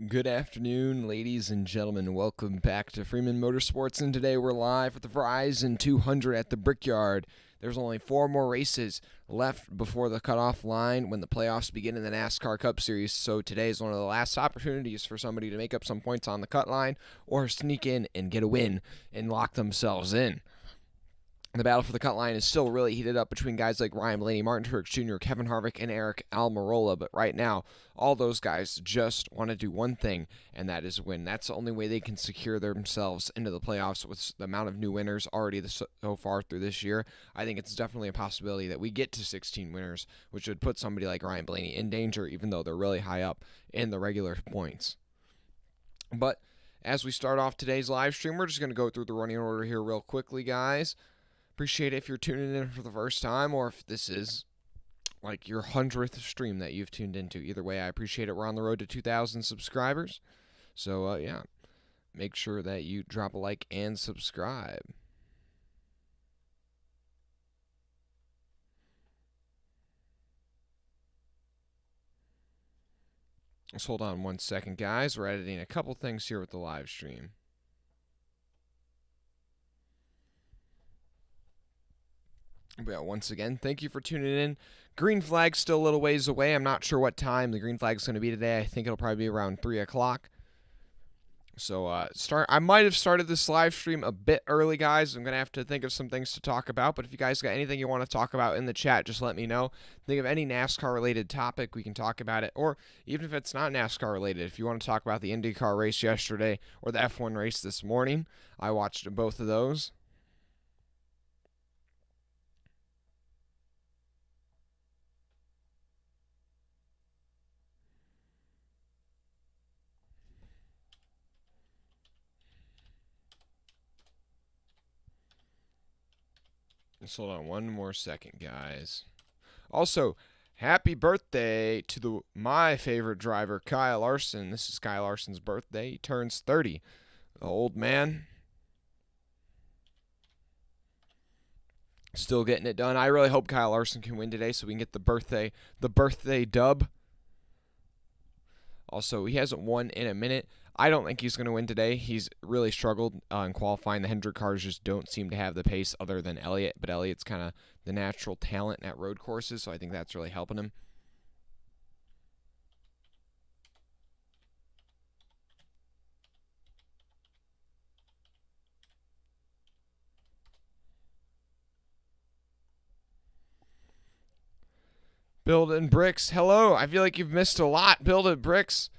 Good afternoon, ladies and gentlemen. Welcome back to Freeman Motorsports, and today we're live with the Verizon 200 at the Brickyard. There's only 4 more races left before the cutoff line when the playoffs begin in the NASCAR Cup Series, so today is one of the last opportunities for somebody to make up some points on the cut line or sneak in and get a win and lock themselves in. The battle for the cut line is still really heated up between guys like Ryan Blaney, Martin Truex Jr., Kevin Harvick, and Eric Almirola. But right now, all those guys just want to do one thing, and that is win. That's the only way they can secure themselves into the playoffs with the amount of new winners already so far through this year. I think it's definitely a possibility that we get to 16 winners, which would put somebody like Ryan Blaney in danger, even though they're really high up in the regular points. But as we start off today's live stream, we're just going to go through the running order here real quickly, guys. Appreciate it if you're tuning in for the first time or if this is like your 100th stream that you've tuned into. Either way, I appreciate it. We're on the road to 2,000 subscribers. So, yeah, make sure that you drop a like and subscribe. Just hold on one second, guys. We're editing a couple things here with the live stream. But once again, thank you for tuning in. Green flag's still a little ways away. I'm not sure what time the green flag's going to be today. I think it'll probably be around 3 o'clock. So I might have started this live stream a bit early, guys. I'm going to have to think of some things to talk about. But if you guys got anything you want to talk about in the chat, just let me know. Think of any NASCAR-related topic, we can talk about it. Or even if it's not NASCAR-related, if you want to talk about the IndyCar race yesterday or the F1 race this morning, I watched both of those. Just hold on one more second, guys. Also, happy birthday to my favorite driver, Kyle Larson. This is Kyle Larson's birthday. He turns 30. The old man. Still getting it done. I really hope Kyle Larson can win today so we can get the birthday dub. Also, he hasn't won in a minute. I don't think he's going to win today. He's really struggled in qualifying. The Hendrick cars just don't seem to have the pace other than Elliott, but Elliott's kind of the natural talent at road courses, so I think that's really helping him. Build and Bricks, hello. I feel like you've missed a lot. Build and Bricks.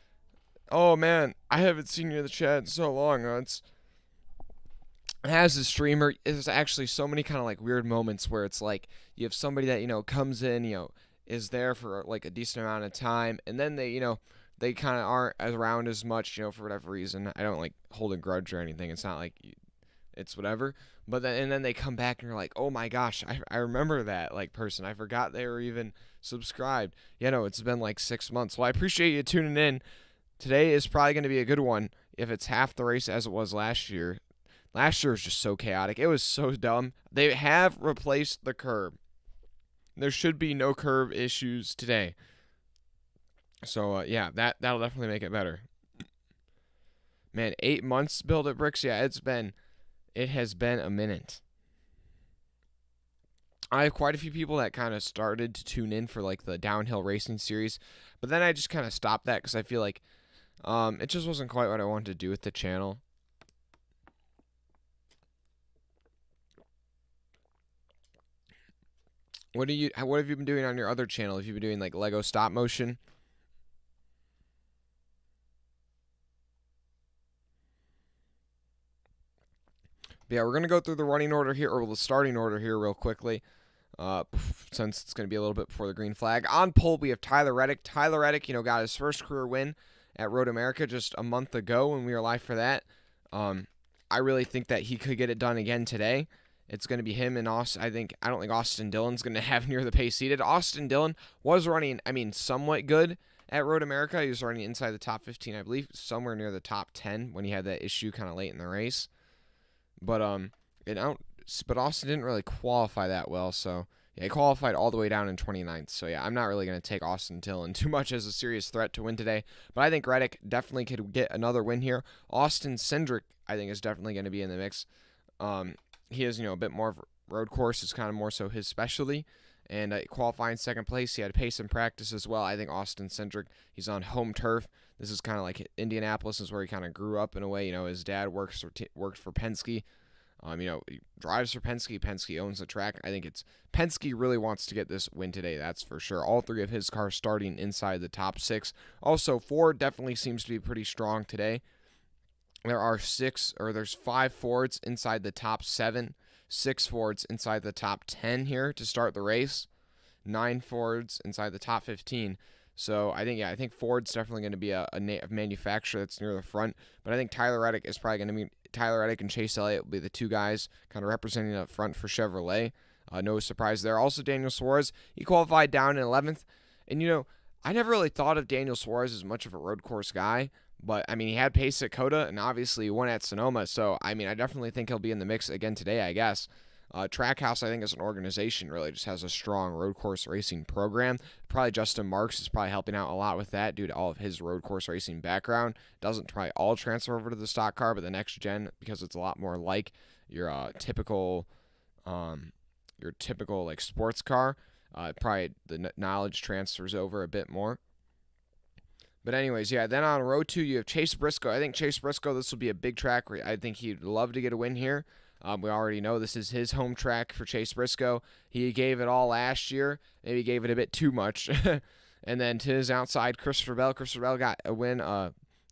Oh, man, I haven't seen you in the chat in so long. As a streamer, there's actually so many kind of like weird moments where it's like you have somebody that, comes in, is there for like a decent amount of time, and then they kind of aren't around as much, for whatever reason. I don't like hold a grudge or anything. It's not like it's whatever. But then they come back and you're like, oh my gosh, I remember that like person. I forgot they were even subscribed. It's been like 6 months. Well, I appreciate you tuning in. Today is probably going to be a good one if it's half the race as it was last year. Last year was just so chaotic. It was so dumb. They have replaced the curb. There should be no curb issues today. So, yeah, that'll definitely make it better. Man, 8 months build at Bricks. Yeah, it has been a minute. I have quite a few people that kind of started to tune in for like the downhill racing series, but then I just kind of stopped that because I feel like it just wasn't quite what I wanted to do with the channel. What have you been doing on your other channel? Have you been doing like Lego stop motion? But yeah, we're gonna go through the running order here, or the starting order here, real quickly. Since it's gonna be a little bit before the green flag. On pole, we have Tyler Reddick. Tyler Reddick, got his first career win at Road America just a month ago when we were live for that. I really think that he could get it done again today. It's going to be him and Austin. I don't think Austin Dillon's going to have near the pace he did. Austin Dillon was running, somewhat good at Road America. He was running inside the top 15, I believe, somewhere near the top 10 when he had that issue kind of late in the race. But Austin didn't really qualify that well, so Yeah, he qualified all the way down in 29th. So, yeah, I'm not really going to take Austin Dillon too much as a serious threat to win today. But I think Reddick definitely could get another win here. Austin Cindric, I think, is definitely going to be in the mix. He is, a bit more of a road course. It's kind of more so his specialty. And qualifying second place, he had pace in practice as well. I think Austin Cindric, he's on home turf. This is kind of like Indianapolis is where he kind of grew up in a way. His dad worked for Penske. He drives for Penske. Penske owns the track. I think Penske really wants to get this win today, that's for sure. All three of his cars starting inside the top 6. Also, Ford definitely seems to be pretty strong today. There's 5 Fords inside the top 7, 6 Fords inside the top 10 here to start the race, 9 Fords inside the top 15. So I think Ford's definitely going to be a manufacturer that's near the front. But I think Tyler Reddick and Chase Elliott will be the two guys kind of representing up front for Chevrolet. No surprise there. Also, Daniel Suarez, he qualified down in 11th. And, I never really thought of Daniel Suarez as much of a road course guy. But, he had pace at COTA and obviously won at Sonoma. So, I definitely think he'll be in the mix again today, I guess. Trackhouse, I think, as an organization, really just has a strong road course racing program. Probably Justin Marks is probably helping out a lot with that due to all of his road course racing background. Doesn't probably all transfer over to the stock car, but the next gen, because it's a lot more like your typical like sports car, probably the knowledge transfers over a bit more. But anyways, yeah, then on row 2, you have Chase Briscoe. I think Chase Briscoe, this will be a big track. I think he'd love to get a win here. We already know this is his home track for Chase Briscoe. He gave it all last year. Maybe gave it a bit too much. And then to his outside, Christopher Bell. Christopher Bell got a win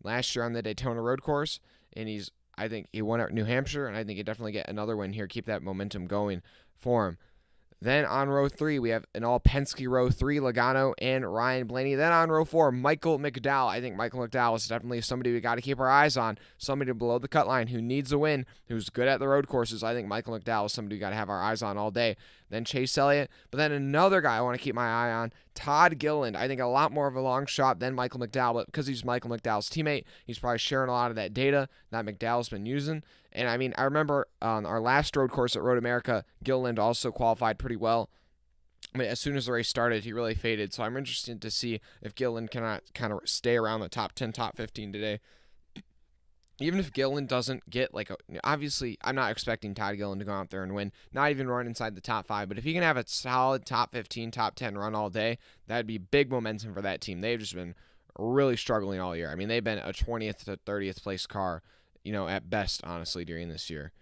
last year on the Daytona Road Course. And I think he won at New Hampshire, and I think he'd definitely get another win here. Keep that momentum going for him. Then on row 3, we have an all-Penske row 3, Logano and Ryan Blaney. Then on row 4, Michael McDowell. I think Michael McDowell is definitely somebody we got to keep our eyes on, somebody below the cut line who needs a win, who's good at the road courses. I think Michael McDowell is somebody we got to have our eyes on all day. Then Chase Elliott. But then another guy I want to keep my eye on, Todd Gilliland. I think a lot more of a long shot than Michael McDowell, but because he's Michael McDowell's teammate, he's probably sharing a lot of that data that McDowell's been using. And I remember on our last road course at Road America, Gilliland also qualified pretty well. As soon as the race started, he really faded. So I'm interested to see if Gilliland cannot kind of stay around the top 10, top 15 today. Even if Gilliland doesn't get obviously, I'm not expecting Todd Gilliland to go out there and win, not even run inside the top 5. But if he can have a solid top 15, top 10 run all day, that'd be big momentum for that team. They've just been really struggling all year. They've been a 20th to 30th place car, at best, honestly, during this year.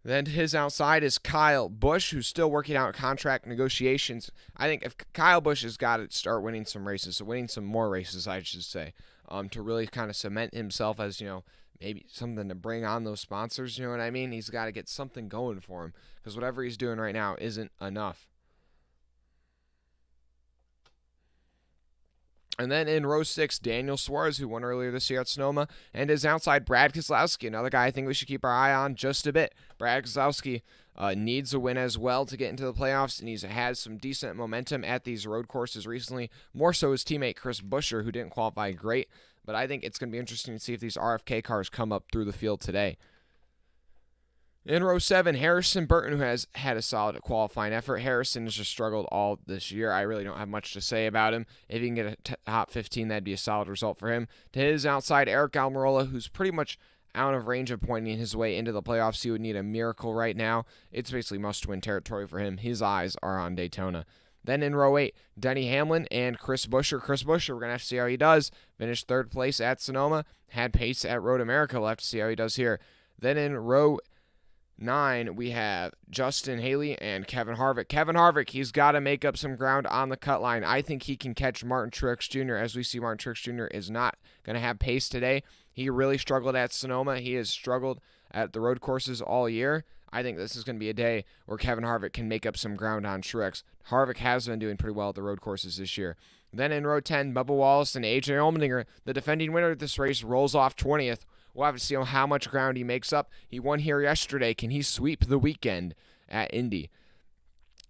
Then to his outside is Kyle Busch, who's still working out contract negotiations. I think if Kyle Busch has got to start winning some races, so winning some more races, I should say, to really kind of cement himself as, maybe something to bring on those sponsors, you know what I mean? He's got to get something going for him, because whatever he's doing right now isn't enough. And then in row 6, Daniel Suarez, who won earlier this year at Sonoma, and his outside, Brad Keselowski, another guy I think we should keep our eye on just a bit. Brad Keselowski needs a win as well to get into the playoffs, and he's had some decent momentum at these road courses recently, more so his teammate Chris Buescher, who didn't qualify great, but I think it's going to be interesting to see if these RFK cars come up through the field today. In row 7, Harrison Burton, who has had a solid qualifying effort. Harrison has just struggled all this year. I really don't have much to say about him. If he can get a top 15, that'd be a solid result for him. To his outside, Eric Almirola, who's pretty much out of range of pointing his way into the playoffs. He would need a miracle right now. It's basically must-win territory for him. His eyes are on Daytona. Then in row 8, Denny Hamlin and Chris Buescher. Chris Buescher, we're going to have to see how he does. Finished 3rd place at Sonoma. Had pace at Road America. We'll have to see how he does here. Then in row 9, we have Justin Haley and Kevin Harvick. Kevin Harvick, he's got to make up some ground on the cut line. I think he can catch Martin Truex Jr. As we see, Martin Truex Jr. is not going to have pace today. He really struggled at Sonoma. He has struggled at the road courses all year. I think this is going to be a day where Kevin Harvick can make up some ground on Truex. Harvick has been doing pretty well at the road courses this year. Then in row 10, Bubba Wallace and AJ Allmendinger, the defending winner of this race, rolls off 20th. We'll have to see how much ground he makes up. He won here yesterday. Can he sweep the weekend at Indy?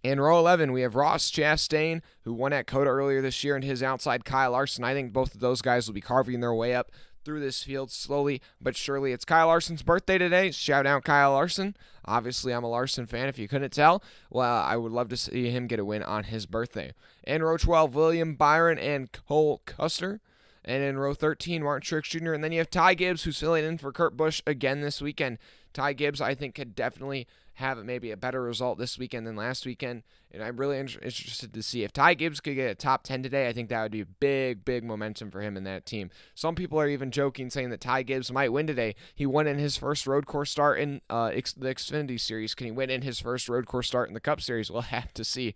In row 11, we have Ross Chastain, who won at COTA earlier this year, and his outside Kyle Larson. I think both of those guys will be carving their way up through this field slowly but surely. It's Kyle Larson's birthday today. Shout out Kyle Larson. Obviously, I'm a Larson fan if you couldn't tell. Well, I would love to see him get a win on his birthday. In row 12, William Byron and Cole Custer. And in row 13, Martin Truex Jr. And then you have Ty Gibbs, who's filling in for Kurt Busch again this weekend. Ty Gibbs, I think, could definitely have maybe a better result this weekend than last weekend. And I'm really interested to see if Ty Gibbs could get a top 10 today. I think that would be big momentum for him in that team. Some people are even joking, saying that Ty Gibbs might win today. He won in his first road course start in the Xfinity Series. Can he win in his first road course start in the Cup Series? We'll have to see.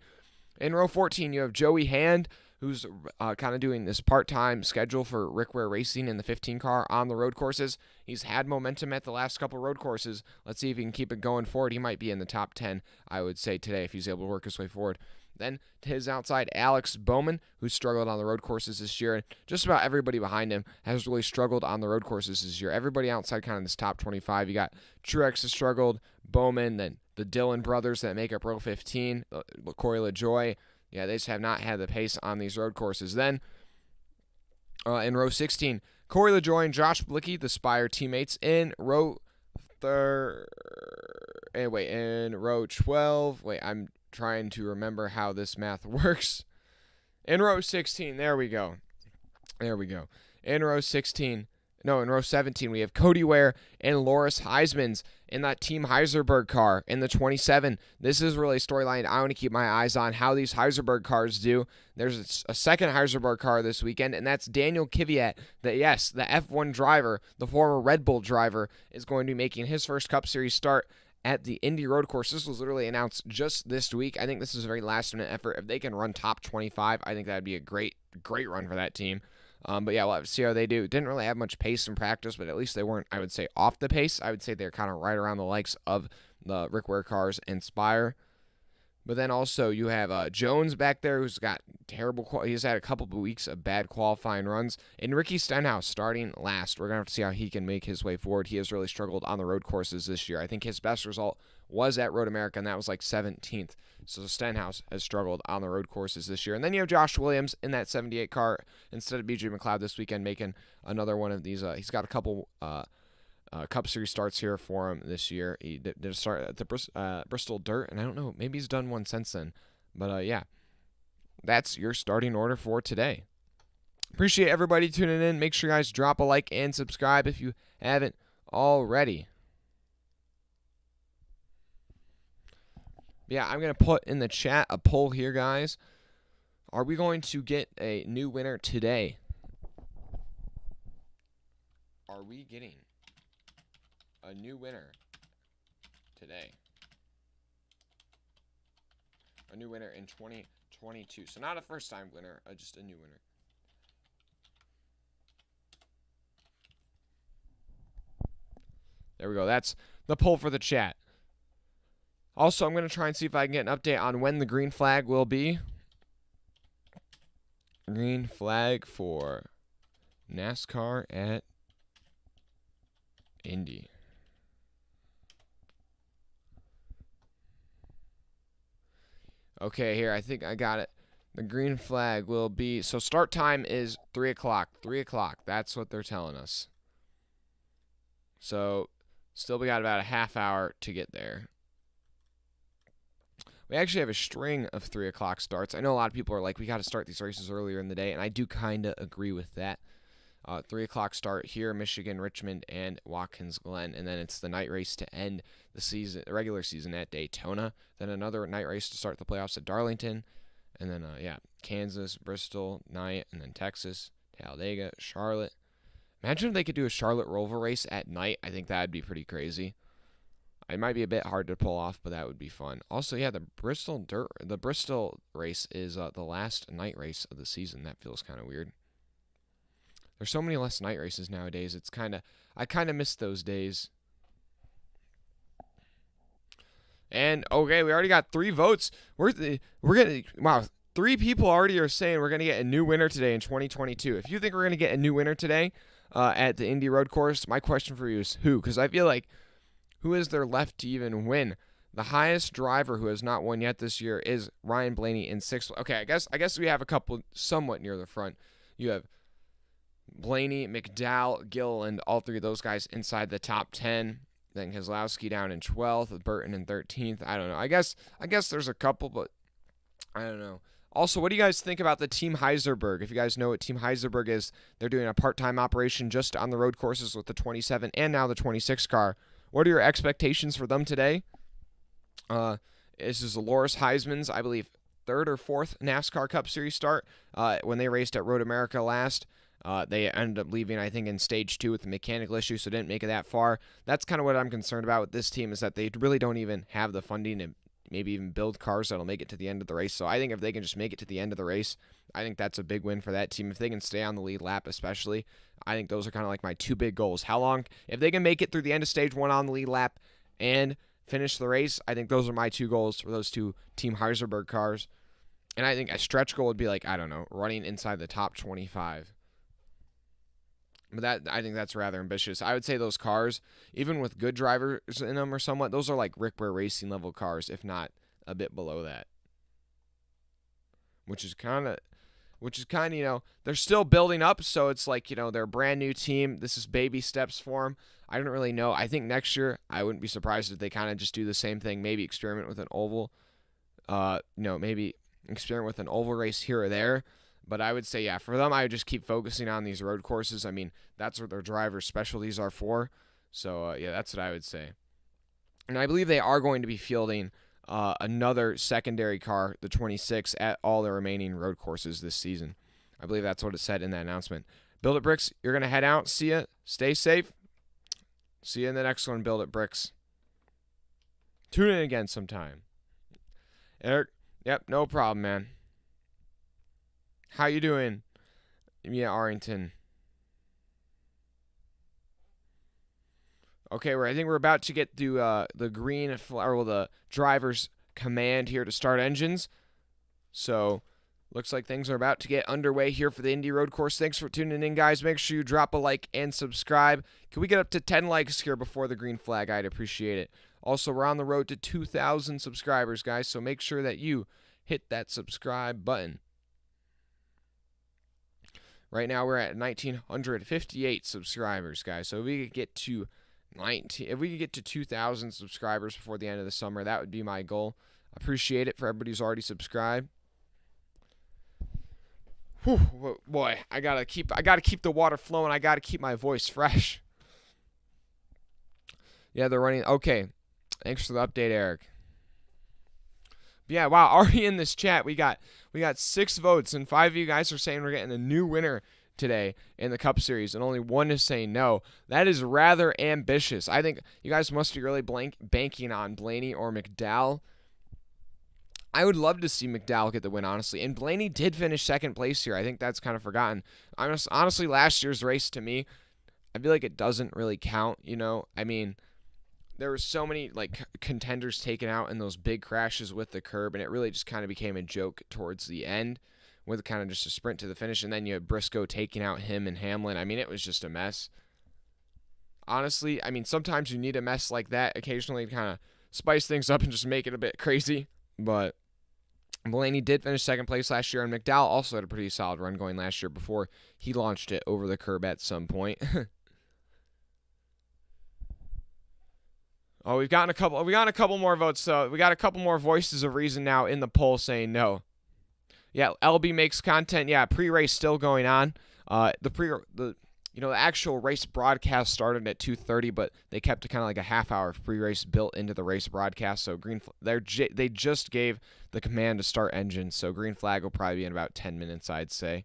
In row 14, you have Joey Hand, who's kind of doing this part-time schedule for Rick Ware Racing in the 15 car on the road courses. He's had momentum at the last couple road courses. Let's see if he can keep it going forward. He might be in the top 10, I would say, today if he's able to work his way forward. Then to his outside, Alex Bowman, who struggled on the road courses this year. And just about everybody behind him has really struggled on the road courses this year. Everybody outside kind of this top 25. You got Truex has struggled, Bowman, then the Dillon brothers that make up row 15, Corey LaJoie. Yeah, they just have not had the pace on these road courses. Then, in row 16, Corey LaJoie and Josh Blicky, the Spire teammates. In row in row 12, I'm trying to remember how this math works. In row 16, there we go. In row 17, we have Cody Ware and Loris Heismans in that Team Heiserberg car in the 27. This is really a storyline I want to keep my eyes on, how these Heiserberg cars do. There's a second Heiserberg car this weekend, and that's Daniel Kvyat. The F1 driver, the former Red Bull driver, is going to be making his first Cup Series start at the Indy Road Course. This was literally announced just this week. I think this is a very last-minute effort. If they can run top 25, I think that would be a great run for that team. But yeah, we'll have to see how they do. Didn't really have much pace in practice, but at least they weren't, I would say, off the pace. I would say they're kind of right around the likes of the Rick Ware cars and Spire. But then also you have Jones back there, who's got terrible. He's had a couple of weeks of bad qualifying runs. And Ricky Stenhouse starting last. We're gonna have to see how he can make his way forward. He has really struggled on the road courses this year. I think his best result was at Road America, and that was like 17th. So Stenhouse has struggled on the road courses this year. And then you have Josh Williams in that 78 car instead of B.J. McLeod this weekend, making another one of these. He's got a couple Cup Series starts here for him this year. He did a start at the Bristol Dirt, and I don't know, maybe he's done one since then. But yeah, that's your starting order for today. Appreciate everybody tuning in. Make sure you guys drop a like and subscribe if you haven't already. Yeah, I'm going to put in the chat a poll here, guys. Are we going to get a new winner today? Are we getting a new winner today? A new winner in 2022. So not a first-time winner, just a new winner. There we go. That's the poll for the chat. Also, I'm going to try and see if I can get an update on when the green flag will be. Green flag for NASCAR at Indy. Okay, here, I think I got it. The green flag will be, so start time is 3 o'clock. 3 o'clock, that's what they're telling us. So, still we got about a half hour to get there. We actually have a string of 3 o'clock starts. I know a lot of people are like, we got to start these races earlier in the day, and I do kind of agree with that. 3 o'clock start here, Michigan, Richmond, and Watkins Glen, and then it's the night race to end the season, the regular season at Daytona. Then another night race to start the playoffs at Darlington, and then Kansas, Bristol, night, and then Texas, Talladega, Charlotte. Imagine if they could do a Charlotte Roval race at night. I think that'd be pretty crazy. It might be a bit hard to pull off, but that would be fun. Also, yeah, the Bristol race is the last night race of the season. That feels kind of weird. There's so many less night races nowadays. I kind of miss those days. And okay, we already got 3 votes. Wow, 3 people already are saying we're gonna get a new winner today in 2022. If you think we're gonna get a new winner today at the Indy Road Course, my question for you is who? Because I feel like who is there left to even win? The highest driver who has not won yet this year is Ryan Blaney in 6th. Okay, I guess we have a couple somewhat near the front. You have Blaney, McDowell, Gilliland, all three of those guys inside the top 10. Then Keselowski down in 12th, with Burton in 13th. I don't know. I guess there's a couple, but I don't know. Also, what do you guys think about the Team Heiserberg? If you guys know what Team Heiserberg is, they're doing a part-time operation just on the road courses with the 27 and now the 26 car. What are your expectations for them today? This is Loris Heisman's, I believe, third or fourth NASCAR Cup Series start. When they raced at Road America last, they ended up leaving, I think, in stage 2 with a mechanical issue, so didn't make it that far. That's kind of what I'm concerned about with this team, is that they really don't even have the funding to maybe even build cars that'll make it to the end of the race. So I think if they can just make it to the end of the race, I think that's a big win for that team. If they can stay on the lead lap especially, I think those are kind of like my two big goals. How long, if they can make it through the end of stage 1 on the lead lap and finish the race, I think those are my two goals for those two Team Heiserberg cars. And I think a stretch goal would be like, I don't know, running inside the top 25. But I think that's rather ambitious. I would say those cars, even with good drivers in them or somewhat, those are like Rick Ware Racing level cars, if not a bit below that. Which is kind of, you know, they're still building up, so it's like, you know, they're a brand new team. This is baby steps for them. I don't really know. I think next year, I wouldn't be surprised if they kind of just do the same thing, maybe experiment with an oval. Maybe experiment with an oval race here or there. But I would say, yeah, for them, I would just keep focusing on these road courses. I mean, that's what their drivers' specialties are for. So, yeah, that's what I would say. And I believe they are going to be fielding another secondary car, the 26, at all the remaining road courses this season. I believe that's what it said in that announcement. Build It Bricks, you're going to head out. See ya. Stay safe. See you in the next one, Build It Bricks. Tune in again sometime. Eric, yep, no problem, man. How you doing? Yeah, Arrington. Okay, I think we're about to get to the green, or the driver's command here to start engines. So, looks like things are about to get underway here for the Indy Road Course. Thanks for tuning in, guys. Make sure you drop a like and subscribe. Can we get up to 10 likes here before the green flag? I'd appreciate it. Also, we're on the road to 2,000 subscribers, guys, so make sure that you hit that subscribe button. Right now, we're at 1,958 subscribers, guys. So if we could get to 2,000 subscribers before the end of the summer, that would be my goal. Appreciate it for everybody who's already subscribed. Whew, boy, I gotta keep the water flowing. I gotta keep my voice fresh. Yeah, they're running. Okay, thanks for the update, Eric. Yeah, wow, already in this chat, we got 6 votes, and 5 of you guys are saying we're getting a new winner today in the Cup Series, and only 1 is saying no. That is rather ambitious. I think you guys must be really banking on Blaney or McDowell. I would love to see McDowell get the win, honestly, and Blaney did finish second place here. I think that's kind of forgotten. Honestly, last year's race, to me, I feel like it doesn't really count, you know? I mean, there were so many like contenders taken out in those big crashes with the curb, and it really just kind of became a joke towards the end with kind of just a sprint to the finish, and then you had Briscoe taking out him and Hamlin. I mean, it was just a mess. Honestly, I mean, sometimes you need a mess like that occasionally to kind of spice things up and just make it a bit crazy, but Blaney did finish second place last year, and McDowell also had a pretty solid run going last year before he launched it over the curb at some point. Oh, we got a couple more votes. So we got a couple more voices of reason now in the poll saying no. Yeah, LB makes content. Yeah, pre-race still going on. The actual race broadcast started at 2:30, but they kept kind of like a half hour of pre-race built into the race broadcast. So they just gave the command to start engines. So green flag will probably be in about 10 minutes, I'd say.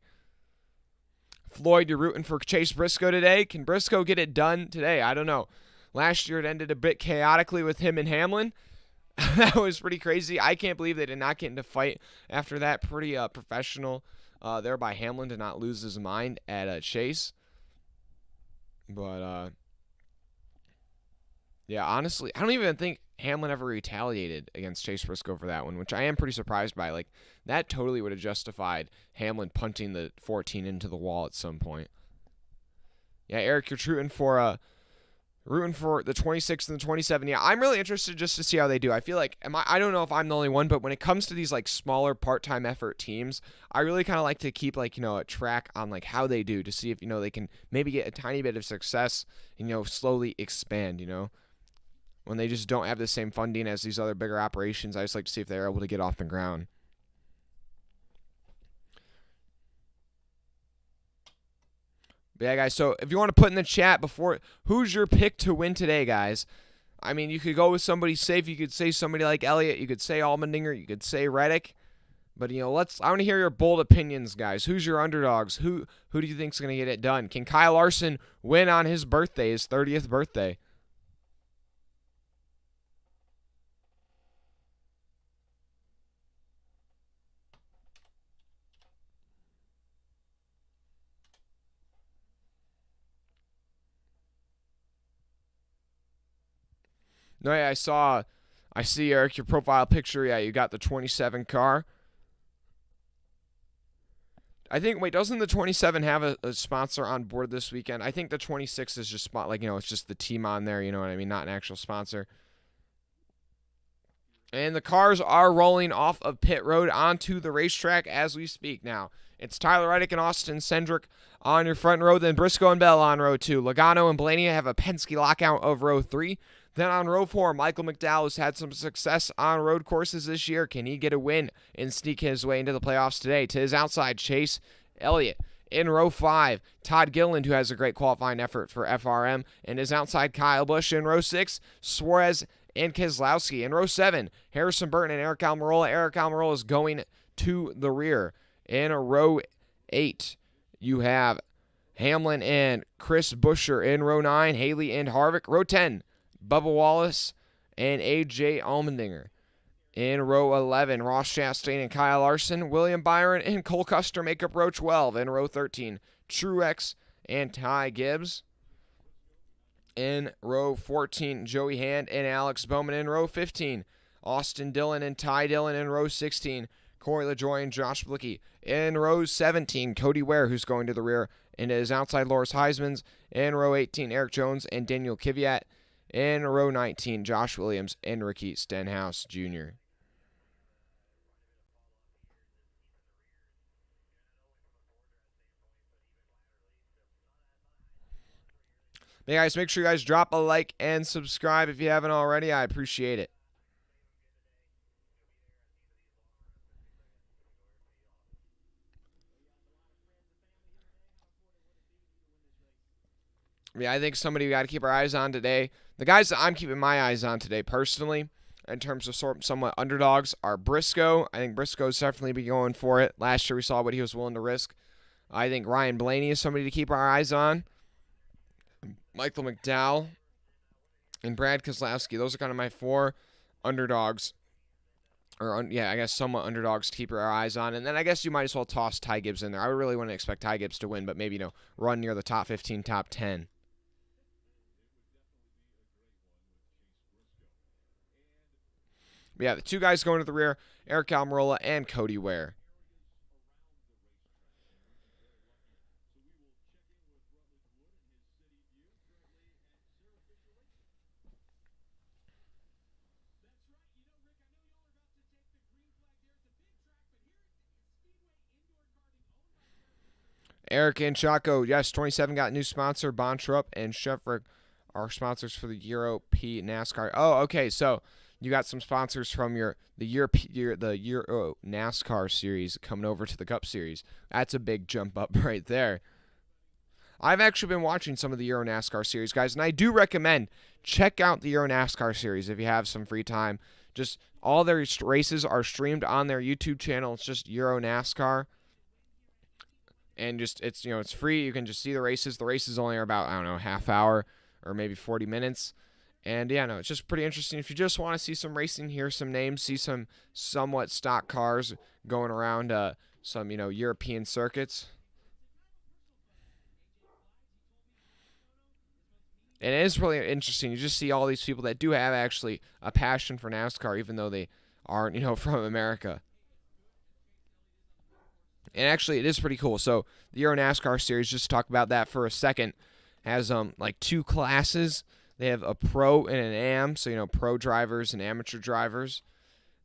Floyd, you're rooting for Chase Briscoe today. Can Briscoe get it done today? I don't know. Last year it ended a bit chaotically with him and Hamlin. That was pretty crazy. I can't believe they did not get into fight after that. Pretty professional there by Hamlin to not lose his mind at Chase. But, yeah, honestly, I don't even think Hamlin ever retaliated against Chase Briscoe for that one, which I am pretty surprised by. Like, that totally would have justified Hamlin punting the 14 into the wall at some point. Yeah, Eric, you're rooting for Rooting for the 26 and the 27. Yeah, I'm really interested just to see how they do. I feel like I don't know if I'm the only one, but when it comes to these like smaller part-time effort teams, I really kind of like to keep like, a track on like how they do to see if, they can maybe get a tiny bit of success and, slowly expand, when they just don't have the same funding as these other bigger operations. I just like to see if they're able to get off the ground. But yeah, guys, so if you want to put in the chat who's your pick to win today, guys? I mean, you could go with somebody safe. You could say somebody like Elliott. You could say Allmendinger. You could say Reddick. But, I want to hear your bold opinions, guys. Who's your underdogs? Who do you think's going to get it done? Can Kyle Larson win on his birthday, his 30th birthday? No, yeah, I see, Eric, your profile picture. Yeah, you got the 27 car. I think, wait, doesn't the 27 have a sponsor on board this weekend? I think the 26 is just it's just the team on there, you know what I mean? Not an actual sponsor. And the cars are rolling off of pit road onto the racetrack as we speak now. It's Tyler Reddick and Austin Cindric on your front row, then Briscoe and Bell on row 2. Logano and Blaney have a Penske lockout of row 3. Then on row 4, Michael Mcdowell has had some success on road courses this year. Can he get a win and sneak his way into the playoffs today? To his outside, Chase Elliott. In row 5, Todd Gilliland, who has a great qualifying effort for FRM. And his outside, Kyle Busch. In row 6, Suarez and Keselowski. In row 7, Harrison Burton and Eric Almirola. Eric Almirola is going to the rear. In row 8, you have Hamlin and Chris Buescher. In row 9, Haley and Harvick. Row 10, Bubba Wallace and A.J. Allmendinger. In row 11, Ross Chastain and Kyle Larson. William Byron and Cole Custer make up row 12. In row 13, Truex and Ty Gibbs. In row 14, Joey Hand and Alex Bowman. In row 15, Austin Dillon and Ty Dillon. In row 16, Corey LaJoie and Josh Blicky. In row 17, Cody Ware, who's going to the rear, and his outside Loris Heismans. In row 18, Eric Jones and Daniel Kvyat. In row 19, Josh Williams and Ricky Stenhouse Jr. Hey guys, make sure you guys drop a like and subscribe if you haven't already. I appreciate it. Yeah, I think somebody we got to keep our eyes on today. The guys that I'm keeping my eyes on today personally, in terms of somewhat underdogs, are Briscoe. I think Briscoe's definitely be going for it. Last year we saw what he was willing to risk. I think Ryan Blaney is somebody to keep our eyes on. Michael McDowell and Brad Keselowski. Those are kind of my 4 underdogs. I guess somewhat underdogs to keep our eyes on. And then I guess you might as well toss Ty Gibbs in there. I really wouldn't expect Ty Gibbs to win, but maybe, run near the top 15, top 10. But yeah, the 2 guys going to the rear, Eric Almirola and Cody Ware. Eric and Chaco, yes, 27 got a new sponsor. Bontrup and Shefrick are sponsors for the Euro P NASCAR. Oh, okay, so you got some sponsors from the Euro NASCAR series coming over to the Cup series. That's a big jump up right there. I've actually been watching some of the Euro NASCAR series, guys, and I do recommend check out the Euro NASCAR series if you have some free time. Just all their races are streamed on their YouTube channel. It's just Euro NASCAR. And just it's free. You can just see the races. The races only are about, I don't know, half hour or maybe 40 minutes. And yeah, no, it's just pretty interesting. If you just want to see some racing, hear some names, see some somewhat stock cars going around some, European circuits. And it is really interesting. You just see all these people that do have actually a passion for NASCAR, even though they aren't, from America. And actually, it is pretty cool. So the Euro NASCAR series, just to talk about that for a second, has like 2 classes. They have a pro and an am, so pro drivers and amateur drivers.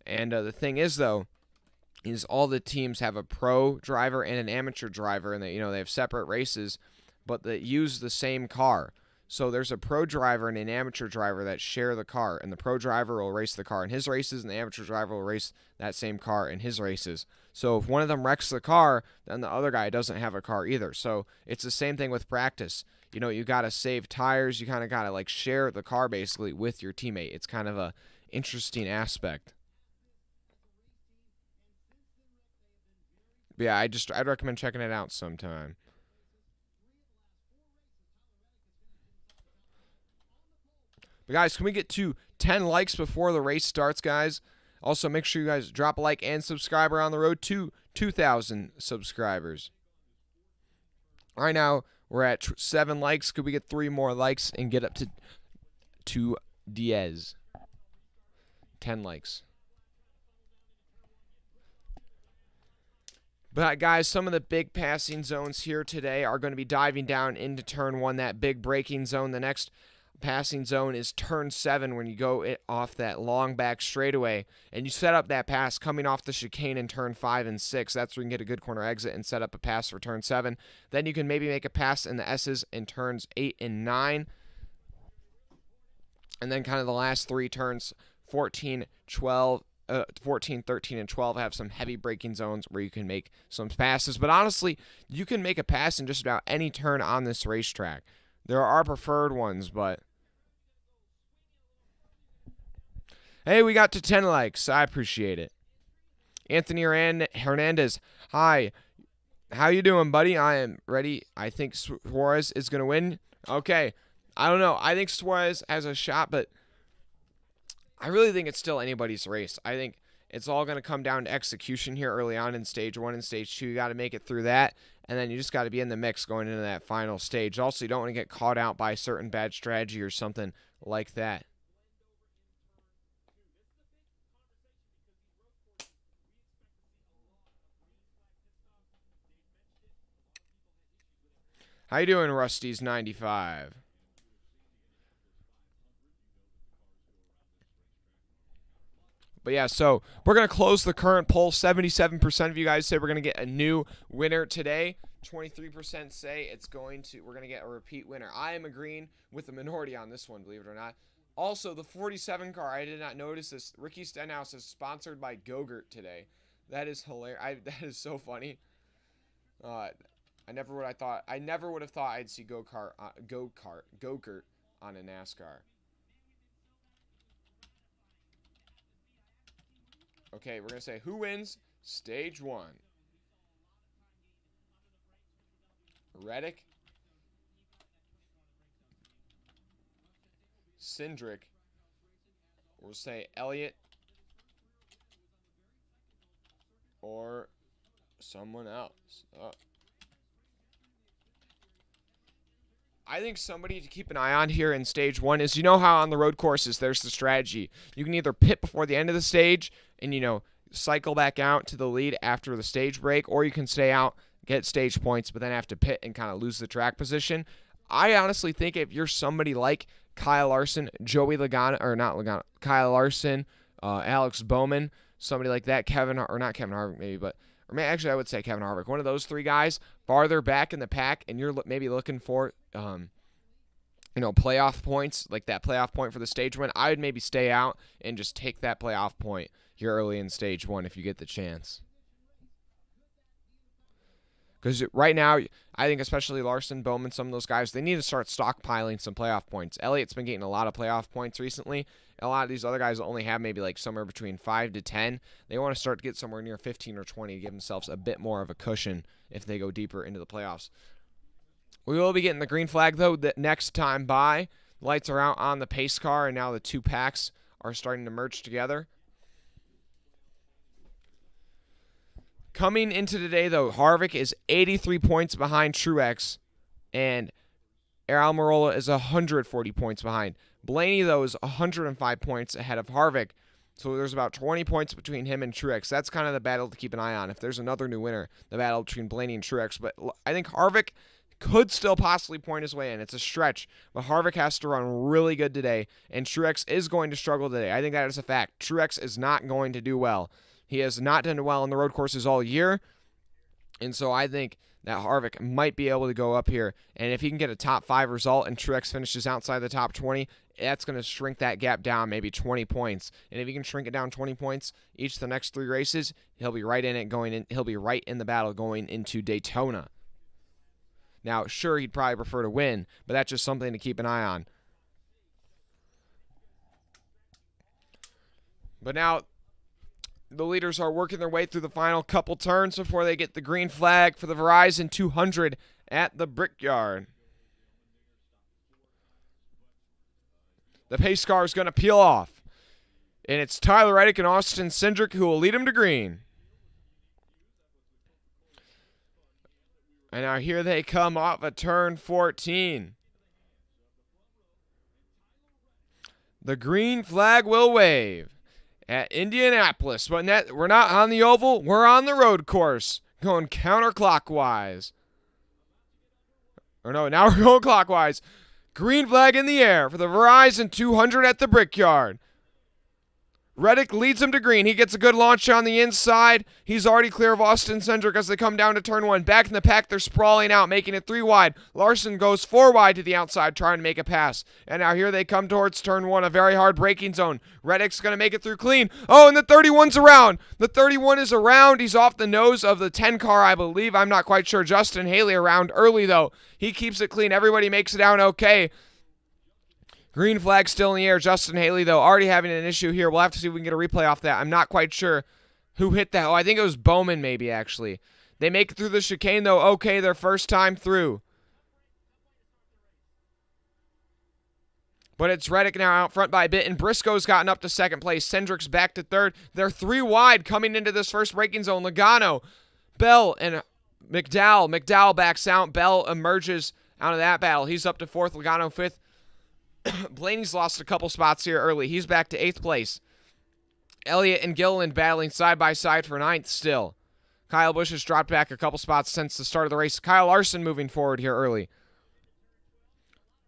And the thing is, though, is all the teams have a pro driver and an amateur driver, and they have separate races, but they use the same car. So there's a pro driver and an amateur driver that share the car, and the pro driver will race the car in his races, and the amateur driver will race that same car in his races. So if one of them wrecks the car, then the other guy doesn't have a car either. So it's the same thing with practice. You got to save tires. You kind of got to share the car basically with your teammate. It's kind of a interesting aspect. But yeah, I'd recommend checking it out sometime. But guys, can we get to 10 likes before the race starts, guys? Also, make sure you guys drop a like and subscribe. We're on the road to 2,000 subscribers. Right now, we're at 7 likes. Could we get 3 more likes and get up to Diaz? 10 likes. But guys, some of the big passing zones here today are going to be diving down into turn 1, that big braking zone. The next passing zone is turn 7 when you go off that long back straightaway and you set up that pass coming off the chicane in turn 5 and 6. That's where you can get a good corner exit and set up a pass for turn 7. Then you can maybe make a pass in the S's in turns 8 and 9. And then kind of the last 3 turns, 14, 12, 14, 13, and 12 have some heavy braking zones where you can make some passes. But honestly, you can make a pass in just about any turn on this racetrack. There are preferred ones, but hey, we got to 10 likes. I appreciate it. Anthony Hernandez, hi. How you doing, buddy? I am ready. I think Suarez is going to win. Okay. I don't know. I think Suarez has a shot, but I really think it's still anybody's race. I think it's all going to come down to execution here early on in stage 1 and stage 2. You got to make it through that, and then you just got to be in the mix going into that final stage. Also, you don't want to get caught out by a certain bad strategy or something like that. How you doing, Rusty's 95? But yeah, so we're going to close the current poll. 77% of you guys say we're going to get a new winner today. 23% say we're going to get a repeat winner. I am agreeing with the minority on this one, believe it or not. Also, the 47 car, I did not notice this. Ricky Stenhouse is sponsored by Go-Gurt today. That is hilarious. That is so funny. I never would have thought I'd see Go-Gurt on a NASCAR. Okay, we're going to say who wins stage 1. Reddick, Cindric, we'll say Elliott, or someone else. I think somebody to keep an eye on here in stage 1 is, how on the road courses there's the strategy. You can either pit before the end of the stage and, cycle back out to the lead after the stage break, or you can stay out, get stage points, but then have to pit and kind of lose the track position. I honestly think if you're somebody like Kyle Larson, Joey Logano, or not Logano, Kyle Larson, Alex Bowman, somebody like that, not Kevin Harvick maybe, but actually I would say Kevin Harvick, one of those 3 guys farther back in the pack, and you're maybe looking for playoff points, like that playoff point for the stage win, I would maybe stay out and just take that playoff point here early in stage 1 if you get the chance. Because right now, I think especially Larson, Bowman, some of those guys, they need to start stockpiling some playoff points. Elliott's been getting a lot of playoff points recently. And a lot of these other guys only have maybe somewhere between 5 to 10. They want to start to get somewhere near 15 or 20 to give themselves a bit more of a cushion if they go deeper into the playoffs. We will be getting the green flag, though, the next time by. Lights are out on the pace car, and now the 2 packs are starting to merge together. Coming into today, though, Harvick is 83 points behind Truex, and Almirola is 140 points behind. Blaney, though, is 105 points ahead of Harvick, so there's about 20 points between him and Truex. That's kind of the battle to keep an eye on. If there's another new winner, the battle between Blaney and Truex. But I think Harvick could still possibly point his way in. It's a stretch, but Harvick has to run really good today, and Truex is going to struggle today. I think that is a fact. Truex is not going to do well. He has not done well on the road courses all year, and so I think that Harvick might be able to go up here, and if he can get a top 5 result and Truex finishes outside the top 20, that's going to shrink that gap down maybe 20 points. And if he can shrink it down 20 points each of the next 3 races, he'll be right in it going in. He'll be right in the battle going into Daytona. Now, sure, he'd probably prefer to win, but that's just something to keep an eye on. But now, the leaders are working their way through the final couple turns before they get the green flag for the Verizon 200 at the Brickyard. The pace car is going to peel off. And it's Tyler Reddick and Austin Cindric who will lead him to green. And now here they come off of turn 14. The green flag will wave at Indianapolis. But we're not on the oval. We're on the road course. Going counterclockwise. Or no, now we're going clockwise. Green flag in the air for the Verizon 200 at the Brickyard. Reddick leads him to green. He gets a good launch on the inside. He's already clear of Austin Cindric as they come down to turn 1. Back in the pack, they're sprawling out, making it 3 wide. Larson goes 4 wide to the outside, trying to make a pass. And now here they come towards turn 1, a very hard braking zone. Reddick's going to make it through clean. Oh, and the 31's around. The 31 is around. He's off the nose of the 10 car, I believe. I'm not quite sure. Justin Haley around early, though. He keeps it clean. Everybody makes it down okay. Green flag still in the air. Justin Haley, though, already having an issue here. We'll have to see if we can get a replay off that. I'm not quite sure who hit that. Oh, I think it was Bowman maybe, actually. They make it through the chicane, though. Okay, their first time through. But it's Reddick now out front by a bit, and Briscoe's gotten up to second place. Cindric's back to third. They're 3 wide coming into this first braking zone. Logano, Bell, and McDowell. McDowell backs out. Bell emerges out of that battle. He's up to 4th. Logano 5th. Blaney's lost a couple spots here early. He's back to 8th place. Elliott and Gilliland battling side by side for 9th still. Kyle Busch has dropped back a couple spots since the start of the race. Kyle Larson moving forward here early.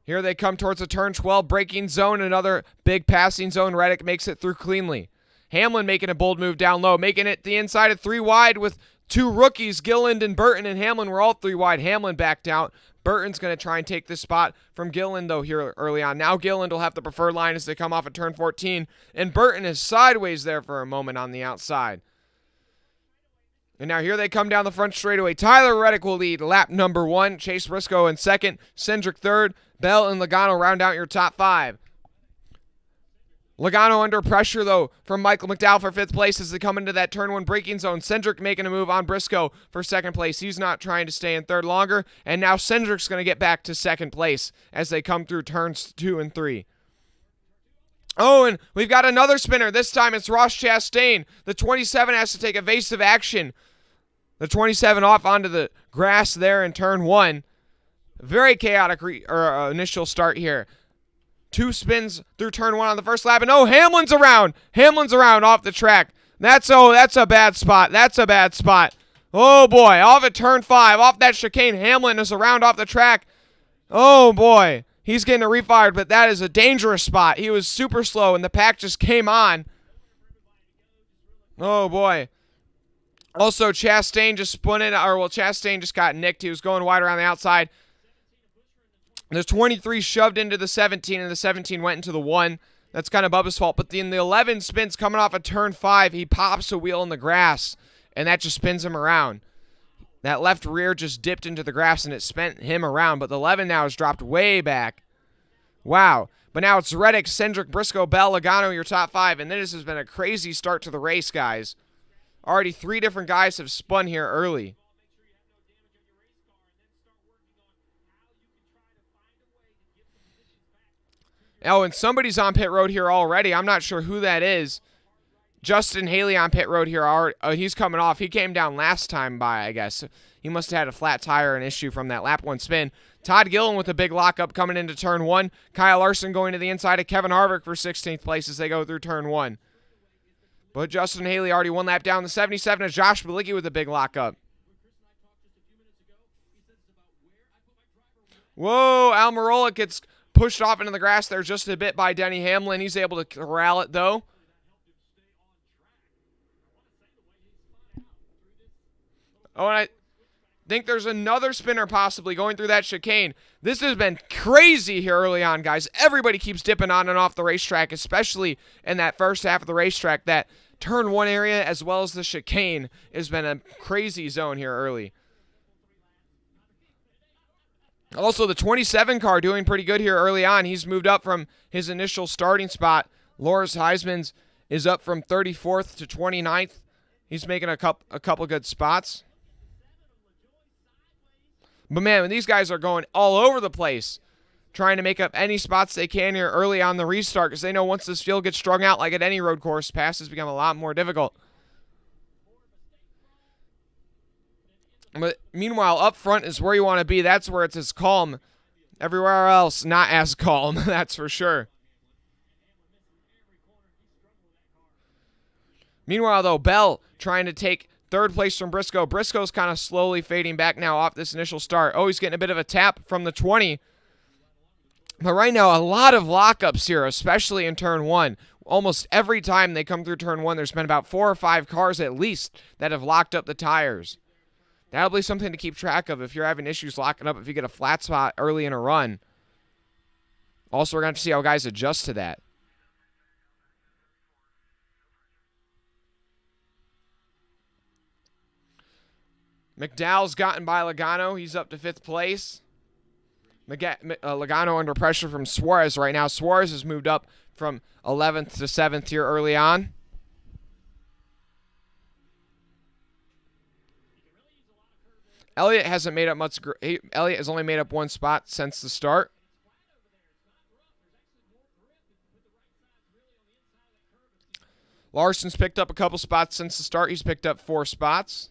Here they come towards the turn 12 braking zone. Another big passing zone. Reddick makes it through cleanly. Hamlin making a bold move down low, making it the inside of 3 wide with 2 rookies. Gilliland and Burton and Hamlin were all 3 wide. Hamlin backed out. Burton's going to try and take this spot from Gilliland, though, here early on. Now Gilliland will have the preferred line as they come off at turn 14. And Burton is sideways there for a moment on the outside. And now here they come down the front straightaway. Tyler Reddick will lead lap number 1. Chase Briscoe in 2nd. Cindric 3rd. Bell and Logano round out your top 5. Logano under pressure, though, from Michael McDowell for 5th place as they come into that turn 1 braking zone. Cindric making a move on Briscoe for 2nd place. He's not trying to stay in 3rd longer. And now Cindric's going to get back to 2nd place as they come through turns 2 and 3. Oh, and we've got another spinner. This time it's Ross Chastain. The 27 has to take evasive action. The 27 off onto the grass there in turn 1. Very chaotic initial start here. 2 spins through turn 1 on the first lap. And oh, Hamlin's around. Hamlin's around off the track. That's a bad spot. That's a bad spot. Oh, boy. Off at turn 5. Off that chicane. Hamlin is around off the track. Oh, boy. He's getting refired, but that is a dangerous spot. He was super slow, and the pack just came on. Oh, boy. Also, Chastain just spun in. Chastain just got nicked. He was going wide around the outside. The 23 shoved into the 17, and the 17 went into the 1. That's kind of Bubba's fault. But in the 11 spins coming off of turn 5, he pops a wheel in the grass, and that just spins him around. That left rear just dipped into the grass, and it spent him around. But the 11 now has dropped way back. Wow. But now it's Reddick, Cindric, Briscoe, Bell, Logano, your top 5. And this has been a crazy start to the race, guys. Already 3 different guys have spun here early. Oh, and somebody's on pit road here already. I'm not sure who that is. Justin Haley on pit road here. He's coming off. He came down last time by, I guess. He must have had a flat tire, an issue from that lap 1 spin. Todd Gilliland with a big lockup coming into turn 1. Kyle Larson going to the inside of Kevin Harvick for 16th place as they go through turn 1. But Justin Haley already 1 lap down. The 77 is Josh Bilicki with a big lockup. Whoa, Almirola gets pushed off into the grass there just a bit by Denny Hamlin. He's able to corral it, though. Oh, and I think there's another spinner possibly going through that chicane. This has been crazy here early on, guys. Everybody keeps dipping on and off the racetrack, especially in that first half of the racetrack. That turn one area as well as the chicane has been a crazy zone here early. Also, the 27 car doing pretty good here early on. He's moved up from his initial starting spot. Loris Heisman's is up from 34th to 29th. He's making a couple good spots. But, man, these guys are going all over the place, trying to make up any spots they can here early on the restart, because they know once this field gets strung out, like at any road course, passes become a lot more difficult. But meanwhile, up front is where you want to be. That's where it's as calm. Everywhere else, not as calm, that's for sure. Meanwhile, though, Bell trying to take third place from Briscoe. Briscoe's kind of slowly fading back now off this initial start. Oh, he's getting a bit of a tap from the 20. But right now, a lot of lockups here, especially in turn one. Almost every time they come through turn one, there's been about 4 or 5 cars at least that have locked up the tires. That'll be something to keep track of if you're having issues locking up, if you get a flat spot early in a run. Also, we're going to have to see how guys adjust to that. McDowell's gotten by Logano. He's up to 5th place. Logano under pressure from Suarez right now. Suarez has moved up from 11th to 7th here early on. Elliott hasn't made up much. Elliott has only made up 1 spot since the start. Larson's picked up a couple spots since the start. He's picked up 4 spots.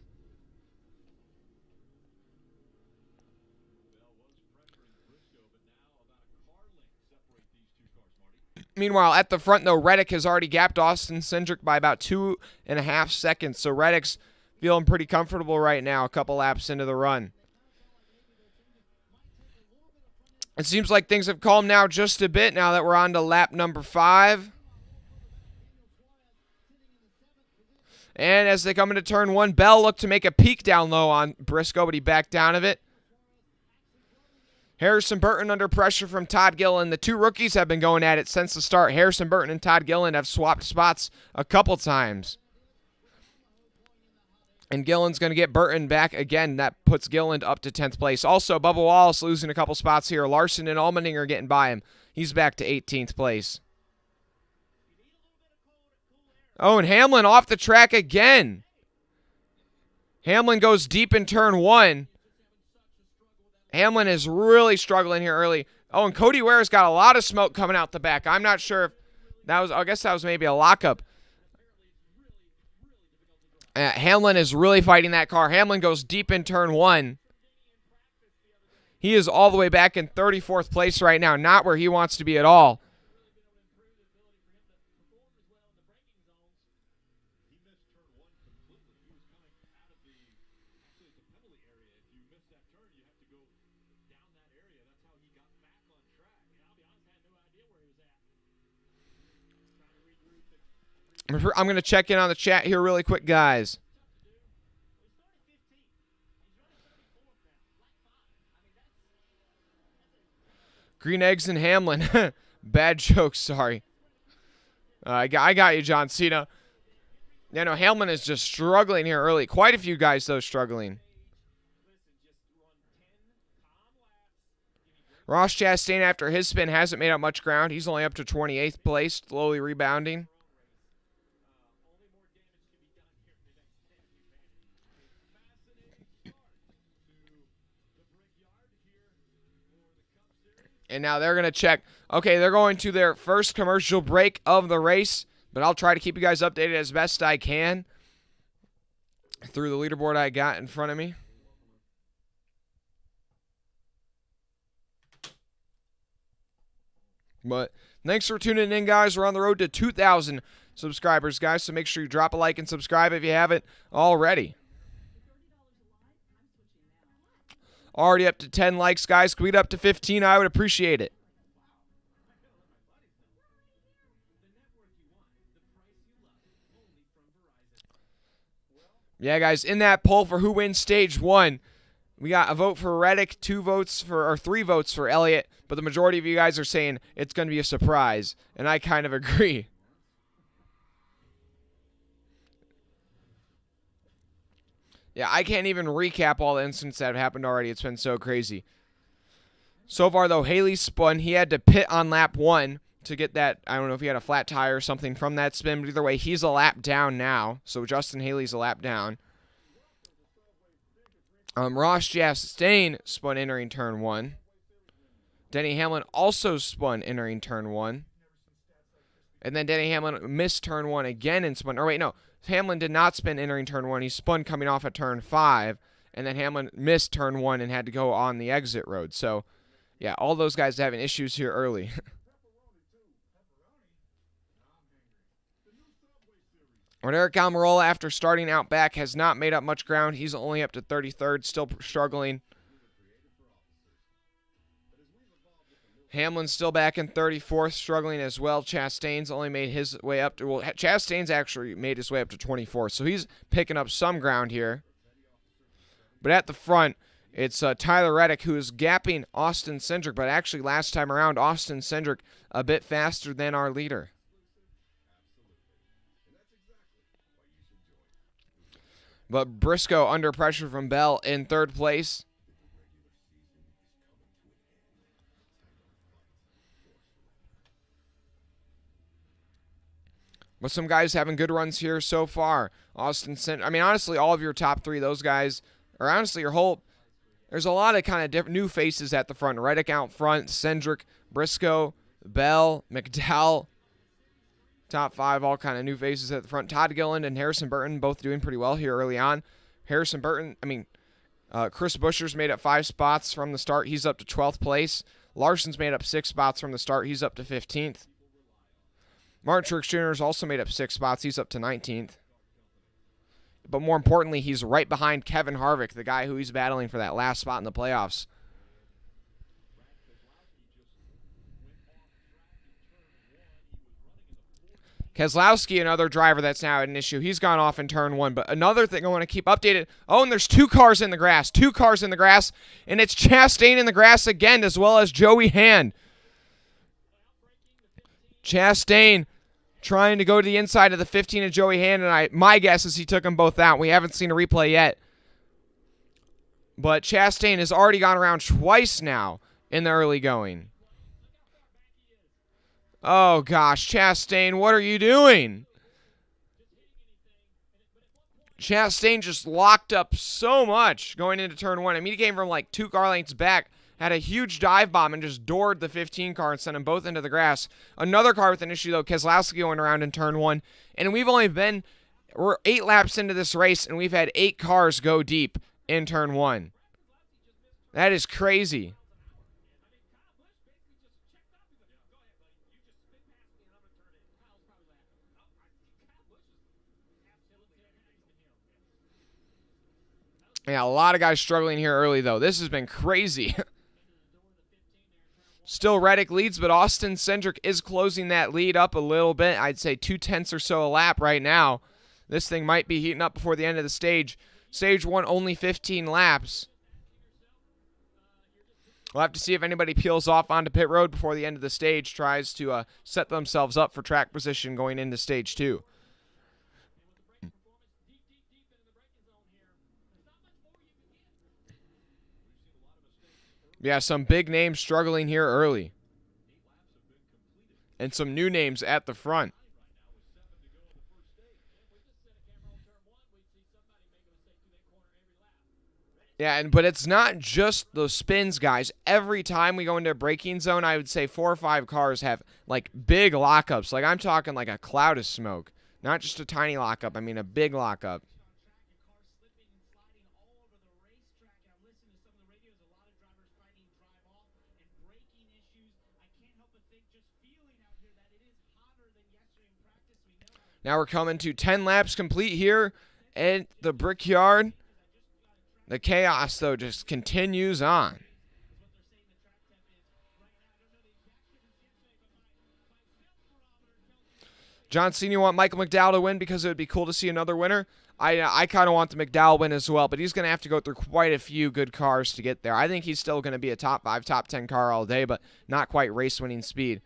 Meanwhile, at the front, though, Reddick has already gapped Austin Cindric by about 2.5 seconds. So Reddick's feeling pretty comfortable right now, a couple laps into the run. It seems like things have calmed now just a bit now that we're on to lap number 5. And as they come into turn 1, Bell looked to make a peek down low on Briscoe, but he backed down of it. Harrison Burton under pressure from Todd Gillen. The 2 rookies have been going at it since the start. Harrison Burton and Todd Gillen have swapped spots a couple times. And Gillen's going to get Burton back again. That puts Gillen up to 10th place. Also, Bubba Wallace losing a couple spots here. Larson and Allmendinger are getting by him. He's back to 18th place. Oh, and Hamlin off the track again. Hamlin goes deep in turn 1. Hamlin is really struggling here early. Oh, and Cody Ware's got a lot of smoke coming out the back. I'm not sure if that was, I guess that was maybe a lockup. Hamlin is really fighting that car. Hamlin goes deep in turn 1. He is all the way back in 34th place right now, not where he wants to be at all. I'm going to check in on the chat here really quick, guys. Green eggs and Hamlin. Bad joke, sorry. I got you, John Cena. Yeah, no, Hamlin is just struggling here early. Quite a few guys, though, struggling. Ross Chastain, after his spin, hasn't made up much ground. He's only up to 28th place, slowly rebounding. And now they're going to check. Okay, they're going to their first commercial break of the race, but I'll try to keep you guys updated as best I can through the leaderboard I got in front of me. But thanks for tuning in, guys. We're on the road to 2,000 subscribers, guys, so make sure you drop a like and subscribe if you haven't already. Already up to 10 likes, guys. Can we get up to 15? I would appreciate it. Yeah, guys, in that poll for who wins stage 1, we got a vote for Reddick, 3 votes for Elliott, but the majority of you guys are saying it's going to be a surprise, and I kind of agree. Yeah, I can't even recap all the incidents that have happened already. It's been so crazy. So far, though, Haley spun. He had to pit on lap 1 to get that. I don't know if he had a flat tire or something from that spin, but either way, he's a lap down now. So Justin Haley's a lap down. Ross Chastain spun entering turn 1. Denny Hamlin also spun entering turn 1. And then Denny Hamlin missed turn 1 again and spun. Or wait, no. Hamlin did not spin entering turn 1. He spun coming off at turn 5. And then Hamlin missed turn 1 and had to go on the exit road. So, yeah, all those guys having issues here early. But Eric Almirola, after starting out back, has not made up much ground. He's only up to 33rd, still struggling. Hamlin's still back in 34th, struggling as well. Chastain's only made his way up to... Well, Chastain's actually made his way up to 24th, so he's picking up some ground here. But at the front, it's Tyler Reddick, who is gapping Austin Cindric, but actually last time around, Austin Cindric a bit faster than our leader. But Briscoe under pressure from Bell in 3rd place. But some guys having good runs here so far. Austin Cindric. I mean, honestly, all of your top 3, those guys, or honestly, your whole... There's a lot of kind of different new faces at the front. Reddick out front, Cindric, Briscoe, Bell, McDowell. Top 5, all kind of new faces at the front. Todd Gilliland and Harrison Burton both doing pretty well here early on. Harrison Burton, Chris Buescher's made up 5 spots from the start. He's up to 12th place. Larson's made up 6 spots from the start. He's up to 15th. Martin Truex Jr.'s also made up 6 spots. He's up to 19th. But more importantly, he's right behind Kevin Harvick, the guy who he's battling for that last spot in the playoffs. Keselowski, another driver that's now at an issue. He's gone off in turn 1. But another thing I want to keep updated. Oh, and there's 2 cars in the grass. 2 cars in the grass. And it's Chastain in the grass again, as well as Joey Hand. Chastain trying to go to the inside of the 15 of Joey Hand. And my guess is he took them both out. We haven't seen a replay yet. But Chastain has already gone around twice now in the early going. Oh, gosh, Chastain, what are you doing? Chastain just locked up so much going into turn 1. I mean, he came from like 2 car lengths back, had a huge dive bomb, and just doored the 15 car and sent them both into the grass. Another car with an issue, though, Keselowski going around in turn 1. And we're 8 laps into this race, and we've had 8 cars go deep in turn 1. That is crazy. Yeah, a lot of guys struggling here early, though. This has been crazy. Still Reddick leads, but Austin Cindric is closing that lead up a little bit. I'd say 2/10 or so a lap right now. This thing might be heating up before the end of the stage. Stage 1, only 15 laps. We'll have to see if anybody peels off onto pit road before the end of the stage, tries to set themselves up for track position going into stage 2. Yeah, some big names struggling here early. And some new names at the front. Yeah, but it's not just those spins, guys. Every time we go into a braking zone, I would say 4 or 5 cars have, like, big lockups. Like, I'm talking like a cloud of smoke. Not just a tiny lockup. I mean a big lockup. Now we're coming to 10 laps complete here at the Brickyard. The chaos, though, just continues on. John Cena want Michael McDowell to win because it would be cool to see another winner. I kind of want the McDowell win as well, but he's going to have to go through quite a few good cars to get there. I think he's still going to be a top 5, top 10 car all day, but not quite race-winning speed.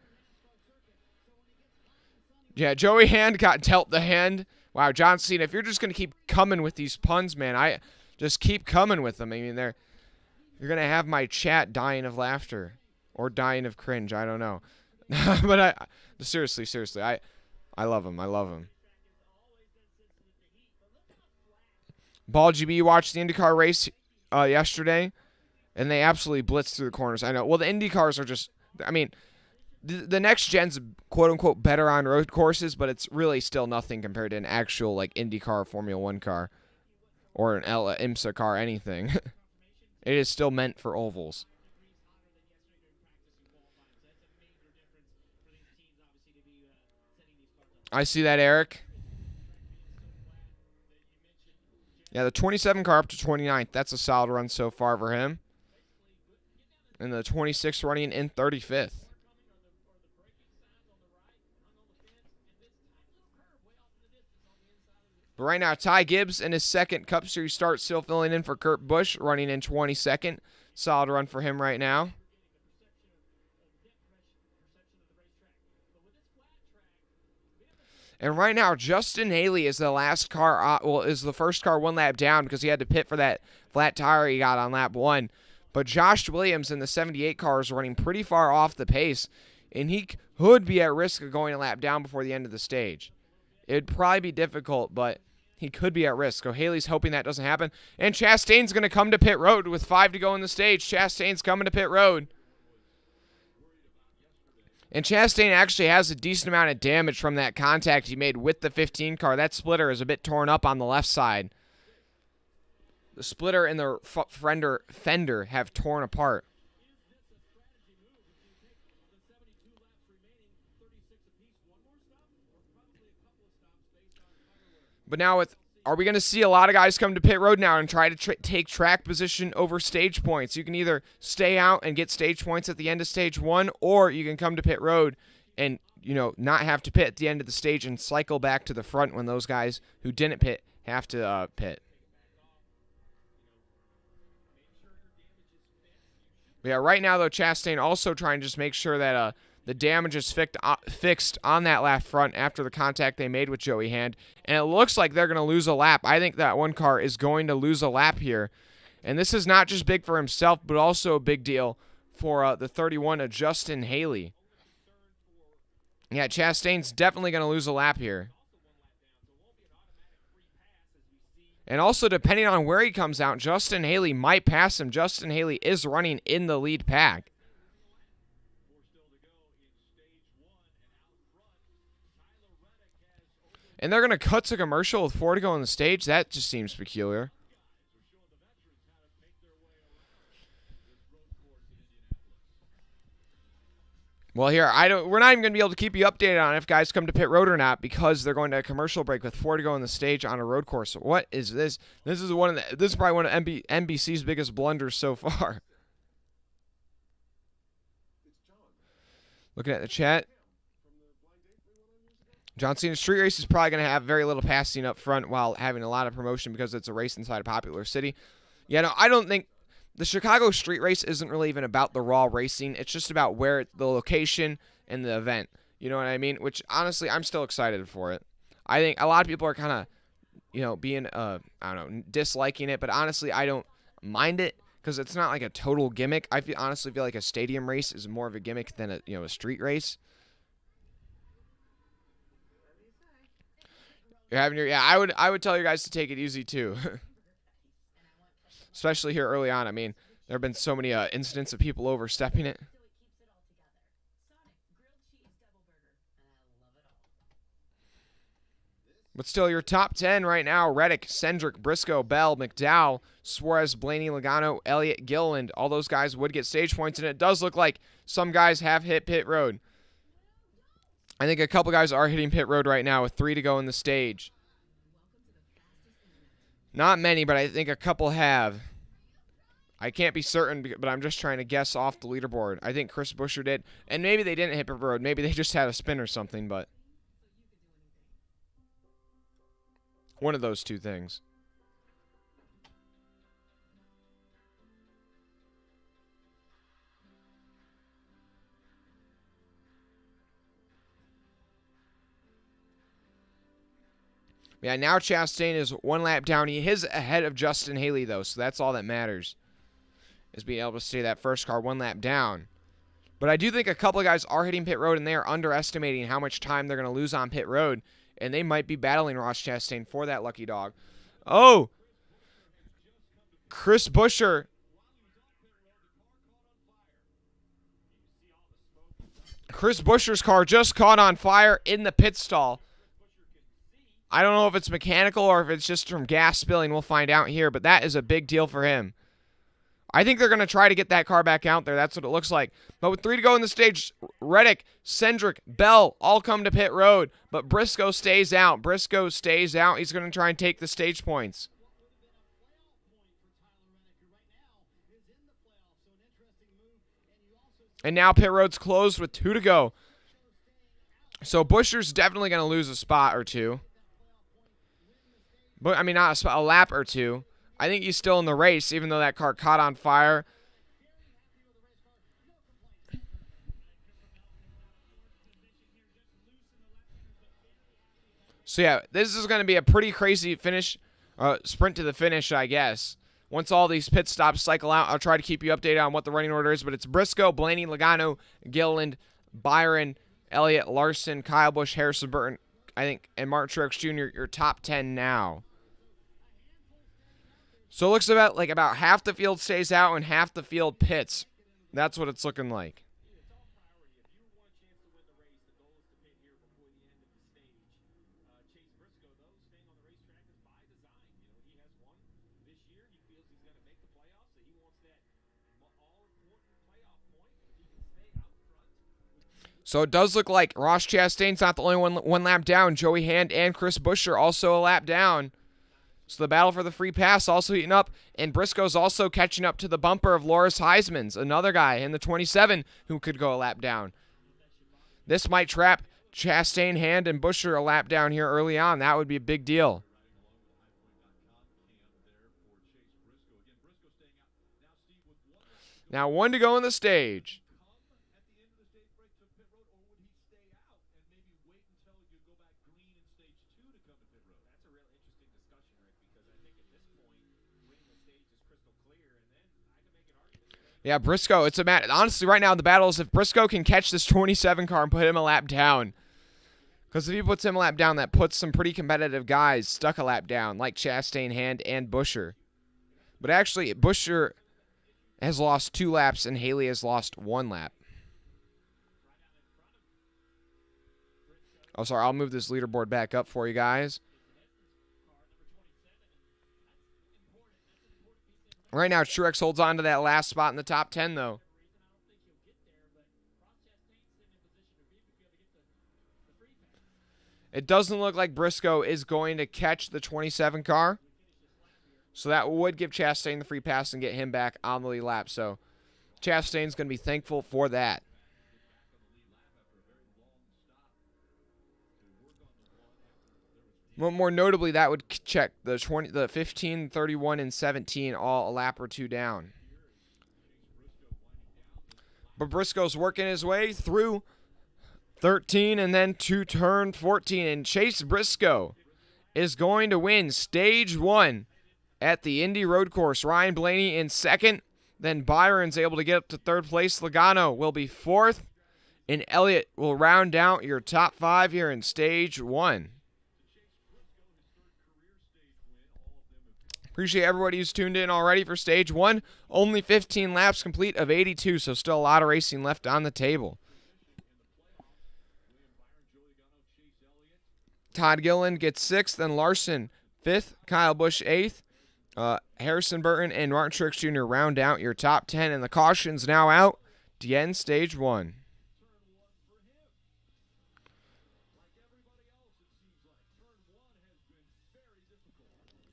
Yeah, Joey Hand got dealt the hand. Wow, John Cena, if you're just going to keep coming with these puns, man, I just keep coming with them. I mean, you're going to have my chat dying of laughter or dying of cringe. I don't know. But seriously, I love him. I love him. Ball GB, you watched the IndyCar race yesterday, and they absolutely blitzed through the corners. I know. Well, the Indy cars are just, I mean, the next gen's quote-unquote better on road courses, but it's really still nothing compared to an actual, like, IndyCar Formula 1 car or an IMSA car, anything. It is still meant for ovals. I see that, Eric. Yeah, the 27 car up to 29th. That's a solid run so far for him. And the 26 running in 35th. But right now, Ty Gibbs in his second Cup Series start still filling in for Kurt Busch, running in 22nd. Solid run for him right now. And right now, Justin Haley is the last car, is the first car one lap down because he had to pit for that flat tire he got on lap 1. But Josh Williams in the 78 car is running pretty far off the pace, and he could be at risk of going a lap down before the end of the stage. It'd probably be difficult, but he could be at risk. So Haley's hoping that doesn't happen. And Chastain's going to come to pit road with 5 to go in the stage. Chastain's coming to pit road. And Chastain actually has a decent amount of damage from that contact he made with the 15 car. That splitter is a bit torn up on the left side. The splitter and the fender have torn apart. But now are we going to see a lot of guys come to pit road now and try to take track position over stage points? You can either stay out and get stage points at the end of stage 1, or you can come to pit road and, not have to pit at the end of the stage and cycle back to the front when those guys who didn't pit have to pit. But yeah, right now, though, Chastain also trying to just make sure that the damage is fixed on that lap front after the contact they made with Joey Hand. And it looks like they're going to lose a lap. I think that one car is going to lose a lap here. And this is not just big for himself, but also a big deal for the 31 of Justin Haley. Yeah, Chastain's definitely going to lose a lap here. And also, depending on where he comes out, Justin Haley might pass him. Justin Haley is running in the lead pack. And they're going to cut to commercial with 4 to go on the stage. That just seems peculiar. Well, here, we're not even going to be able to keep you updated on if guys come to pit road or not because they're going to a commercial break with 4 to go on the stage on a road course. What is this? This is probably one of NBC's biggest blunders so far. Looking at the chat. John Cena's street race is probably going to have very little passing up front while having a lot of promotion because it's a race inside a popular city. Yeah, no, I don't think the Chicago street race isn't really even about the raw racing. It's just about where the location and the event. You know what I mean? Which, honestly, I'm still excited for it. I think a lot of people are kind of, being, disliking it. But honestly, I don't mind it because it's not like a total gimmick. I honestly feel like a stadium race is more of a gimmick than a street race. You're having I would tell you guys to take it easy too. Especially here early on. I mean, there have been so many incidents of people overstepping it. But still, your top 10 right now, Reddick, Cendric, Briscoe, Bell, McDowell, Suarez, Blaney, Logano, Elliott, Gilliland. All those guys would get stage points, and it does look like some guys have hit pit road. I think a couple guys are hitting pit road right now with 3 to go in the stage. Not many, but I think a couple have. I can't be certain, but I'm just trying to guess off the leaderboard. I think Chris Buescher did. And maybe they didn't hit pit road. Maybe they just had a spin or something, but one of those two things. Yeah, now Chastain is 1 lap down. He is ahead of Justin Haley, though, so that's all that matters, is being able to stay that first car 1 lap down. But I do think a couple of guys are hitting pit road, and they are underestimating how much time they're going to lose on pit road, and they might be battling Ross Chastain for that lucky dog. Oh! Chris Buescher. Chris Buescher's car just caught on fire in the pit stall. I don't know if it's mechanical or if it's just from gas spilling. We'll find out here, but that is a big deal for him. I think they're going to try to get that car back out there. That's what it looks like. But with 3 to go in the stage, Reddick, Cindric, Bell all come to pit road, but Briscoe stays out. Briscoe stays out. He's going to try and take the stage points. And now pit road's closed with 2 to go. So Buescher's definitely going to lose a spot or two. But I mean, not a spot, a lap or two. I think he's still in the race, even though that car caught on fire. So yeah, this is going to be a pretty crazy finish, sprint to the finish, I guess. Once all these pit stops cycle out, I'll try to keep you updated on what the running order is. But it's Briscoe, Blaney, Logano, Gilliland, Byron, Elliott, Larson, Kyle Busch, Harrison Burton, I think, and Martin Truex Jr., your top 10 now. So it looks about half the field stays out and half the field pits. That's what it's looking like. So it does look like Ross Chastain's not the only one lap down. Joey Hand and Chris Buescher also a lap down. So the battle for the free pass also heating up, and Briscoe's also catching up to the bumper of Loris Heisman's, another guy in the 27 who could go a lap down. This might trap Chastain, Hand, and Buescher a lap down here early on. That would be a big deal. Now 1 to go on the stage. Yeah, Briscoe, it's a match. Honestly, right now, the battle is if Briscoe can catch this 27 car and put him a lap down. Because if he puts him a lap down, that puts some pretty competitive guys stuck a lap down, like Chastain, Hand, and Buescher. But actually, Buescher has lost 2 laps, and Haley has lost 1 lap. Oh, sorry, I'll move this leaderboard back up for you guys. Right now, Truex holds on to that last spot in the top 10, though. It doesn't look like Briscoe is going to catch the 27 car. So that would give Chastain the free pass and get him back on the lead lap. So Chastain's going to be thankful for that. More notably, that would check the 15, 31, and 17 all a lap or 2 down. But Briscoe's working his way through 13 and then to turn 14. And Chase Briscoe is going to win stage 1 at the Indy Road Course. Ryan Blaney in second. Then Byron's able to get up to 3rd place. Logano will be 4th. And Elliott will round out your top 5 here in stage 1. Appreciate everybody who's tuned in already for stage 1. Only 15 laps complete of 82, so still a lot of racing left on the table. Todd Gilliland gets 6th, and Larson 5th, Kyle Busch 8th. Harrison Burton and Martin Truex Jr. round out your top 10, and the caution's now out to end stage 1.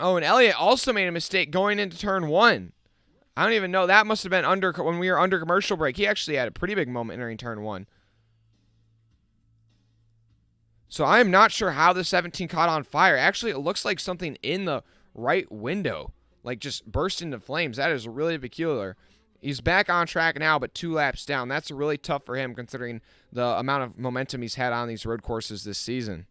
Oh, and Elliott also made a mistake going into turn 1. I don't even know. That must have been when we were under commercial break. He actually had a pretty big moment entering turn 1. So I am not sure how the 17 caught on fire. Actually, it looks like something in the right window, like just burst into flames. That is really peculiar. He's back on track now, but 2 laps down. That's really tough for him considering the amount of momentum he's had on these road courses this season.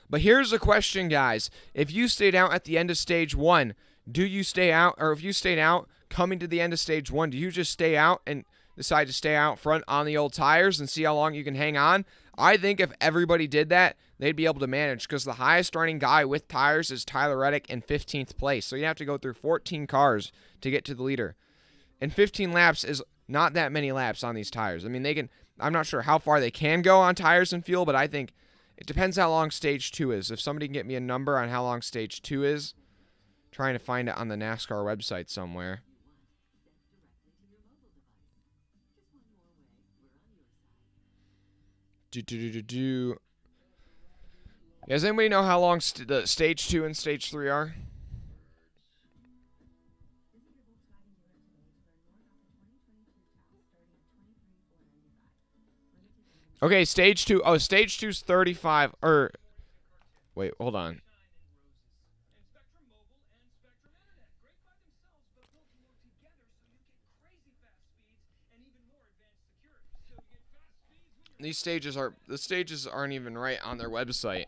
But here's the question, guys. If you stayed out at the end of stage 1, do you stay out? Or if you stayed out coming to the end of stage 1, do you just stay out and decide to stay out front on the old tires and see how long you can hang on? I think if everybody did that, they'd be able to manage, because the highest running guy with tires is Tyler Reddick in 15th place. So you have to go through 14 cars to get to the leader. And 15 laps is not that many laps on these tires. I mean, I'm not sure how far they can go on tires and fuel, but I think it depends how long stage 2 is. If somebody can get me a number on how long stage 2 is, trying to find it on the NASCAR website somewhere. Does anybody know how long the stage 2 and stage 3 are? Okay, stage 2. Oh, stage 2's 35. Wait, hold on. The stages aren't even right on their website.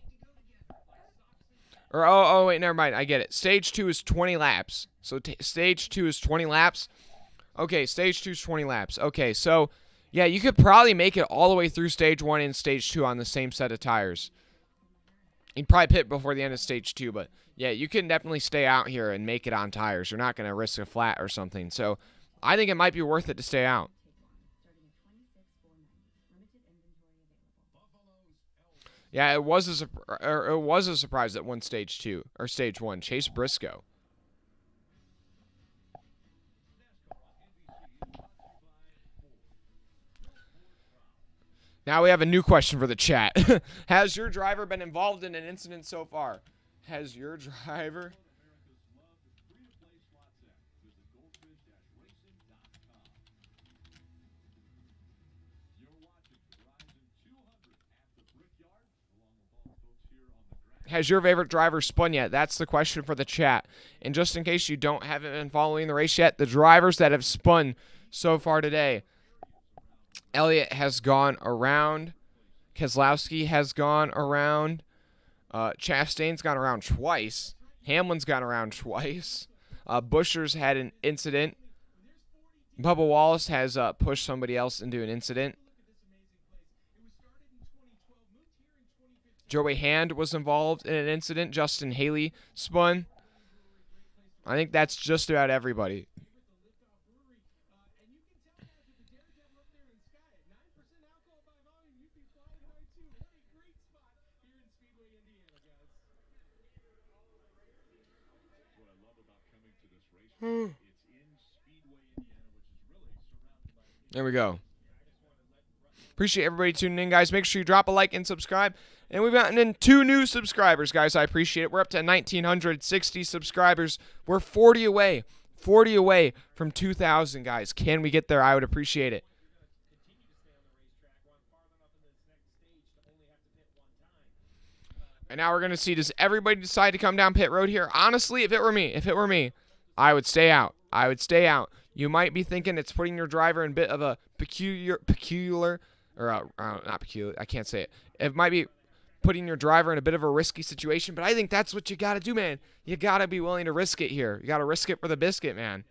Oh wait, never mind. I get it. Stage 2 is 20 laps. So stage 2 is 20 laps. Okay, stage 2 is 20 laps. Okay, so yeah, you could probably make it all the way through stage 1 and stage 2 on the same set of tires. You'd probably pit before the end of stage 2, but yeah, you can definitely stay out here and make it on tires. You're not going to risk a flat or something. So I think it might be worth it to stay out. Yeah, it was a surprise that won stage 2 or stage 1. Chase Briscoe. Now we have a new question for the chat. Has your driver been involved in an incident so far? Has your driver? Has your favorite driver spun yet? That's the question for the chat. And just in case you haven't been following the race yet, the drivers that have spun so far today: Elliott has gone around, Keselowski has gone around, Chastain's gone around twice, Hamlin's gone around twice, Buescher's had an incident, Bubba Wallace has pushed somebody else into an incident. Joey Hand was involved in an incident. Justin Haley spun. I think that's just about everybody. There we go. Appreciate everybody tuning in, guys. Make sure you drop a like and subscribe. And we've gotten in 2 new subscribers, guys. I appreciate it. We're up to 1,960 subscribers. We're 40 away from 2,000, guys. Can we get there? I would appreciate it. And now we're going to see, does everybody decide to come down pit road here? Honestly, if it were me, I would stay out. You might be thinking it's putting your driver in a bit of a I can't say it. It might be putting your driver in a bit of a risky situation, but I think that's what you got to do, man. You got to be willing to risk it here. You got to risk it for the biscuit, man.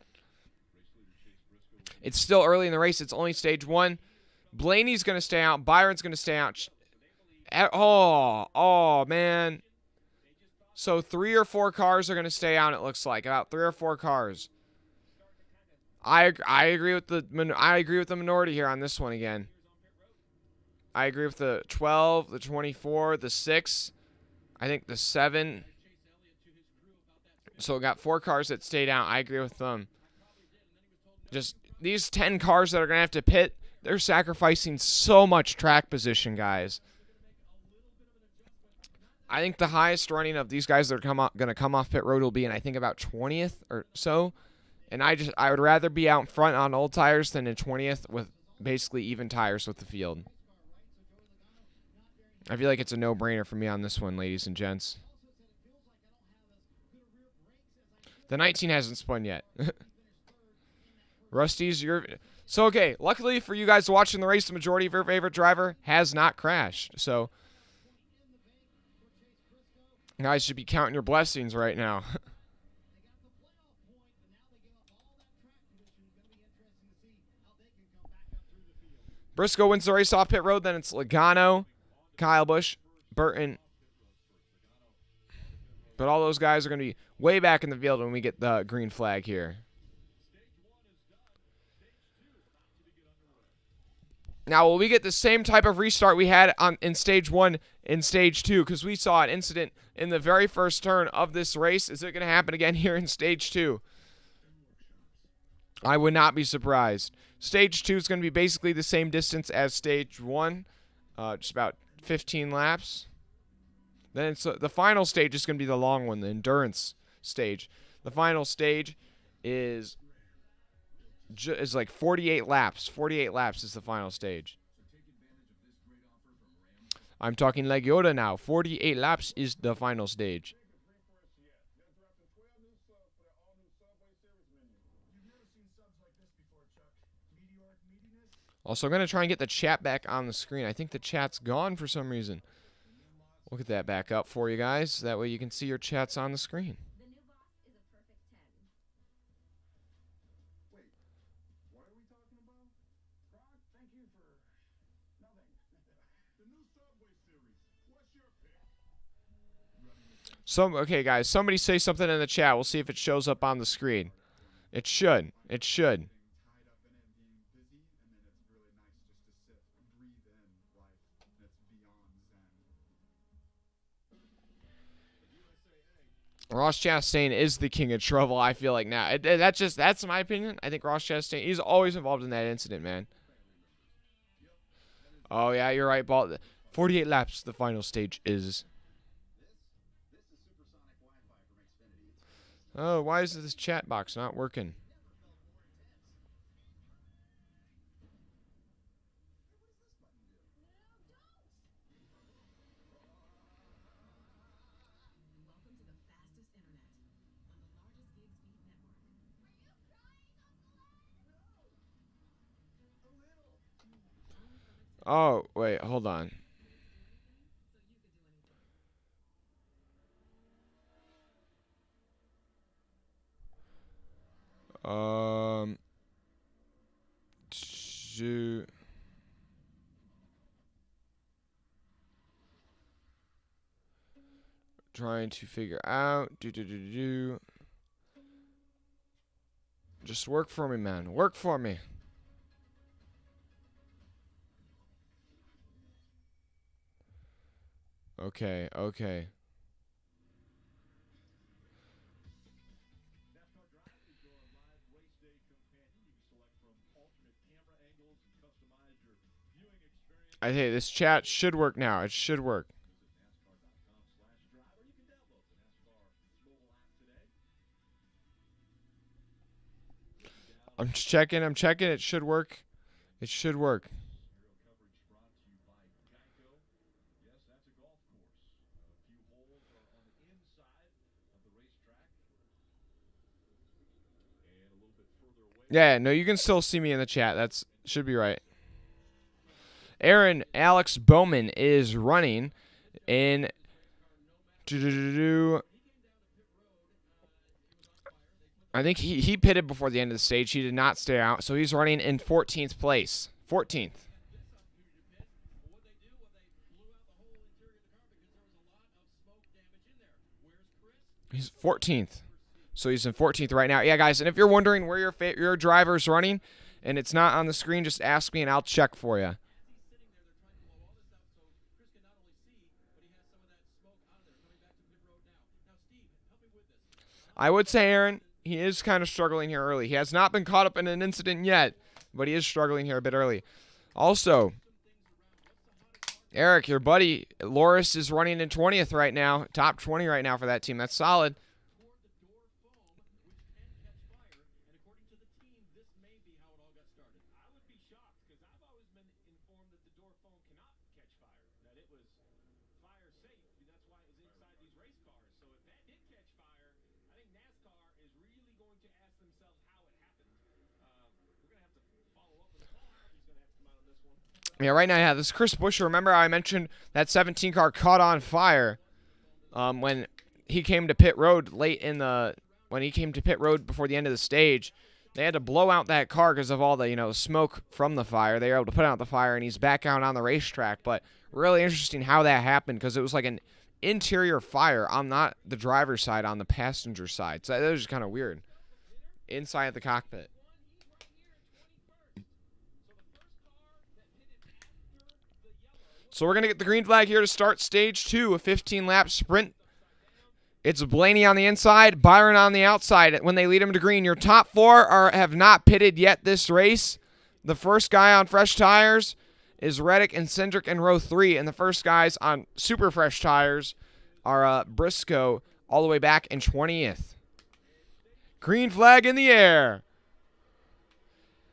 It's still early in the race. It's only stage 1. Blaney's going to stay out. Byron's going to stay out. Oh, man. So 3 or 4 cars are going to stay out, it looks like. About 3 or 4 cars. I agree with the minority here on this one again. I agree with the 12, the 24, the 6, I think the 7. So we got 4 cars that stayed out. I agree with them. Just these 10 cars that are going to have to pit, they're sacrificing so much track position, guys. I think the highest running of these guys that are going to come off pit road will be in, I think, about 20th or so. And I would rather be out in front on old tires than in 20th with basically even tires with the field. I feel like it's a no-brainer for me on this one, ladies and gents. The 19 hasn't spun yet. Rusty's So, okay, luckily for you guys watching the race, the majority of your favorite driver has not crashed. So, you guys should be counting your blessings right now. Briscoe wins the race off pit road. Then it's Logano, Kyle Busch, Burton. But all those guys are going to be way back in the field when we get the green flag here. Now, will we get the same type of restart we had in Stage 1 in Stage 2? Because we saw an incident in the very first turn of this race. Is it going to happen again here in Stage 2? I would not be surprised. Stage 2 is going to be basically the same distance as Stage 1, just about 15 laps. Then the final stage is going to be the long one, the endurance stage. The final stage is like 48 laps. 48 laps is the final stage. I'm talking like Yoda now. 48 laps is the final stage. Also, I'm going to try and get the chat back on the screen. I think the chat's gone for some reason. We'll get that back up for you guys. That way you can see your chats on the screen. Okay, guys, somebody say something in the chat. We'll see if it shows up on the screen. It should. It should. Ross Chastain is the king of trouble, I feel like now. That's my opinion. I think Ross Chastain, he's always involved in that incident, man. Oh, yeah, you're right, Ball. 48 laps, the final stage is. Oh, why is this chat box not working? Oh, wait, hold on. Trying to figure out. Just work for me, man. Work for me. Okay, okay. I think this chat should work now. It should work. I'm checking. I'm checking. It should work. It should work. Yeah, no, you can still see me in the chat. That should be right. Alex Bowman is running in. I think he pitted before the end of the stage. He did not stay out, so he's running in 14th place. 14th. He's 14th. So he's in 14th right now. Yeah, guys, and if you're wondering where your driver's running and it's not on the screen, just ask me and I'll check for you. I would say, Aaron, he is kind of struggling here early. He has not been caught up in an incident yet, but he is struggling here a bit early. Also, Eric, your buddy Loris is running in 20th right now. Top 20 right now for that team. That's solid. Yeah, right now, yeah, this is Chris Buescher. Remember I mentioned that 17 car caught on fire when he came to pit road when he came to pit road before the end of the stage. They had to blow out that car because of all the, smoke from the fire. They were able to put out the fire, and he's back out on the racetrack. But really interesting how that happened because it was like an interior fire on not the driver's side, on the passenger side. So that was just kind of weird. Inside the cockpit. So we're going to get the green flag here to start stage 2, a 15-lap sprint. It's Blaney on the inside, Byron on the outside when they lead him to green. Your top 4 have not pitted yet this race. The first guy on fresh tires is Reddick and Cindric in row 3, and the first guys on super fresh tires are Briscoe all the way back in 20th. Green flag in the air.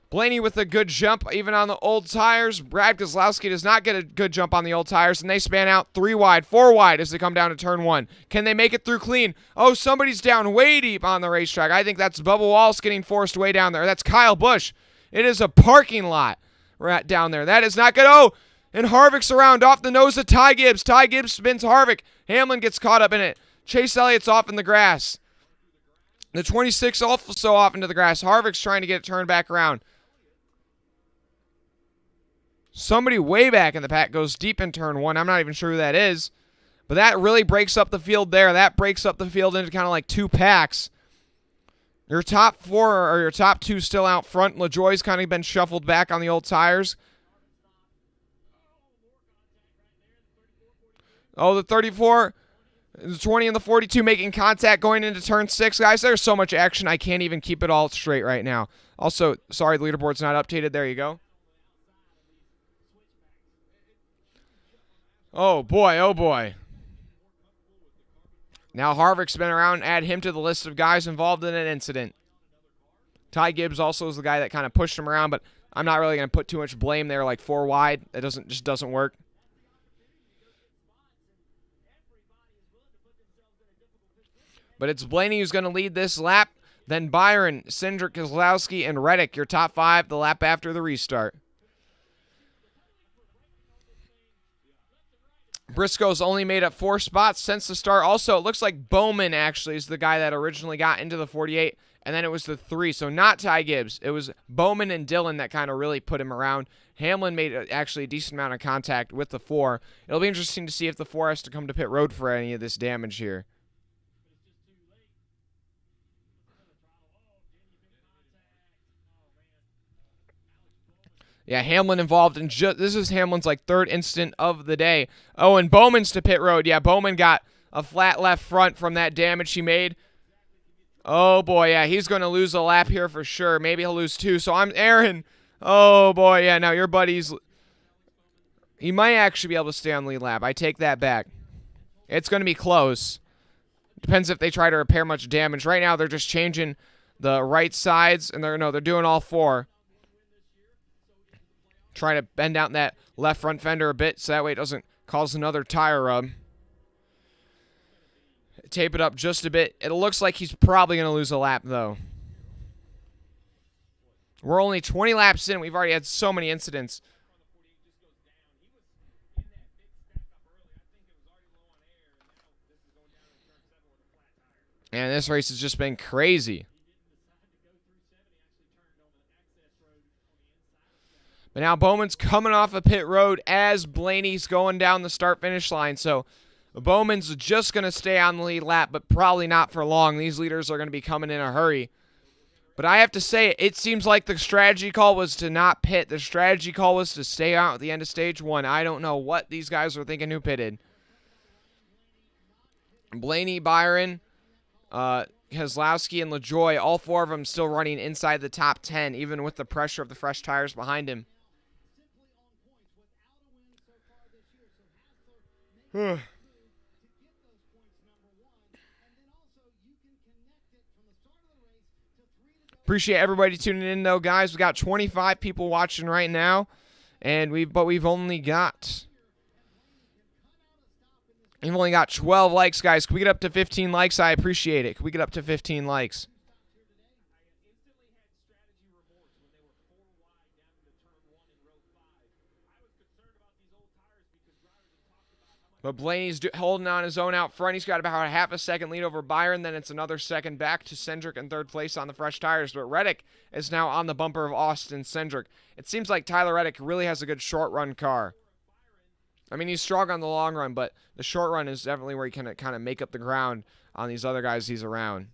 Blaney with a good jump, even on the old tires. Brad Keselowski does not get a good jump on the old tires, and they span out 3 wide, 4 wide as they come down to turn 1. Can they make it through clean? Oh, somebody's down way deep on the racetrack. I think that's Bubba Wallace getting forced way down there. That's Kyle Busch. It is a parking lot right down there. That is not good. Oh, and Harvick's around off the nose of Ty Gibbs. Ty Gibbs spins Harvick. Hamlin gets caught up in it. Chase Elliott's off in the grass. The 26 also off into the grass. Harvick's trying to get it turned back around. Somebody way back in the pack goes deep in turn 1. I'm not even sure who that is. But that really breaks up the field there. That breaks up the field into kind of like 2 packs. Your top 4 or your top 2 still out front. LaJoie's kind of been shuffled back on the old tires. Oh, the 34, the 20, and the 42 making contact going into turn 6. Guys, there's so much action. I can't even keep it all straight right now. Also, sorry, the leaderboard's not updated. There you go. Oh, boy, oh, boy. Now Harvick's been around. Add him to the list of guys involved in an incident. Ty Gibbs also is the guy that kind of pushed him around, but I'm not really going to put too much blame there, like 4 wide. It just doesn't work. But it's Blaney who's going to lead this lap. Then Byron, Cindric, Keselowski, and Reddick, your top 5 the lap after the restart. Briscoe's only made up 4 spots since the start. Also, it looks like Bowman actually is the guy that originally got into the 48, and then it was the 3. So not Ty Gibbs. It was Bowman and Dillon that kind of really put him around. Hamlin made actually a decent amount of contact with the 4. It'll be interesting to see if the 4 has to come to pit road for any of this damage here. Yeah, Hamlin involved in this is Hamlin's like 3rd incident of the day. Oh, and Bowman's to pit road. Yeah, Bowman got a flat left front from that damage he made. Oh, boy, yeah, he's going to lose a lap here for sure. Maybe he'll lose 2. So I'm Aaron. Oh, boy, yeah, now your buddy's... He might actually be able to stay on the lead lap. I take that back. It's going to be close. Depends if they try to repair much damage. Right now, they're just changing the right sides, and they're doing all 4. Trying to bend out that left front fender a bit so that way it doesn't cause another tire rub. Tape it up just a bit. It looks like he's probably going to lose a lap, though. We're only 20 laps in. We've already had so many incidents. And this race has just been crazy. But now Bowman's coming off a pit road as Blaney's going down the start-finish line. So Bowman's just going to stay on the lead lap, but probably not for long. These leaders are going to be coming in a hurry. But I have to say, it seems like the strategy call was to not pit. The strategy call was to stay out at the end of stage 1. I don't know what these guys were thinking who pitted. Blaney, Byron, Keselowski, and LaJoie, all 4 of them still running inside the top 10, even with the pressure of the fresh tires behind him. Appreciate everybody tuning in, though, guys. We got 25 people watching right now, and we've only got 12 likes, guys. Can we get up to 15 likes? I appreciate it. Can we get up to 15 likes? But Blaney's holding on his own out front. He's got about a half a second lead over Byron. Then it's another second back to Cindric in third place on the fresh tires. But Reddick is now on the bumper of Austin Cindric. It seems like Tyler Reddick really has a good short run car. I mean, he's strong on the long run, but the short run is definitely where he can kind of make up the ground on these other guys he's around.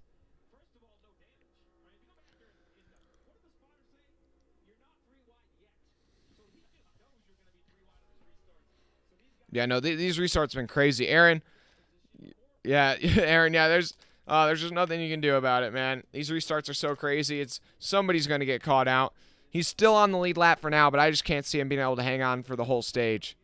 Yeah, no, these restarts have been crazy. Aaron, yeah, Aaron, yeah, there's just nothing you can do about it, man. These restarts are so crazy. Somebody's going to get caught out. He's still on the lead lap for now, but I just can't see him being able to hang on for the whole stage.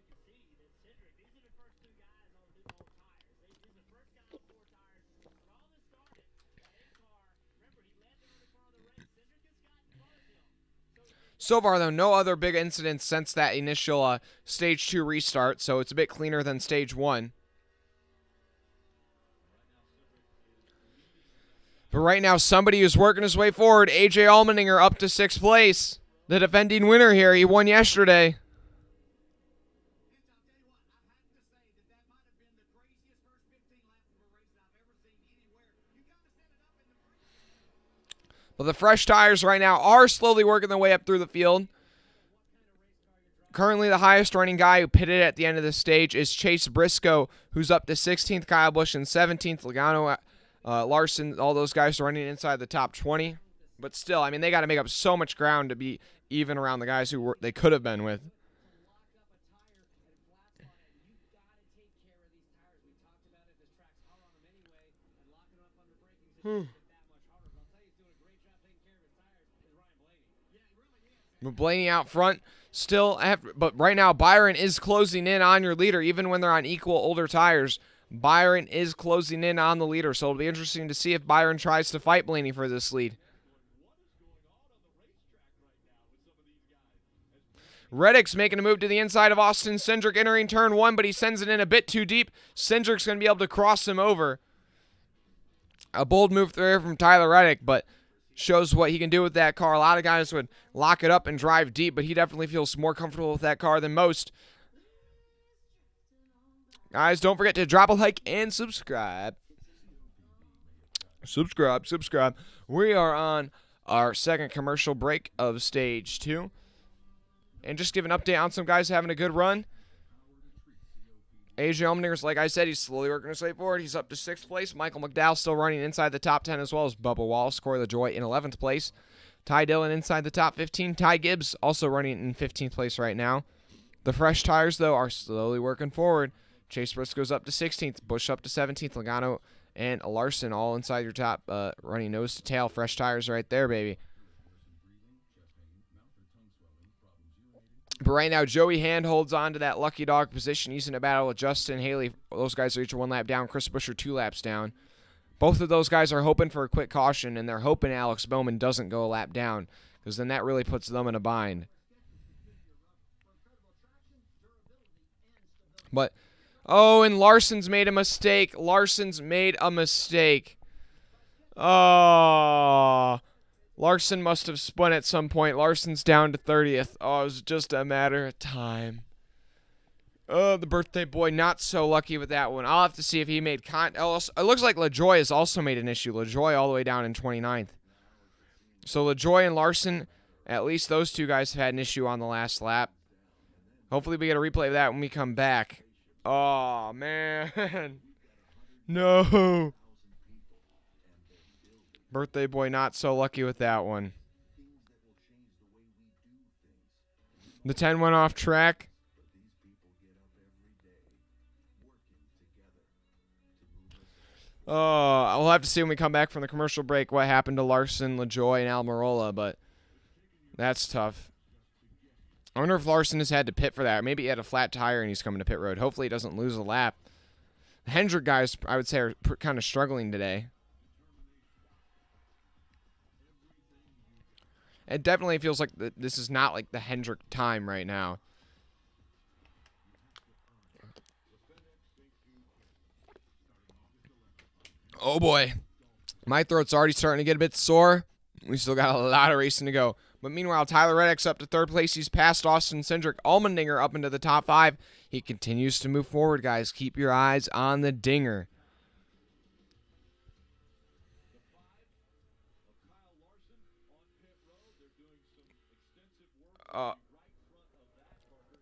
So far, though, no other big incidents since that initial Stage 2 restart, so it's a bit cleaner than Stage 1. But right now, somebody is working his way forward. AJ Allmendinger up to 6th place. The defending winner here. He won yesterday. But the fresh tires right now are slowly working their way up through the field. Currently, the highest running guy who pitted at the end of the stage is Chase Briscoe, who's up to 16th. Kyle Busch in 17th. Logano, Larson, all those guys are running inside the top 20. But still, I mean, they got to make up so much ground to be even around the guys who they could have been with. Blaney out front still, but right now Byron is closing in on your leader, even when they're on equal older tires. Byron is closing in on the leader, so it'll be interesting to see if Byron tries to fight Blaney for this lead. Reddick's making a move to the inside of Austin Cindric, entering turn 1, but he sends it in a bit too deep. Cindric's going to be able to cross him over. A bold move there from Tyler Reddick, but shows what he can do with that car. A lot of guys would lock it up and drive deep, but he definitely feels more comfortable with that car than most. Guys, don't forget to drop a like and subscribe. Subscribe. We are on our second commercial break of Stage 2. And just give an update on some guys having a good run. AJ Allmendinger's, like I said, he's slowly working his way forward. He's up to 6th place. Michael Mcdowell still running inside the top 10, as well as Bubba Wallace, Corey LaJoie in 11th place. Ty Dillon inside the top 15. Ty Gibbs also running in 15th place right now. The fresh tires, though, are slowly working forward. Chase Briscoe's up to 16th. Busch up to 17th. Logano and Larson all inside your top, running nose to tail. Fresh tires right there, baby. But right now, Joey Hand holds on to that lucky dog position. He's in a battle with Justin Haley. Those guys are each 1 lap down. Chris Buescher 2 laps down. Both of those guys are hoping for a quick caution, and they're hoping Alex Bowman doesn't go a lap down, because then that really puts them in a bind. But, oh, and Larson's made a mistake. Oh, Larson must have spun at some point. Larson's down to 30th. Oh, it was just a matter of time. Oh, the birthday boy, not so lucky with that one. I'll have to see if he made it looks like LaJoie has also made an issue. LaJoie all the way down in 29th. So LaJoie and Larson, at least those two guys have had an issue on the last lap. Hopefully we get a replay of that when we come back. Oh, man. No. Birthday boy not so lucky with that one. The 10 went off track. Oh, I'll have to see when we come back from the commercial break what happened to Larson, LaJoie, and Almirola, but that's tough. I wonder if Larson has had to pit for that. Maybe he had a flat tire and he's coming to pit road. Hopefully he doesn't lose a lap. Hendrick guys, I would say, are kind of struggling today. It definitely feels like this is not like the Hendrick time right now. Oh boy. My throat's already starting to get a bit sore. We still got a lot of racing to go. But meanwhile, Tyler Reddick's up to third place. He's passed Austin Cindric. Allmendinger up into the top 5. He continues to move forward, guys. Keep your eyes on the dinger.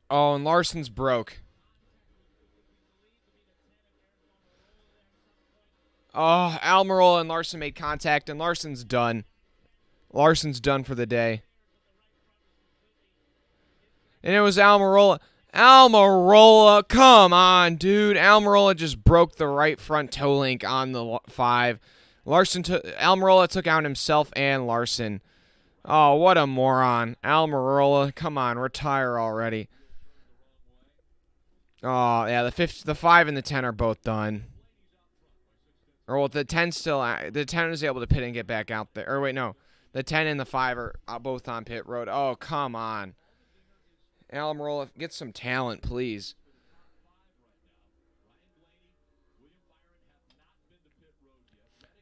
Oh, and Larson's broke. Oh, Almirola and Larson made contact, and Larson's done. Larson's done for the day. And it was Almirola. Almirola, come on, dude. Almirola just broke the right front toe link on the 5. Almirola took out himself and Larson. Oh, what a moron. Almirola, come on, retire already. Oh, yeah, the 5 and the 10 are both done. Or, well, the 10 is able to pit and get back out there. Or, wait, no. The 10 and the 5 are both on pit road. Oh, come on. Almirola, get some talent, please.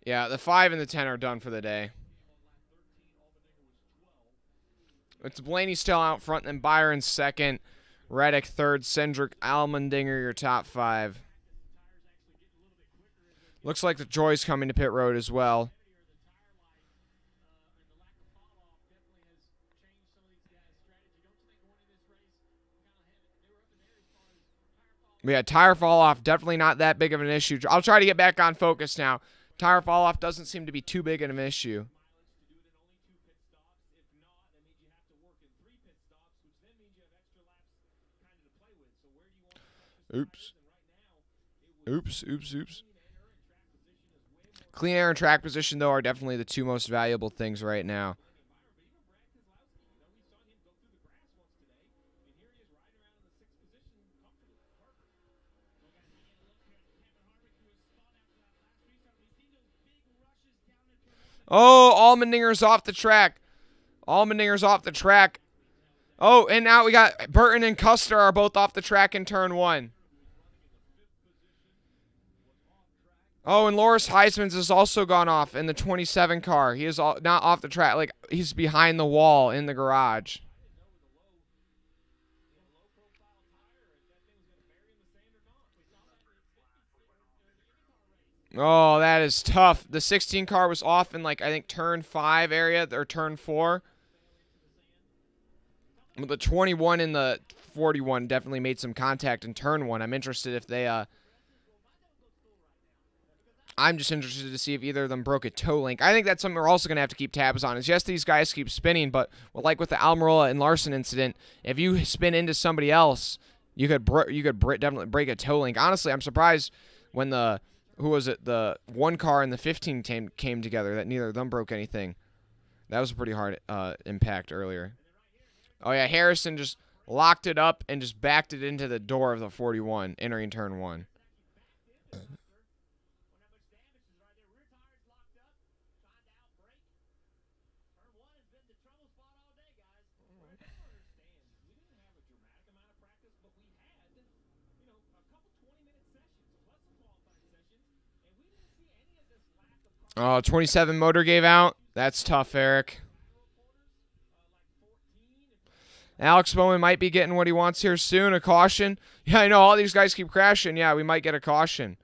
Yeah, the 5 and the 10 are done for the day. It's Blaney still out front, then Byron second. Reddick third, Cindric, Allmendinger, your top 5. Looks like the Joy's coming to pit road as well. Yeah, tire fall off, definitely not that big of an issue. I'll try to get back on focus now. Tire fall off doesn't seem to be too big of an issue. Oops. Clean air and track position, though, are definitely the 2 most valuable things right now. Oh, Allmendinger's off the track. Allmendinger's off the track. Oh, and now we got Burton and Custer are both off the track in turn 1. Oh, and Loris Heisman's has also gone off in the 27 car. He is not off the track. Like, he's behind the wall in the garage. Oh, that is tough. The 16 car was off in, like, I think turn 5 area or turn 4. But the 21 and the 41 definitely made some contact in turn 1. I'm interested if they, I'm just interested to see if either of them broke a toe link. I think that's something we're also going to have to keep tabs on. Is yes, these guys keep spinning, but like with the Almirola and Larson incident, if you spin into somebody else, you could definitely break a toe link. Honestly, I'm surprised when the the 1 car and the 15 came together that neither of them broke anything. That was a pretty hard impact earlier. Oh yeah, Harrison just locked it up and just backed it into the door of the 41 entering turn 1. Oh, 27 motor gave out. That's tough, Eric. Alex Bowman might be getting what he wants here soon. A caution. Yeah, I know. All these guys keep crashing. Yeah, we might get a caution.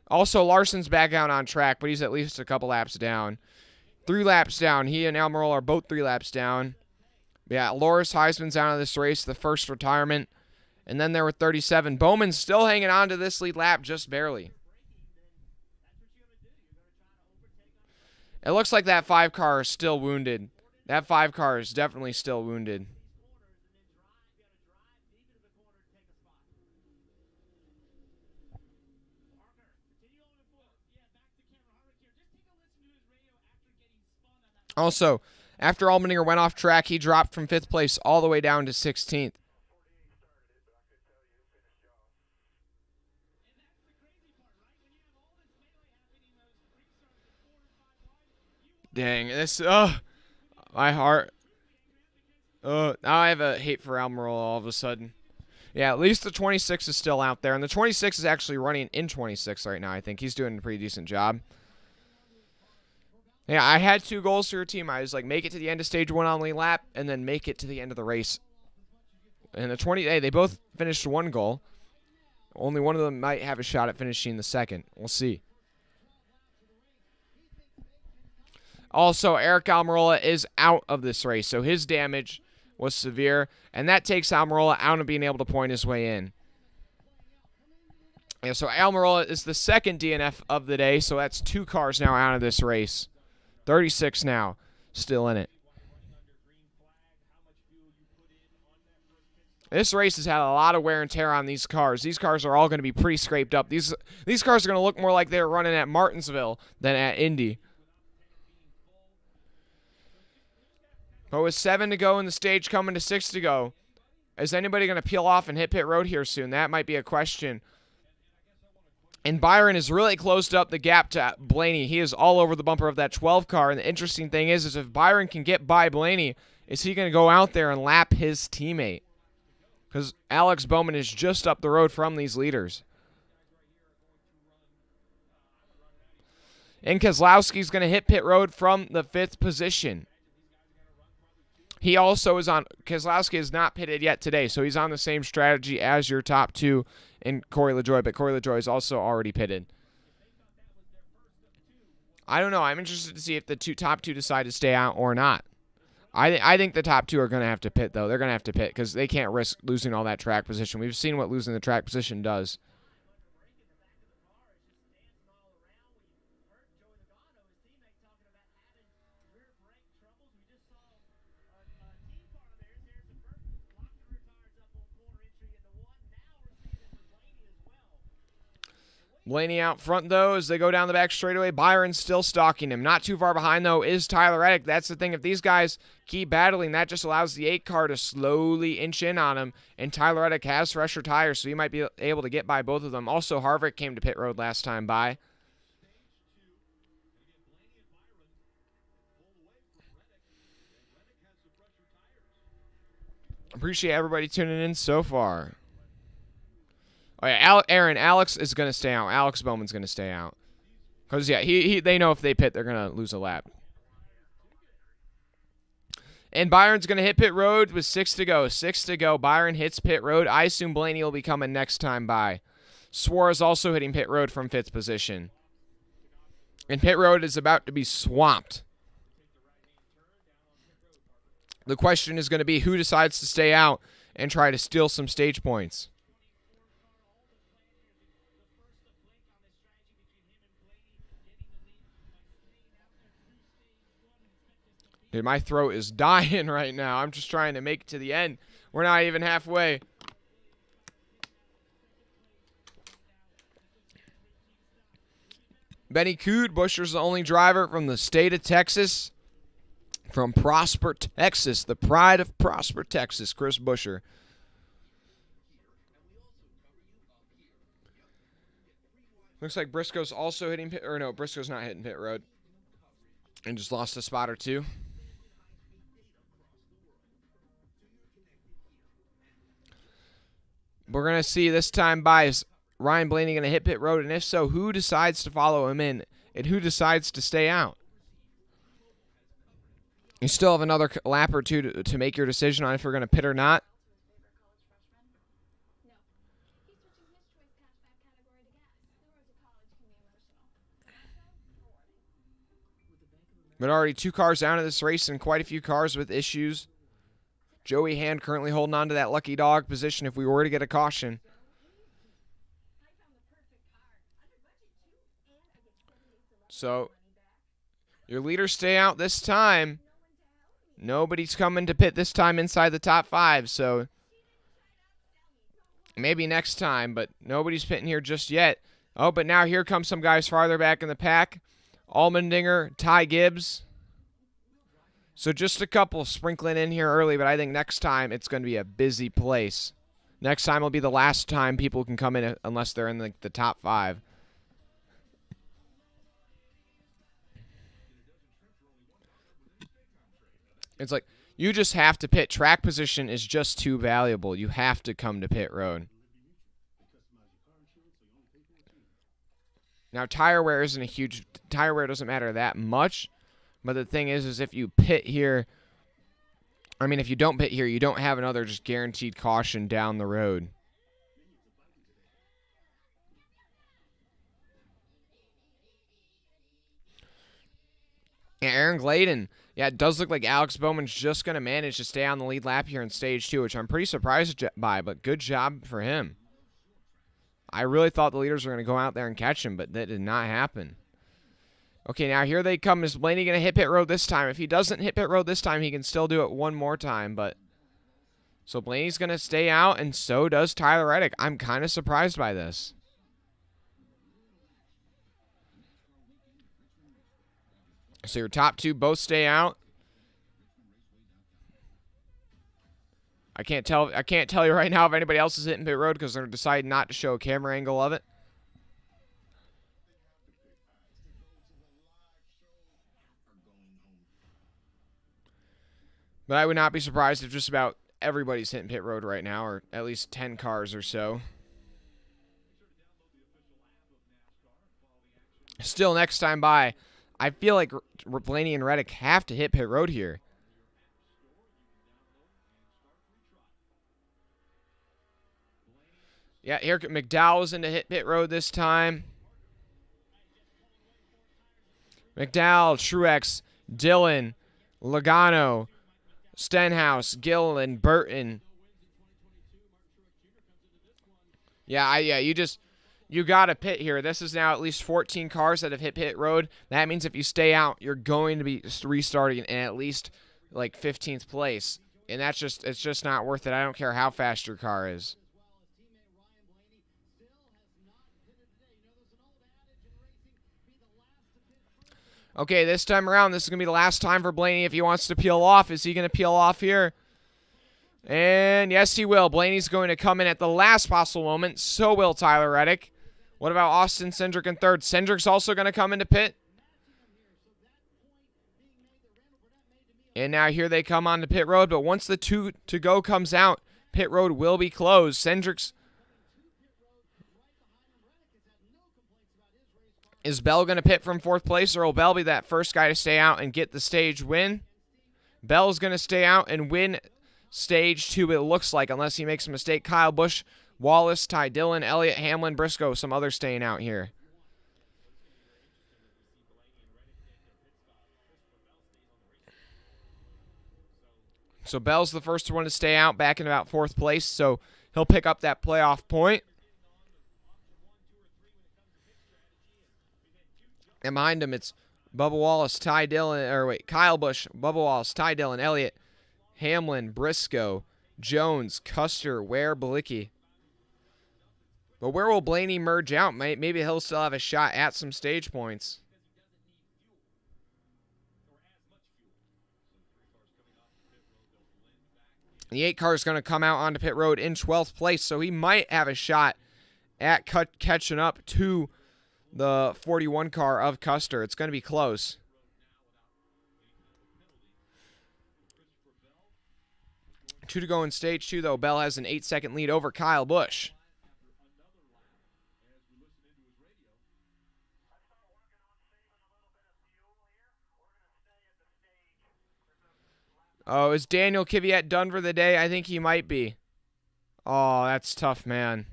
Also, Larson's back out on track, but he's at least a couple laps down. 3 laps down. He and Almirola are both 3 laps down. Yeah, Loris Heisman's out of this race, the first retirement. And then there were 37. Bowman's still hanging on to this lead lap just barely. It looks like that 5 car is still wounded. That 5 car is definitely still wounded. Also, after Allmendinger went off track, he dropped from 5th place all the way down to 16th. Dang, this, my heart. Now I have a hate for Almirola all of a sudden. Yeah, at least the 26 is still out there. And the 26 is actually running in 26 right now, I think. He's doing a pretty decent job. Yeah, I had 2 goals for your team. I was like, make it to the end of stage 1 on the lap, and then make it to the end of the race. And the 20, hey, they both finished 1 goal. Only one of them might have a shot at finishing the second. We'll see. Also, Eric Almirola is out of this race, so his damage was severe, and that takes Almirola out of being able to point his way in. Yeah, so Almirola is the second DNF of the day, so that's 2 cars now out of this race. 36 now, still in it. This race has had a lot of wear and tear on these cars. These cars are all going to be pretty scraped up. These cars are going to look more like they're running at Martinsville than at Indy. But with 7 to go in the stage, coming to 6 to go, is anybody going to peel off and hit pit road here soon? That might be a question. And Byron has really closed up the gap to Blaney. He is all over the bumper of that 12 car. And the interesting thing is if Byron can get by Blaney, is he going to go out there and lap his teammate? Because Alex Bowman is just up the road from these leaders. And Keselowski's going to hit pit road from the 5th position. He also is on, Keselowski is not pitted yet today, so he's on the same strategy as your top 2 in Corey LaJoie, but Corey LaJoie is also already pitted. I don't know. I'm interested to see if the top two decide to stay out or not. I think the top 2 are going to have to pit, though. They're going to have to pit because they can't risk losing all that track position. We've seen what losing the track position does. Blaney out front, though, as they go down the back straightaway. Byron's still stalking him. Not too far behind, though, is Tyler Reddick. That's the thing. If these guys keep battling, that just allows the 8 car to slowly inch in on him. And Tyler Reddick has fresher tires, so he might be able to get by both of them. Also, Harvick came to pit road last time by. Appreciate everybody tuning in so far. Oh, yeah, Alex is going to stay out. Alex Bowman's going to stay out. Because, yeah, they know if they pit, they're going to lose a lap. And Byron's going to hit pit road with 6 to go. 6 to go. Byron hits pit road. I assume Blaney will be coming next time by. Suarez also hitting pit road from 5th position. And pit road is about to be swamped. The question is going to be who decides to stay out and try to steal some stage points. Dude, my throat is dying right now. I'm just trying to make it to the end. We're not even halfway. Benny Coode, Buscher's the only driver from the state of Texas. From Prosper, Texas. The pride of Prosper, Texas. Chris Buscher. Looks like Briscoe's also hitting pit. Or no, Briscoe's not hitting pit road. And just lost a spot or 2. We're going to see this time by is Ryan Blaney going to hit pit road, and if so, who decides to follow him in, and who decides to stay out? You still have another lap or 2 to make your decision on if you're going to pit or not. But already 2 cars down of this race and quite a few cars with issues. Joey Hand currently holding on to that lucky dog position if we were to get a caution. So, your leaders stay out this time. Nobody's coming to pit this time inside the top 5, so maybe next time, but nobody's pitting here just yet. Oh, but now here come some guys farther back in the pack. Allmendinger, Ty Gibbs. So just a couple sprinkling in here early, but I think next time it's going to be a busy place. Next time will be the last time people can come in unless they're in the top 5. It's like you just have to pit. Track position is just too valuable. You have to come to pit road. Now, tire wear isn't a huge... Tire wear doesn't matter that much. But the thing is if you pit here... I mean, if you don't pit here, you don't have another just guaranteed caution down the road. Yeah, Aaron Gladden. Yeah, it does look like Alex Bowman's just going to manage to stay on the lead lap here in stage 2, which I'm pretty surprised by, but good job for him. I really thought the leaders were going to go out there and catch him, but that did not happen. Okay, now here they come. Is Blaney going to hit pit road this time? If he doesn't hit pit road this time, he can still do it one more time. But so Blaney's going to stay out, and so does Tyler Reddick. I'm kind of surprised by this. So your top two both stay out. I can't tell you right now if anybody else is hitting pit road because they're deciding not to show a camera angle of it. But I would not be surprised if just about everybody's hitting pit road right now, or at least 10 cars or so. Still, next time by, I feel like Blaney and Reddick have to hit pit road here. Yeah, here Mcdowell is in to hit pit road this time. McDowell, Truex, Dillon, Logano, Stenhouse, Gill, and Burton. Yeah, you got to pit here. This is now at least 14 cars that have hit pit road. That means if you stay out, you're going to be restarting in at least like 15th place. And it's just not worth it. I don't care how fast your car is. Okay, this time around, this is going to be the last time for Blaney if he wants to peel off. Is he going to peel off here? And yes, he will. Blaney's going to come in at the last possible moment. So will Tyler Reddick. What about Austin Cindric in third? Cindric's also going to come into pit. And now here they come onto pit road. But once the 2 to go comes out, pit road will be closed. Cindric's... Is Bell going to pit from 4th place, or will Bell be that first guy to stay out and get the stage win? Bell's going to stay out and win stage 2, it looks like, unless he makes a mistake. Kyle Busch, Wallace, Ty Dillon, Elliott, Hamlin, Briscoe, some others staying out here. So Bell's the first one to stay out, back in about 4th place, so he'll pick up that playoff point. And behind him, it's Bubba Wallace, Ty Dillon, Kyle Busch, Bubba Wallace, Ty Dillon, Elliott, Hamlin, Briscoe, Jones, Custer, Ware, Bilicki. But where will Blaney merge out? Maybe he'll still have a shot at some stage points. The 8 car is going to come out onto pit road in 12th place, so he might have a shot at catching up to the 41 car of Custer. It's going to be close. Two to go in stage 2, though. Bell has an 8-second lead over Kyle Busch. Oh, is Daniel Kvyat done for the day? I think he might be. Oh, that's tough, man.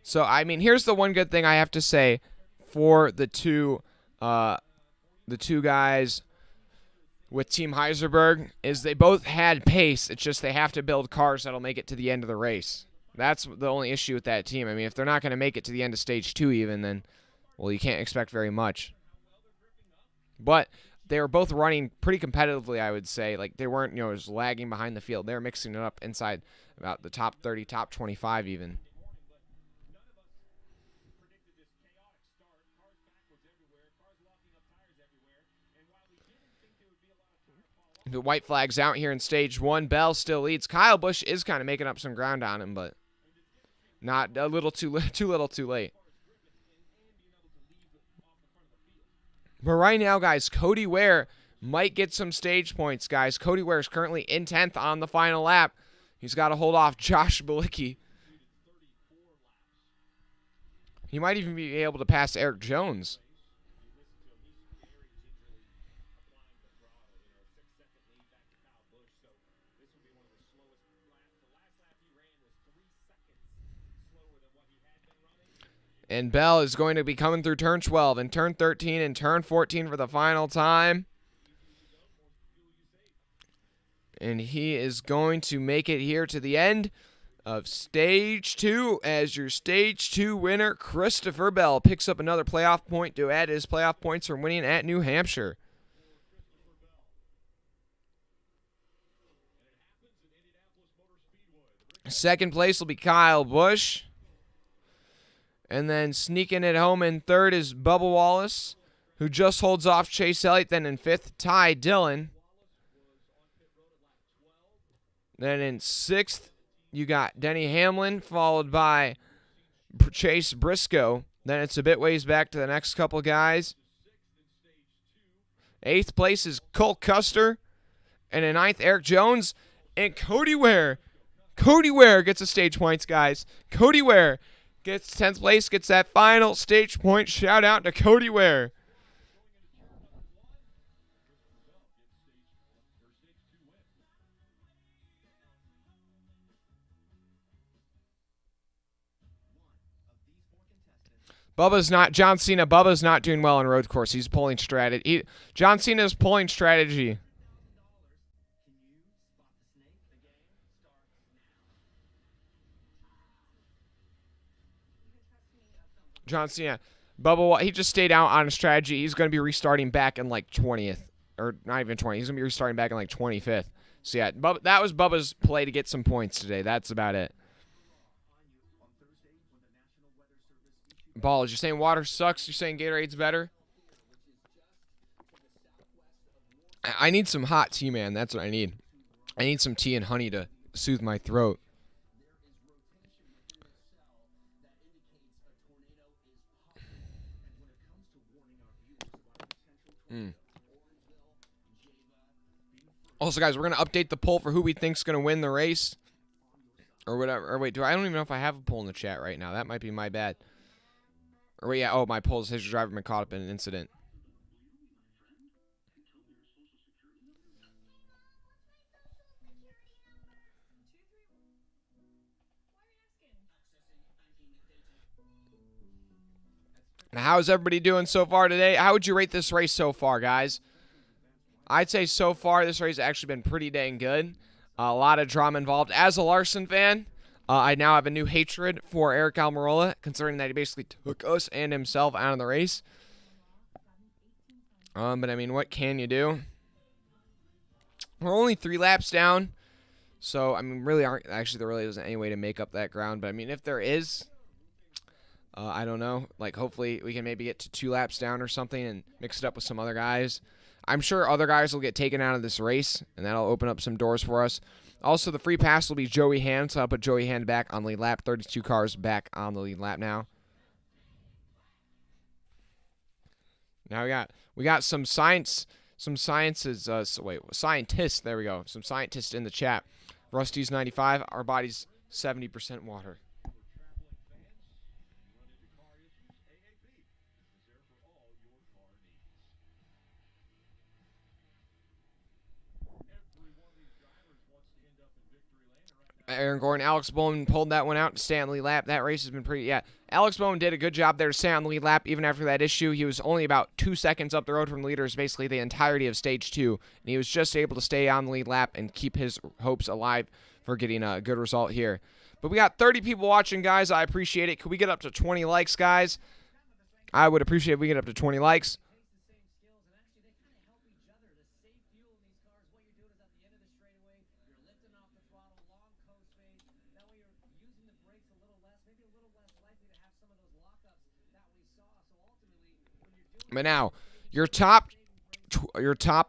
So, I mean, here's the one good thing I have to say for the two guys with Team Heiserberg is they both had pace. It's just they have to build cars that'll make it to the end of the race. That's the only issue with that team. I mean, if they're not going to make it to the end of stage 2 even, then, well, you can't expect very much. But they were both running pretty competitively, I would say. Like, they weren't, just lagging behind the field. They were mixing it up inside about the top 30, top 25 even. The white flag's out here in stage 1. Bell still leads. Kyle Busch is kind of making up some ground on him, but not a little too little too late. But right now, guys, Cody Ware might get some stage points, guys. Cody Ware is currently in 10th on the final lap. He's got to hold off Josh Bilicki. He might even be able to pass Eric Jones. And Bell is going to be coming through turn 12 and turn 13 and turn 14 for the final time. And he is going to make it here to the end of Stage 2 as your Stage 2 winner. Christopher Bell picks up another playoff point to add his playoff points from winning at New Hampshire. Second place will be Kyle Busch. And then sneaking it home in third is Bubba Wallace, who just holds off Chase Elliott. Then in fifth, Ty Dillon. Then in sixth, you got Denny Hamlin, followed by Chase Briscoe. Then it's a bit ways back to the next couple guys. Eighth place is Colt Custer. And in ninth, Eric Jones. And Cody Ware. Cody Ware gets the stage points, guys. Cody Ware gets 10th place, gets that final stage point. Shout out to Cody Ware. John Cena, Bubba's not doing well on road course. He's pulling strategy. John Cena's pulling strategy. John Cena. Bubba, he just stayed out on a strategy. He's going to be restarting back in like 20th. Or not even 20th. He's going to be restarting back in like 25th. So yeah, that was Bubba's play to get some points today. That's about it. Balls, you're saying water sucks? You're saying Gatorade's better? I need some hot tea, man. That's what I need. I need some tea and honey to soothe my throat. Also, guys, we're going to update the poll for who we think's going to win the race. Or whatever. Or wait, I don't even know if I have a poll in the chat right now. That might be my bad. Or wait, yeah, oh, my poll says your driver been caught up in an incident. Now, how's everybody doing so far today? How would you rate this race so far, guys? I'd say so far this race has actually been pretty dang good. A lot of drama involved. As a Larson fan, I now have a new hatred for Eric Almirola, considering that he basically took us and himself out of the race. But, I mean, what can you do? We're only 3 laps down. So, I mean, there really isn't any way to make up that ground. But, I mean, if there is, I don't know. Like, hopefully we can maybe get to 2 laps down or something and mix it up with some other guys. I'm sure other guys will get taken out of this race, and that'll open up some doors for us. Also, the free pass will be Joey Hand, so I'll put Joey Hand back on the lead lap. 32 cars back on the lead lap now. Now we got some scientists. There we go. Some scientists in the chat. Rusty's 95. Our body's 70% water. Aaron Gordon, Alex Bowman pulled that one out to stay on the lead lap. That race has been pretty, yeah. Alex Bowman did a good job there to stay on the lead lap even after that issue. He was only about 2 seconds up the road from the leaders basically the entirety of Stage 2. And he was just able to stay on the lead lap and keep his hopes alive for getting a good result here. But we got 30 people watching, guys. I appreciate it. Could we get up to 20 likes, guys? I would appreciate if we get up to 20 likes. But now, your top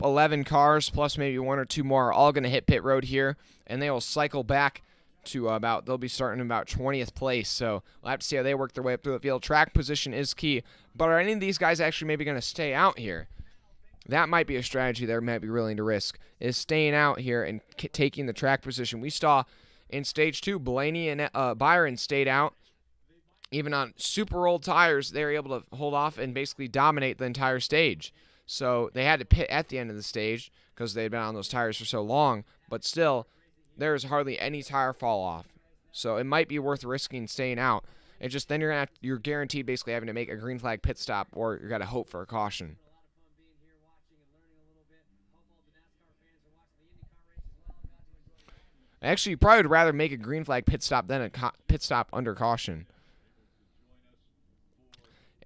11 cars plus maybe 1 or 2 more are all going to hit pit road here, and they will cycle back to they'll be starting about 20th place. So we'll have to see how they work their way up through the field. Track position is key. But are any of these guys actually maybe going to stay out here? That might be a strategy they might be willing to risk, is staying out here and taking the track position. We saw in Stage 2, Blaney and Byron stayed out. Even on super old tires, they were able to hold off and basically dominate the entire stage. So they had to pit at the end of the stage because they had been on those tires for so long. But still, there's hardly any tire fall off. So it might be worth risking staying out. And just then you're guaranteed basically having to make a green flag pit stop, or you got to hope for a caution. Actually, you probably would rather make a green flag pit stop than a pit stop under caution.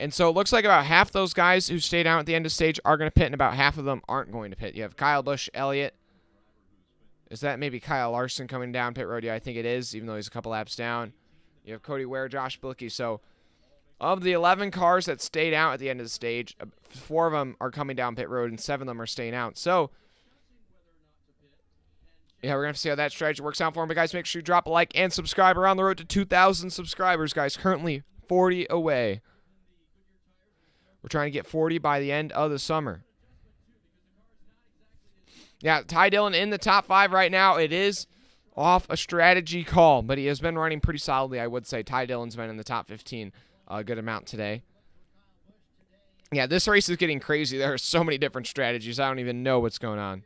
And so it looks like about half those guys who stayed out at the end of the stage are going to pit, and about half of them aren't going to pit. You have Kyle Busch, Elliott. Is that maybe Kyle Larson coming down pit road? Yeah, I think it is, even though he's a couple laps down. You have Cody Ware, Josh Bilicki. So of the 11 cars that stayed out at the end of the stage, 4 of them are coming down pit road, and 7 of them are staying out. So yeah, we're going to have to see how that strategy works out for them. But, guys, make sure you drop a like and subscribe. We're on the road to 2,000 subscribers, guys. Currently 40 away. We're trying to get 40 by the end of the summer. Yeah, Ty Dillon in the top 5 right now. It is off a strategy call, but he has been running pretty solidly, I would say. Ty Dillon's been in the top 15 a good amount today. Yeah, this race is getting crazy. There are so many different strategies. I don't even know what's going on.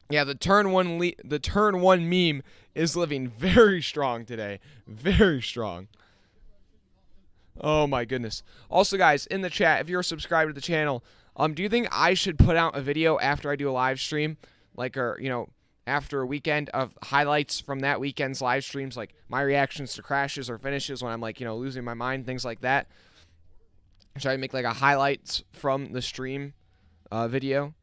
Yeah, the turn one meme is living very strong today. Very strong. Oh my goodness. Also, guys, in the chat, if you're subscribed to the channel, do you think I should put out a video after I do a live stream, like, or after a weekend of highlights from that weekend's live streams, like my reactions to crashes or finishes when I'm like, losing my mind, things like that? Should I make like a highlights from the stream video?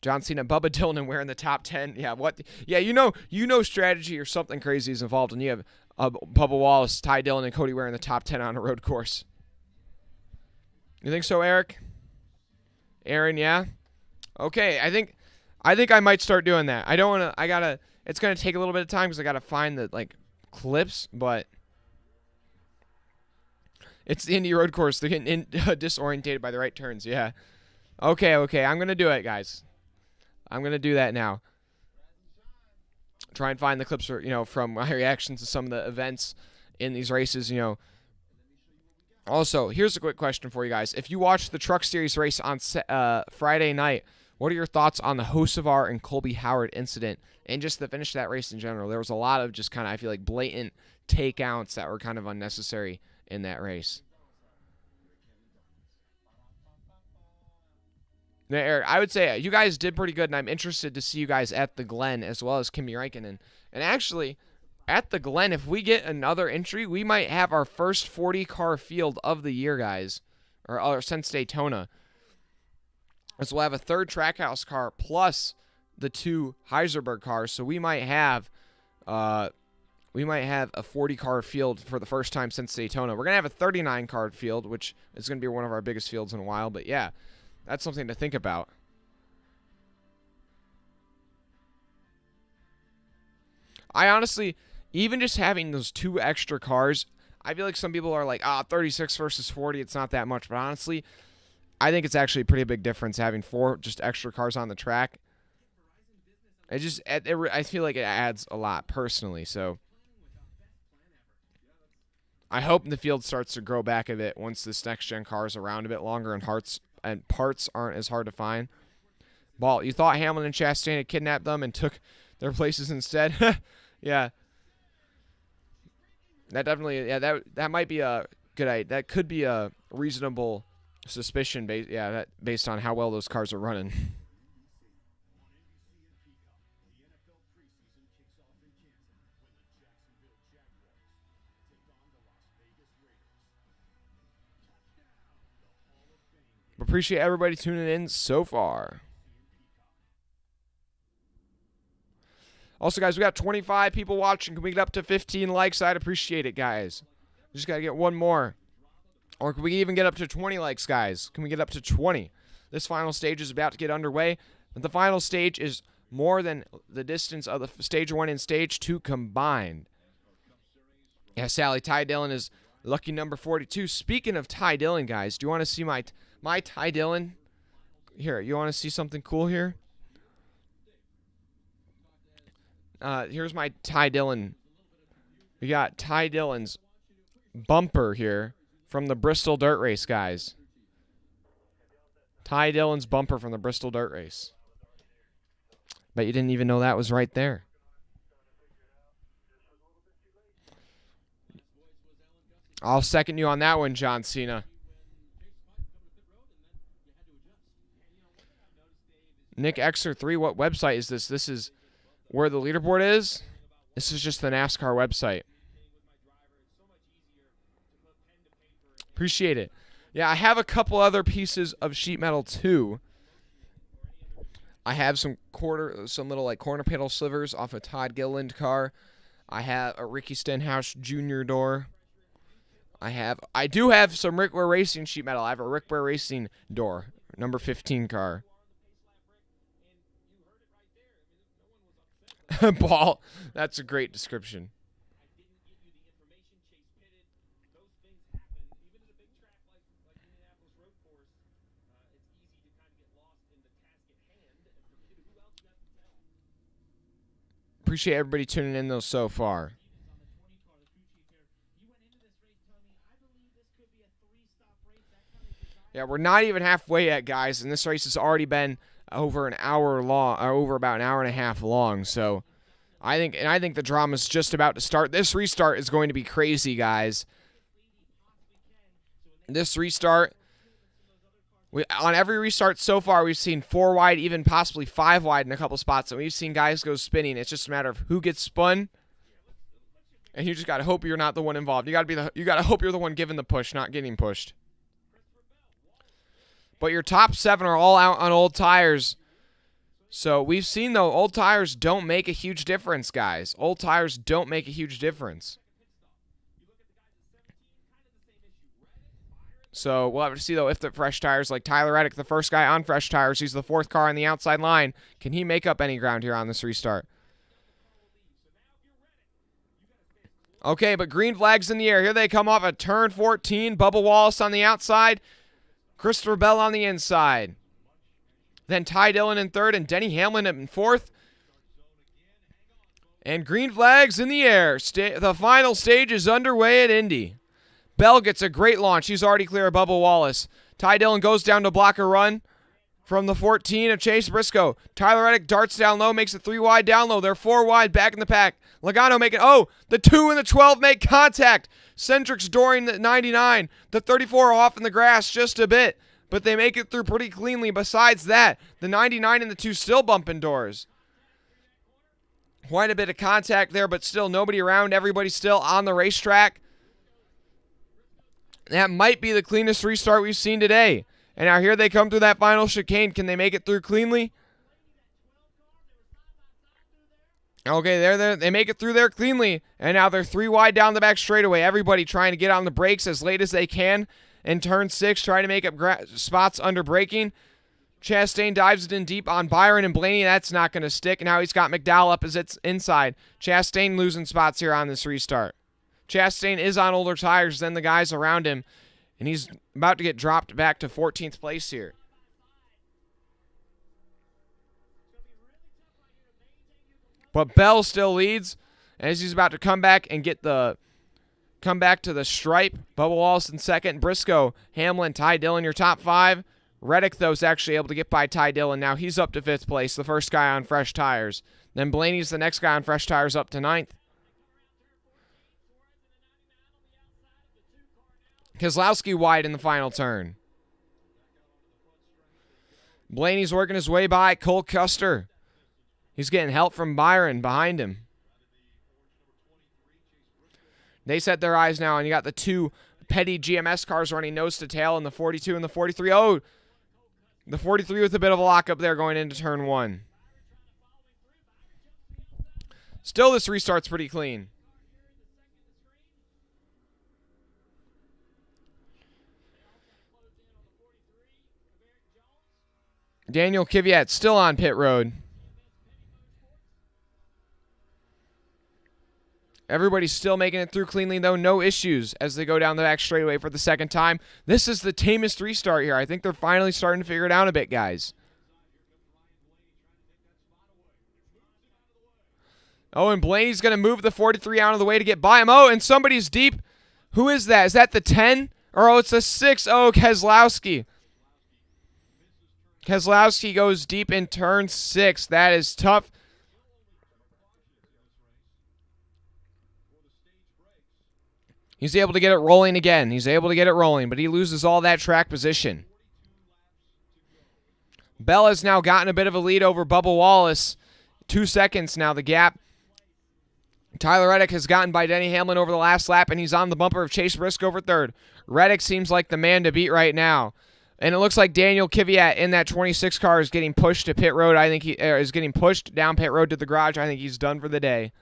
John Cena, Bubba Dillon, and wearing the top 10. Yeah, what? Yeah, strategy or something crazy is involved, and you have Bubba Wallace, Ty Dillon, and Cody Ware in the top 10 on a road course. You think so, Eric? Aaron, yeah. Okay, I think I might start doing that. I don't want to. It's gonna take a little bit of time because I gotta find the clips, but it's the Indy road course. They're getting disorientated by the right turns. Yeah. Okay. I'm gonna do it, guys. I'm going to do that now. Try and find the clips from my reactions to some of the events in these races, Also, here's a quick question for you guys. If you watched the Truck Series race on Friday night, what are your thoughts on the Hocevar and Colby Howard incident and just the finish of that race in general? There was a lot of just kind of, I feel like, blatant takeouts that were kind of unnecessary in that race. Eric, I would say you guys did pretty good, and I'm interested to see you guys at the Glen as well as Kimi Räikkönen. And actually, at the Glen, if we get another entry, we might have our first 40-car field of the year, guys, or since Daytona. So we'll have a third Trackhouse car plus the 2 Heiserberg cars. So we might have a 40-car field for the first time since Daytona. We're gonna have a 39-car field, which is gonna be one of our biggest fields in a while. But yeah. That's something to think about. I honestly, even just having those 2 extra cars, I feel like some people are like, 36 versus 40, it's not that much. But honestly, I think it's actually a pretty big difference having 4 just extra cars on the track. I feel like it adds a lot personally. So I hope the field starts to grow back a bit once this next-gen car is around a bit longer and parts aren't as hard to find. Ball, you thought Hamlin and Chastain had kidnapped them and took their places instead? Yeah. That definitely, that might be a good idea. That could be a reasonable suspicion based on how well those cars are running. Appreciate everybody tuning in so far. Also, guys, we got 25 people watching. Can we get up to 15 likes? I'd appreciate it, guys. We just got to get one more. Or can we even get up to 20 likes, guys? Can we get up to 20? This final stage is about to get underway. But the final stage is more than the distance of the Stage 1 and Stage 2 combined. Yeah, Sally, Ty Dillon is lucky number 42. Speaking of Ty Dillon, guys, do you want to see my Ty Dillon? Here, you want to see something cool here? Here's my Ty Dillon. We got Ty Dillon's bumper here from the Bristol Dirt Race, guys. Ty Dillon's bumper from the Bristol Dirt Race. Bet you didn't even know that was right there. I'll second you on that one, John Cena. Nick Xer3, what website is this? This is where the leaderboard is? This is just the NASCAR website. Appreciate it. Yeah, I have a couple other pieces of sheet metal too. I have some little like corner panel slivers off a Todd Gilliland car. I have a Ricky Stenhouse Jr. door. I do have some Rick Ware Racing sheet metal. I have a Rick Ware Racing door, number 15 car. Paul, that's a great description. Appreciate everybody tuning in though so far. Yeah, we're not even halfway yet, guys, and this race has already been over an hour long, or over about an hour and a half long. So, I think the drama's just about to start. This restart is going to be crazy, guys. This restart, on every restart so far, we've seen 4 wide, even possibly 5 wide in a couple spots, and we've seen guys go spinning. It's just a matter of who gets spun, and you just gotta hope you're not the one involved. You gotta hope you're the one giving the push, not getting pushed. But your top 7 are all out on old tires. So we've seen, though, old tires don't make a huge difference, guys. Old tires don't make a huge difference. So we'll have to see, though, if the fresh tires, like Tyler Reddick, the first guy on fresh tires, he's the 4th car on the outside line. Can he make up any ground here on this restart? Okay, but green flags in the air. Here they come off at turn 14. Bubba Wallace on the outside. Christopher Bell on the inside. Then Ty Dillon in 3rd and Denny Hamlin in 4th. And green flags in the air. The final stage is underway at Indy. Bell gets a great launch. He's already clear of Bubba Wallace. Ty Dillon goes down to block a run from the 14 of Chase Briscoe. Tyler Reddick darts down low, makes it 3 wide down low. They're 4 wide back in the pack. Logano making, the 2 and the 12 make contact. Centric's dooring the 99. The 34 off in the grass just a bit, but they make it through pretty cleanly. Besides that, the 99 and the 2 still bumping doors. Quite a bit of contact there, but still nobody around. Everybody still on the racetrack. That might be the cleanest restart we've seen today. And now here they come through that final chicane. Can they make it through cleanly? Okay, they're there. They make it through there cleanly. And now they're 3 wide down the back straightaway. Everybody trying to get on the brakes as late as they can. In turn 6, trying to make up spots under braking. Chastain dives it in deep on Byron and Blaney. That's not going to stick. Now he's got McDowell up as it's inside. Chastain losing spots here on this restart. Chastain is on older tires than the guys around him. And he's about to get dropped back to 14th place here. But Bell still leads as he's about to come back and come back to the stripe. Bubba Wallace in 2nd. Briscoe, Hamlin, Ty Dillon, your top 5. Reddick, though, is actually able to get by Ty Dillon. Now he's up to 5th place, the first guy on fresh tires. Then Blaney's the next guy on fresh tires up to 9th. Keselowski wide in the final turn. Blaney's working his way by Cole Custer. He's getting help from Byron behind him. They set their eyes now, and you got the 2 Petty GMS cars running nose to tail in the 42 and the 43. Oh, the 43 with a bit of a lockup there going into turn 1. Still, this restart's pretty clean. Daniel Kvyat still on pit road. Everybody's still making it through cleanly, though. No issues as they go down the back straightaway for the second time. This is the tamest restart here. I think they're finally starting to figure it out a bit, guys. Oh, and Blaney's going to move the 43 out of the way to get by him. Oh, and somebody's deep. Who is that? Is that the 10? Or, oh, it's a 6. Oh, Keselowski. Keselowski goes deep in turn 6. That is tough. He's able to get it rolling again. He's able to get it rolling, but he loses all that track position. Bell has now gotten a bit of a lead over Bubba Wallace. 2 seconds now, the gap. Tyler Reddick has gotten by Denny Hamlin over the last lap, and he's on the bumper of Chase Briscoe for third. Reddick seems like the man to beat right now. And it looks like Daniel Kvyat in that 26 car is getting pushed to pit road. I think he is getting pushed down pit road to the garage. I think he's done for the day.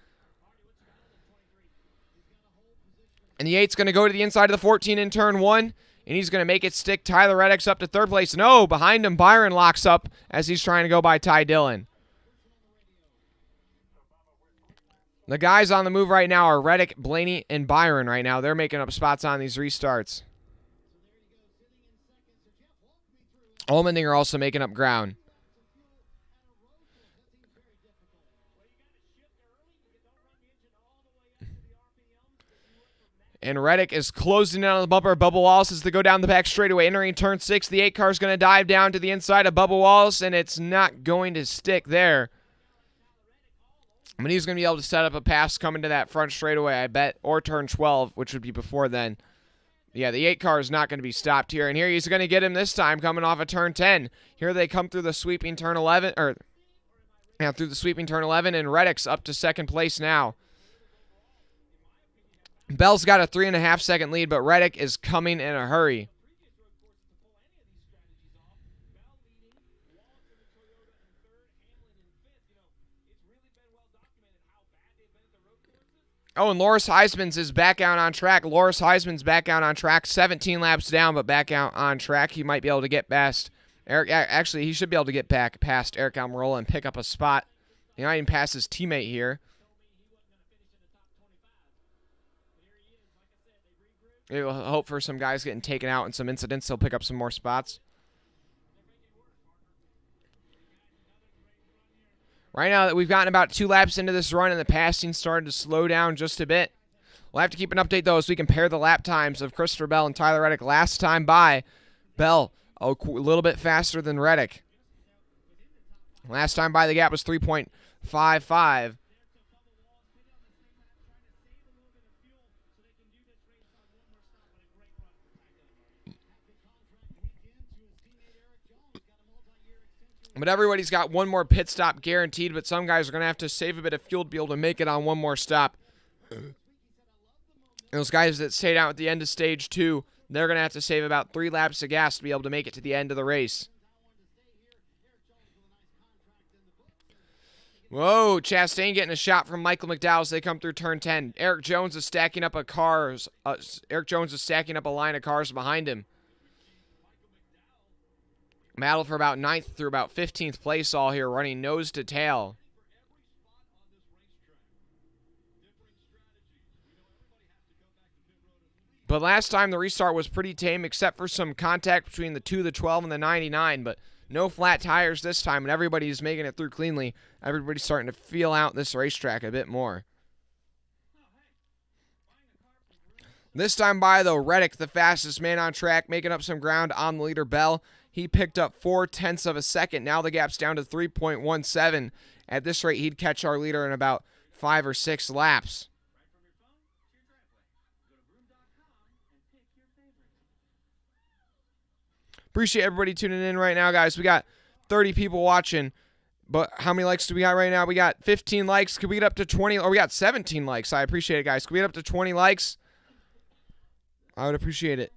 And the 8's going to go to the inside of the 14 in turn 1, and he's going to make it stick. Tyler Reddick's up to third place. No, behind him, Byron locks up as he's trying to go by Ty Dillon. The guys on the move right now are Reddick, Blaney, and Byron right now. They're making up spots on these restarts. Allmendinger also making up ground. And Reddick is closing in on the bumper. Bubba Wallace as they go down the back straightaway. Entering turn 6, the 8 car is going to dive down to the inside of Bubba Wallace, and it's not going to stick there. I mean, he's going to be able to set up a pass coming to that front straightaway, I bet, or turn 12, which would be before then. Yeah, the 8 car is not going to be stopped here, and here he's going to get him this time coming off of turn 10. Here they come through the sweeping turn 11, through the sweeping turn 11, and Reddick's up to second place now. Bell's got a 3.5 second lead, but Reddick is coming in a hurry. Oh, and Loris Heisman's is back out on track. Loris Heisman's back out on track. 17 laps down, but back out on track. He might be able to get past Eric. Actually, he should be able to get back past Eric Almirola and pick up a spot. He might even pass his teammate here. Maybe we'll hope for some guys getting taken out and some incidents. He'll pick up some more spots. Right now that we've gotten about 2 laps into this run and the passing started to slow down just a bit. We'll have to keep an update, though, as we compare the lap times of Christopher Bell and Tyler Reddick. Last time by, Bell a little bit faster than Reddick. Last time by, the gap was 3.55. But everybody's got one more pit stop guaranteed, but some guys are going to have to save a bit of fuel to be able to make it on one more stop. Those guys that stayed out at the end of stage 2, they're going to have to save about 3 laps of gas to be able to make it to the end of the race. Whoa, Chastain getting a shot from Michael Mcdowell as they come through turn 10. Eric Jones is stacking up Eric Jones is stacking up a line of cars behind him. Battle for about 9th through about 15th place all here, running nose to tail. But last time the restart was pretty tame, except for some contact between the 2, the 12, and the 99. But no flat tires this time, and everybody's making it through cleanly. Everybody's starting to feel out this racetrack a bit more. This time by, though, Reddick, the fastest man on track, making up some ground on the leader, Bell. He picked up 0.4 of a second. Now the gap's down to 3.17. At this rate, he'd catch our leader in about 5 or 6 laps. Appreciate everybody tuning in right now, guys. We got 30 people watching, but how many likes do we got right now? We got 15 likes. Could we get up to 20? Or we got 17 likes. I appreciate it, guys. Could we get up to 20 likes? I would appreciate it.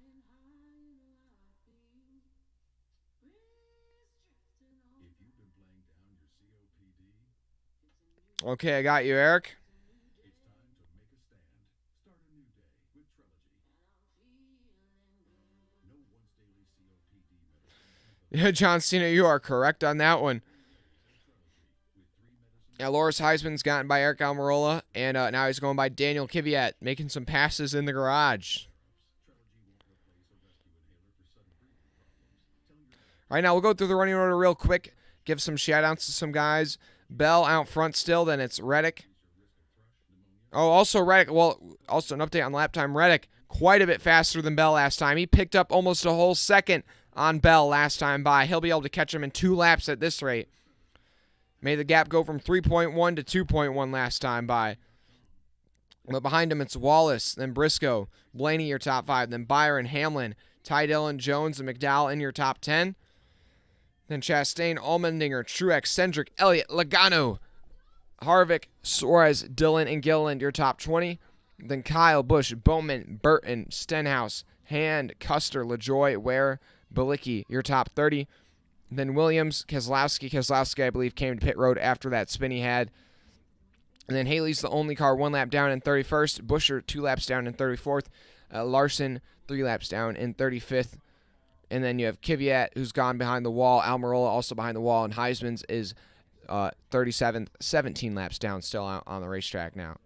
Okay, I got you, Eric. Yeah, John Cena, you are correct on that one. Yeah, Loris Heisman's gotten by Eric Almirola, and now he's going by Daniel Kvyat, making some passes in the garage. All right, now we'll go through the running order real quick, give some shout-outs to some guys. Bell out front still, then it's Reddick. Oh, also Reddick, well, also an update on lap time. Reddick, quite a bit faster than Bell last time. He picked up almost a whole second on Bell last time by. He'll be able to catch him in 2 laps at this rate. Made the gap go from 3.1 to 2.1 last time by. But behind him, it's Wallace, then Briscoe, Blaney, your top 5, then Byron, Hamlin, Ty Dillon, Jones, and McDowell in your top 10. Then Chastain, Allmendinger, Truex, Cendric, Elliott, Logano, Harvick, Suarez, Dillon, and Gilliland, your top 20. Then Kyle, Busch, Bowman, Burton, Stenhouse, Hand, Custer, LaJoy, Ware, Bilicki, your top 30. Then Williams, Keselowski, I believe, came to pit road after that spin he had. And then Haley's the only car 1 lap down in 31st. Buescher 2 laps down in 34th. Larson 3 laps down in 35th. And then you have Kvyat, who's gone behind the wall. Almirola also behind the wall. And Heisman's is 37th, 17 laps down still out on the racetrack now.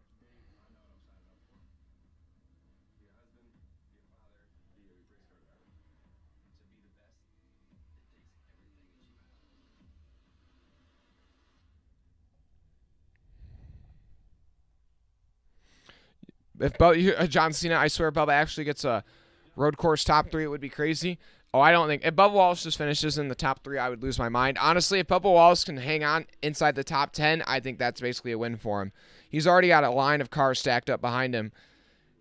If John Cena, I swear, Bubba actually gets a road course top 3, it would be crazy. Oh, I don't think. If Bubba Wallace just finishes in the top 3, I would lose my mind. Honestly, if Bubba Wallace can hang on inside the top 10, I think that's basically a win for him. He's already got a line of cars stacked up behind him.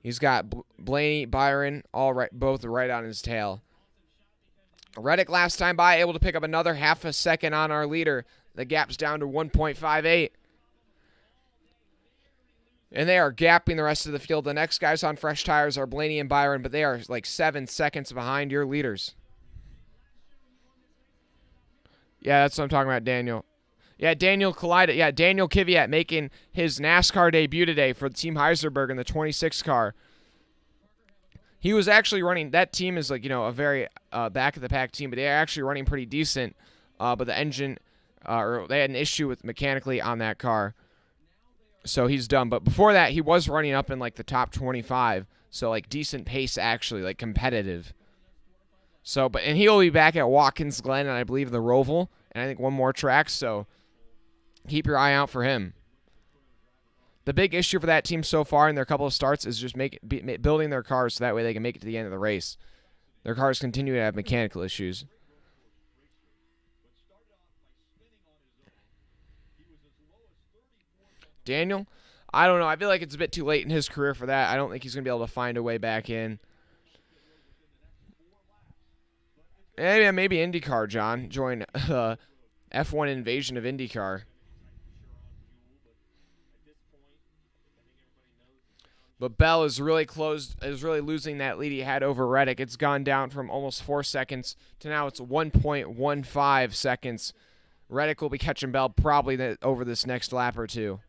He's got Blaney, Byron, all right, both right on his tail. Reddick last time by, able to pick up another half a second on our leader. The gap's down to 1.58. And they are gapping the rest of the field. The next guys on fresh tires are Blaney and Byron, but they are like 7 seconds behind your leaders. Yeah, that's what I'm talking about, Daniel. Yeah, Daniel collided. Yeah, Daniel Kvyat making his NASCAR debut today for Team Heiserberg in the 26 car. He was actually running. That team is like, a very back-of-the-pack team, but they're actually running pretty decent. But the engine, they had an issue with mechanically on that car. So he's done. But before that, he was running up in like the top 25. So like decent pace actually, like competitive. So, and he'll be back at Watkins Glen and I believe the Roval, and I think one more track. So keep your eye out for him. The big issue for that team so far in their couple of starts is just building their cars so that way they can make it to the end of the race. Their cars continue to have mechanical issues. Daniel, I don't know. I feel like it's a bit too late in his career for that. I don't think he's going to be able to find a way back in. Maybe IndyCar, John. Join F1 invasion of IndyCar. But Bell is really losing that lead he had over Reddick. It's gone down from almost 4 seconds to now it's 1.15 seconds. Reddick will be catching Bell probably over this next lap or two.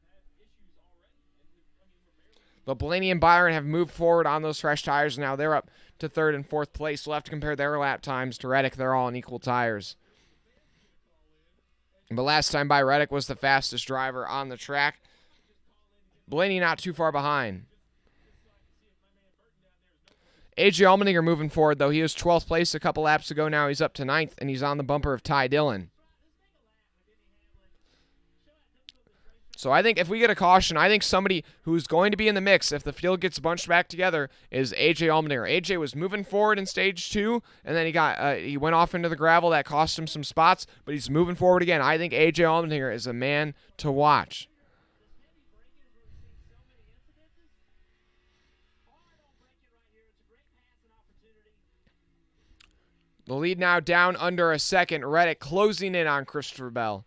But Blaney and Byron have moved forward on those fresh tires. Now they're up to 3rd and 4th place. We'll have to compare their lap times to Reddick. They're all on equal tires. But last time by, Reddick was the fastest driver on the track. Blaney not too far behind. AJ Allmendinger moving forward, though. He was 12th place a couple laps ago. Now he's up to 9th, and he's on the bumper of Ty Dillon. So I think if we get a caution, I think somebody who's going to be in the mix, if the field gets bunched back together, is AJ Allmendinger. AJ was moving forward in stage 2, and then he went off into the gravel. That cost him some spots, but he's moving forward again. I think AJ Allmendinger is a man to watch. The lead now down under a second. Reddick closing in on Christopher Bell.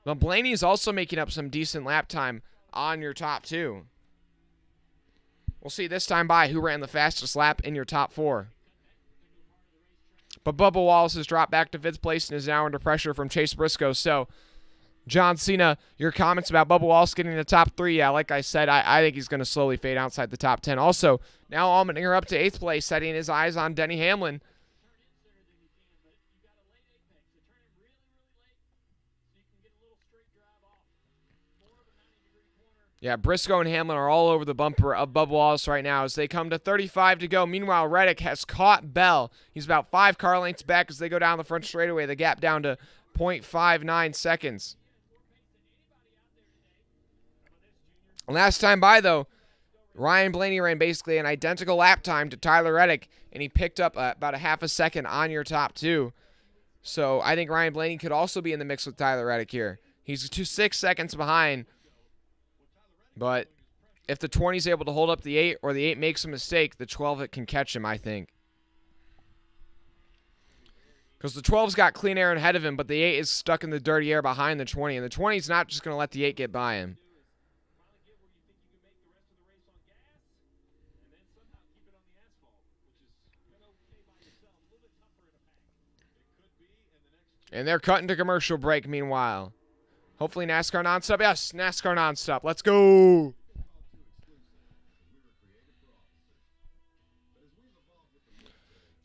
But Blaney is also making up some decent lap time on your top 2. We'll see this time by who ran the fastest lap in your top 4. But Bubba Wallace has dropped back to 5th place and is now under pressure from Chase Briscoe. So, John Cena, your comments about Bubba Wallace getting the top 3, yeah, like I said, I think he's going to slowly fade outside the top 10. Also, now Allmendinger up to 8th place, setting his eyes on Denny Hamlin. Yeah, Briscoe and Hamlin are all over the bumper of Bubba Wallace right now as they come to 35 to go. Meanwhile, Reddick has caught Bell. He's about 5 car lengths back as they go down the front straightaway. The gap down to 0.59 seconds. Last time by, though, Ryan Blaney ran basically an identical lap time to Tyler Reddick, and he picked up about a half a second on your top 2. So I think Ryan Blaney could also be in the mix with Tyler Reddick here. He's 6 seconds behind. But if the 20 is able to hold up the 8 or the 8 makes a mistake, the 12 can catch him, I think. Because the 12's got clean air ahead of him, but the 8 is stuck in the dirty air behind the 20. And the 20 is not just going to let the 8 get by him. And they're cutting to commercial break meanwhile. Hopefully NASCAR nonstop. Yes, NASCAR nonstop. Let's go.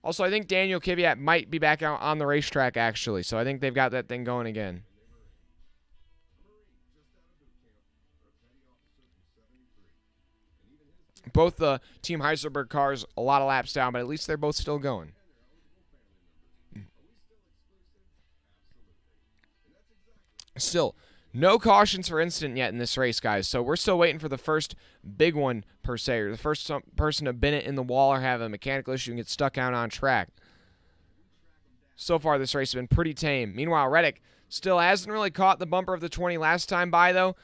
Also, I think Daniel Kvyat might be back out on the racetrack, actually. So I think they've got that thing going again. Both the Team Heiselberg cars, a lot of laps down, but at least they're both still going. Still, no cautions for incident yet in this race, guys. So we're still waiting for the first big one, per se, or the first person to bin it in the wall or have a mechanical issue and get stuck out on track. So far, this race has been pretty tame. Meanwhile, Reddick still hasn't really caught the bumper of the 20 last time by, though.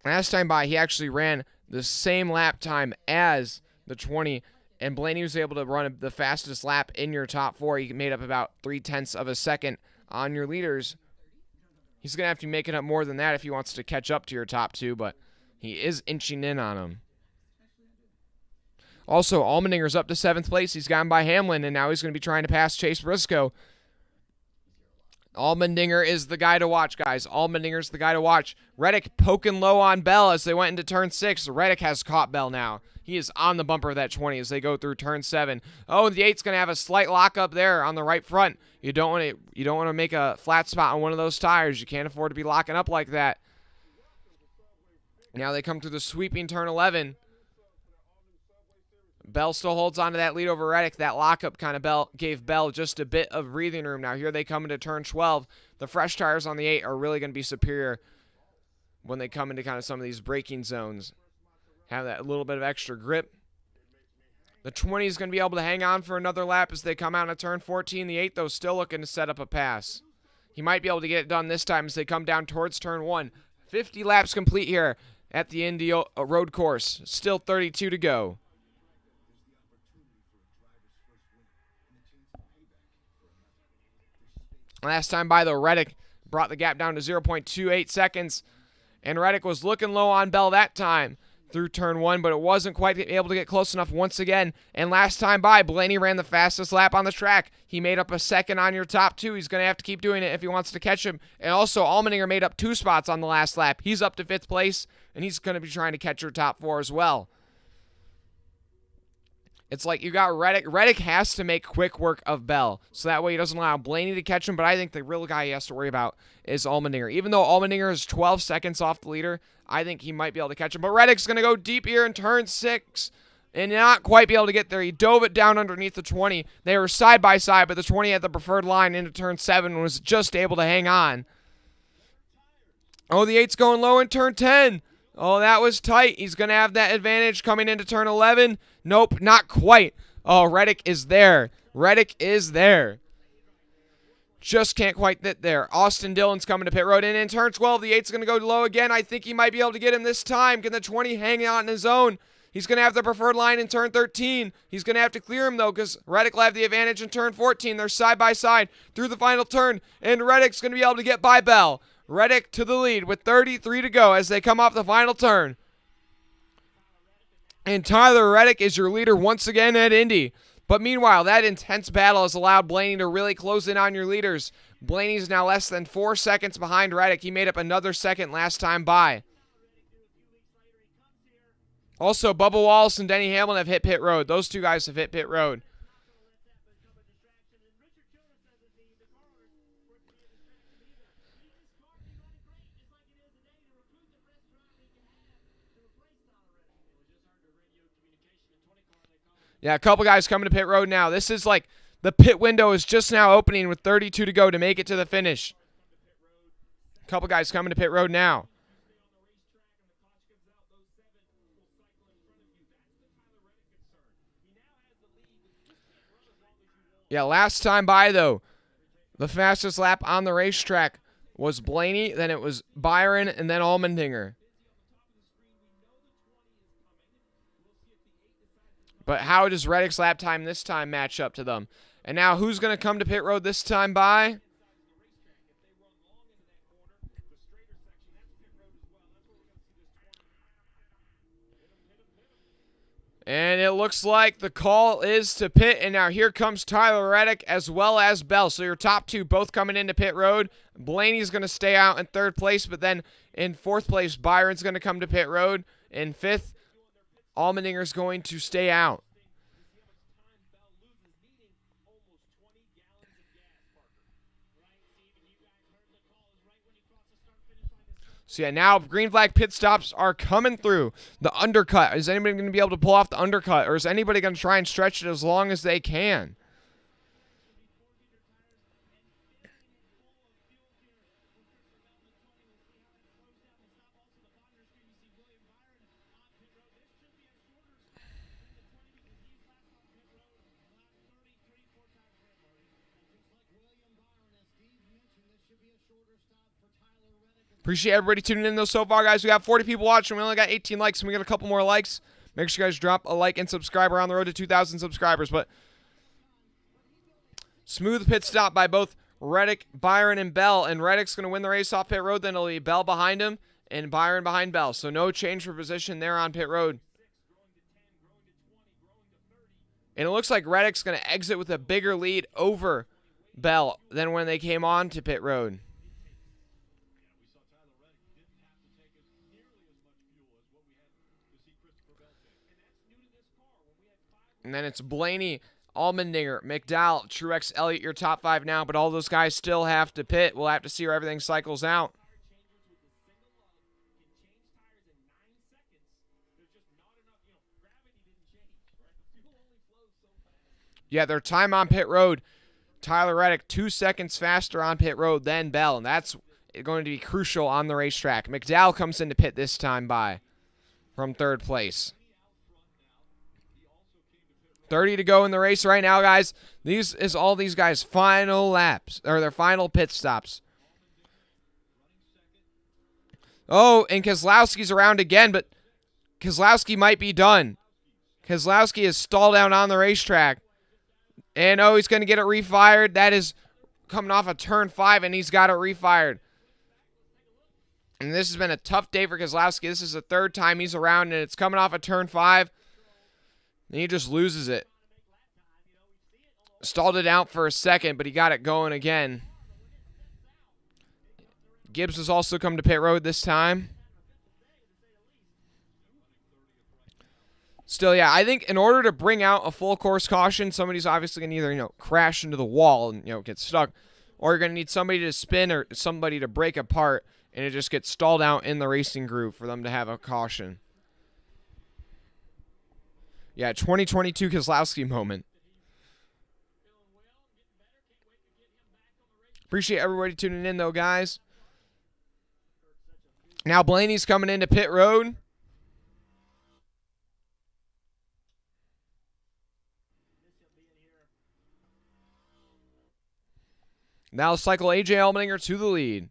Last time by, he actually ran the same lap time as the 20, and Blaney was able to run the fastest lap in your top 4. He made up about 0.3 of a second on your leaders. He's going to have to make it up more than that if he wants to catch up to your top 2, but he is inching in on him. Also, Allmendinger's up to 7th place. He's gotten by Hamlin, and now he's going to be trying to pass Chase Briscoe. Allmendinger is the guy to watch, guys. Allmendinger's the guy to watch. Reddick poking low on Bell as they went into turn 6. Reddick has caught Bell now. He is on the bumper of that 20 as they go through turn 7. Oh, the 8's going to have a slight lockup there on the right front. You don't want to make a flat spot on one of those tires. You can't afford to be locking up like that. Now they come through the sweeping turn 11. Bell still holds on to that lead over Reddick. That lockup kind of gave Bell just a bit of breathing room. Now here they come into turn 12. The fresh tires on the 8 are really going to be superior when they come into kind of some of these braking zones. Have that little bit of extra grip. The 20 is going to be able to hang on for another lap as they come out of turn 14. The 8, though, still looking to set up a pass. He might be able to get it done this time as they come down towards turn 1. 50 laps complete here at the Indy road course. Still 32 to go. Last time by, though, Reddick brought the gap down to 0.28 seconds. And Reddick was looking low on Bell that time through turn 1, but it wasn't quite able to get close enough once again. And last time by, Blaney ran the fastest lap on the track. He made up a second on your top 2. He's going to have to keep doing it if he wants to catch him. And also, Allmendinger made up 2 spots on the last lap. He's up to 5th place, and he's going to be trying to catch your top 4 as well. It's like you got Reddick. Reddick has to make quick work of Bell, so that way he doesn't allow Blaney to catch him. But I think the real guy he has to worry about is Allmendinger. Even though Allmendinger is 12 seconds off the leader, I think he might be able to catch him. But Reddick's going to go deep here in turn 6 and not quite be able to get there. He dove it down underneath the 20. They were side by side, but the 20 had the preferred line into turn 7 and was just able to hang on. Oh, the 8's going low in turn 10. Oh, that was tight. He's going to have that advantage coming into turn 11. Nope, not quite. Oh, Reddick is there. Reddick is there. Just can't quite get there. Austin Dillon's coming to pit road. And in turn 12, the 8's going to go low again. I think he might be able to get him this time. Can the 20 hang out in his own? He's going to have the preferred line in turn 13. He's going to have to clear him, though, because Reddick will have the advantage in turn 14. They're side by side through the final turn. And Reddick's going to be able to get by Bell. Reddick to the lead with 33 to go as they come off the final turn. And Tyler Reddick is your leader once again at Indy. But meanwhile, that intense battle has allowed Blaney to really close in on your leaders. Blaney's now less than 4 seconds behind Reddick. He made up another second last time by. Also, Bubba Wallace and Denny Hamlin have hit pit road. Those two guys have hit pit road. Yeah, a couple guys coming to pit road now. This is like the pit window is just now opening with 32 to go to make it to the finish. A couple guys coming to pit road now. Yeah, last time by, though, the fastest lap on the racetrack was Blaney, then it was Byron, and then Allmendinger. But how does Reddick's lap time this time match up to them? And now who's going to come to pit road this time by? And it looks like the call is to pit, and now here comes Tyler Reddick as well as Bell. So your top two both coming into pit road. Blaney's going to stay out in third place, but then in fourth place, Byron's going to come to pit road. In fifth, Allmendinger's going to stay out. So yeah, now green flag pit stops are coming through. The undercut. Is anybody going to be able to pull off the undercut? Or is anybody going to try and stretch it as long as they can? Appreciate everybody tuning in, though, so far, guys. We got 40 people watching. We only got 18 likes, and we got a couple more likes. Make sure you guys drop a like and subscribe. We're on the road to 2,000 subscribers. But smooth pit stop by both Reddick, Byron, and Bell. And Reddick's going to win the race off pit road. Then it'll be Bell behind him and Byron behind Bell. So no change for position there on pit road. And it looks like Reddick's going to exit with a bigger lead over Bell than when they came on to pit road. And then it's Blaney, Allmendinger, McDowell, Truex, Elliott, your top five now. But all those guys still have to pit. We'll have to see how everything cycles out. Yeah, their time on pit road, Tyler Reddick, 2 seconds faster on pit road than Bell. And that's going to be crucial on the racetrack. McDowell comes into pit this time by from third place. 30 to go in the race right now, guys. These is all these guys' final laps, or their final pit stops. Oh, and Keselowski's around again, but Keselowski might be done. Keselowski is stalled out on the racetrack. And, oh, he's going to get it refired. That is coming off of turn 5, and he's got it refired. And this has been a tough day for Keselowski. This is the third time he's around, and it's coming off of turn 5. And he just loses it. Stalled it out for a second, but he got it going again. Gibbs has also come to pit road this time. Still, yeah, I think in order to bring out a full course caution, somebody's obviously going to either, crash into the wall and, get stuck, or you're going to need somebody to spin or somebody to break apart, and it just gets stalled out in the racing groove for them to have a caution. Yeah, 2022 Keselowski moment. Appreciate everybody tuning in, though, guys. Now Blaney's coming into pit road. Now cycle AJ Allmendinger to the lead.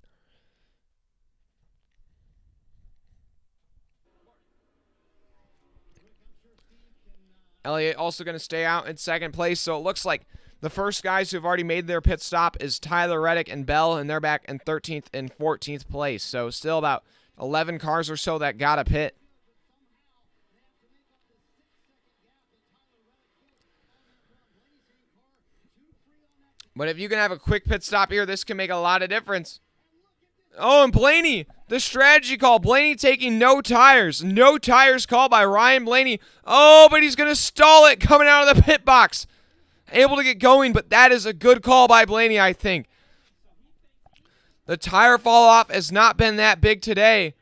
Elliott also going to stay out in second place, so it looks like the first guys who have already made their pit stop is Tyler Reddick and Bell, and they're back in 13th and 14th place. So still about 11 cars or so that got a pit. But if you can have a quick pit stop here, this can make a lot of difference. Oh, and Blaney, the strategy call. Blaney taking no tires. No tires call by Ryan Blaney. Oh, but he's going to stall it coming out of the pit box. Able to get going, but that is a good call by Blaney, I think. The tire fall off has not been that big today.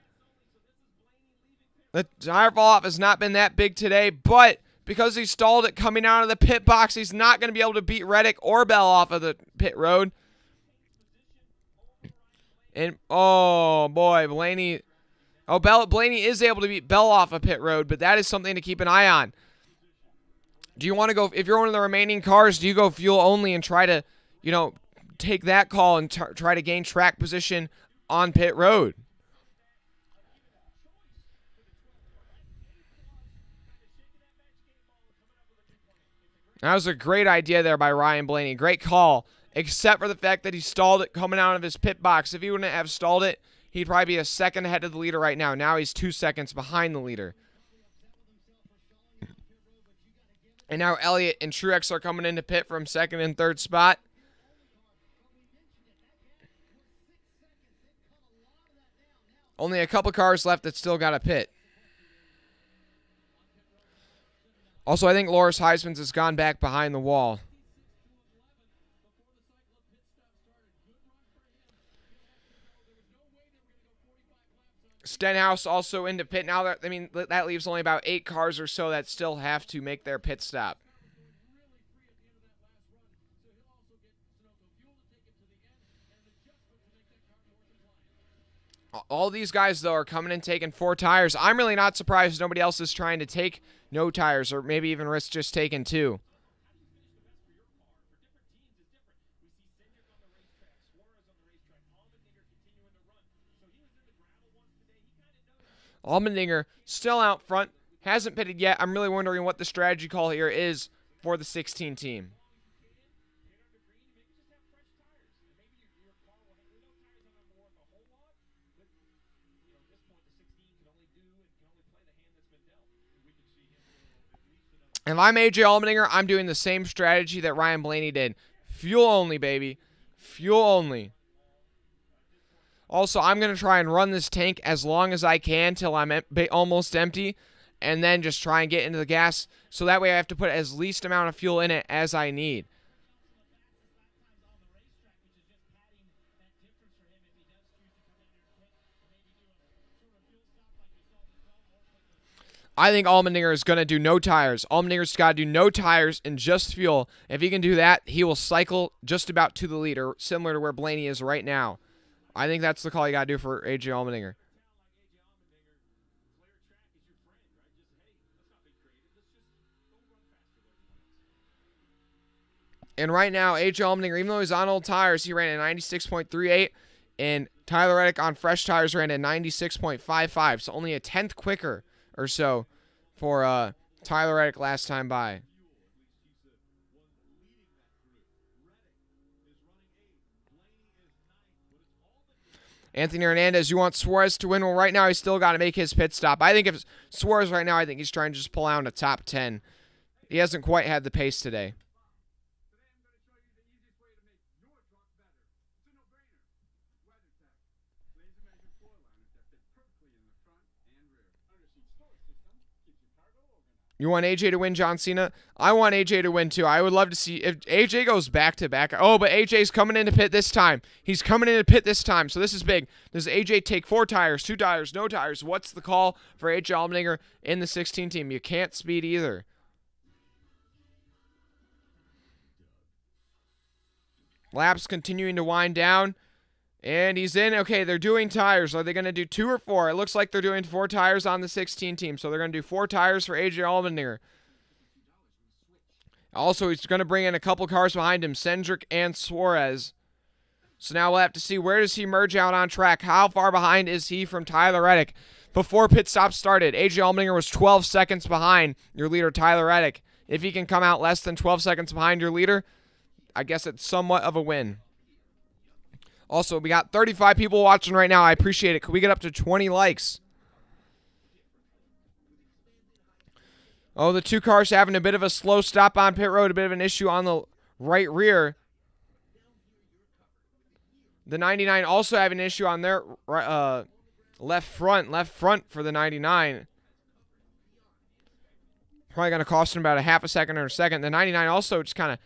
But because he stalled it coming out of the pit box, he's not going to be able to beat Reddick or Bell off of the pit road. And, oh, boy, Blaney. Oh, Blaney is able to beat Bell off of pit road, but that is something to keep an eye on. Do you want to go, if you're one of the remaining cars, do you go fuel only and try to, take that call and try to gain track position on pit road? That was a great idea there by Ryan Blaney. Great call, except for the fact that he stalled it coming out of his pit box. If he wouldn't have stalled it, he'd probably be a second ahead of the leader right now. Now he's 2 seconds behind the leader. And now Elliott and Truex are coming into pit from second and third spot. Only a couple cars left that still got a pit. Also, I think Loris Heisman's has gone back behind the wall. Stenhouse also into pit. Now, that leaves only about 8 cars or so that still have to make their pit stop. All these guys, though, are coming and taking 4 tires. I'm really not surprised nobody else is trying to take no tires or maybe even risk just taking 2. Allmendinger still out front, hasn't pitted yet. I'm really wondering what the strategy call here is for the 16 team. If I'm AJ Allmendinger, I'm doing the same strategy that Ryan Blaney did. Fuel only, baby. Fuel only. Also, I'm going to try and run this tank as long as I can till I'm almost empty, and then just try and get into the gas, so that way I have to put as least amount of fuel in it as I need. I think Allmendinger is going to do no tires. Allmendinger's got to do no tires and just fuel. If he can do that, he will cycle just about to the leader, similar to where Blaney is right now. I think that's the call you got to do for AJ Allmendinger. And right now, AJ Allmendinger, even though he's on old tires, he ran at 96.38, and Tyler Reddick on fresh tires ran at 96.55, so only a tenth quicker or so for Tyler Reddick last time by. Anthony Hernandez, you want Suarez to win? Well, right now he's still got to make his pit stop. I think if Suarez right now, I think he's trying to just pull out a top 10. He hasn't quite had the pace today. You want AJ to win, John Cena? I want AJ to win, too. I would love to see if AJ goes back-to-back. Oh, but AJ's coming into pit this time. He's coming into pit this time, so this is big. Does AJ take 4 tires, 2 tires, no tires? What's the call for AJ Allmendinger in the 16 team? You can't speed either. Laps continuing to wind down. And he's in. Okay, they're doing tires. Are they going to do 2 or 4? It looks like they're doing 4 tires on the 16 team. So they're going to do 4 tires for AJ Allmendinger. Also, he's going to bring in a couple cars behind him, Cindric and Suarez. So now we'll have to see, where does he merge out on track? How far behind is he from Tyler Reddick? Before pit stop started, AJ Allmendinger was 12 seconds behind your leader, Tyler Reddick. If he can come out less than 12 seconds behind your leader, I guess it's somewhat of a win. Also, we got 35 people watching right now. I appreciate it. Could we get up to 20 likes? Oh, the 2 cars having a bit of a slow stop on pit road, a bit of an issue on the right rear. The 99 also having an issue on their left front for the 99. Probably going to cost him about a half a second or a second. The 99 also just kind of,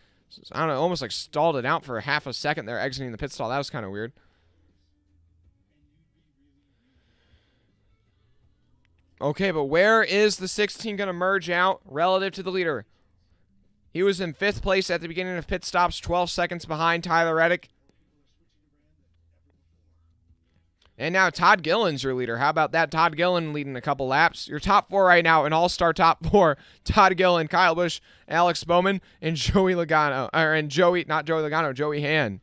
I don't know, almost like stalled it out for a half a second there, exiting the pit stall. That was kind of weird. Okay, but where is the 16 going to merge out relative to the leader? He was in 5th place at the beginning of pit stops, 12 seconds behind Tyler Reddick. And now Todd Gillen's your leader. How about that? Todd Gillen leading a couple laps. Your top 4 right now, an all-star top 4. Todd Gillen, Kyle Busch, Alex Bowman, and Joey Logano. Joey Hand.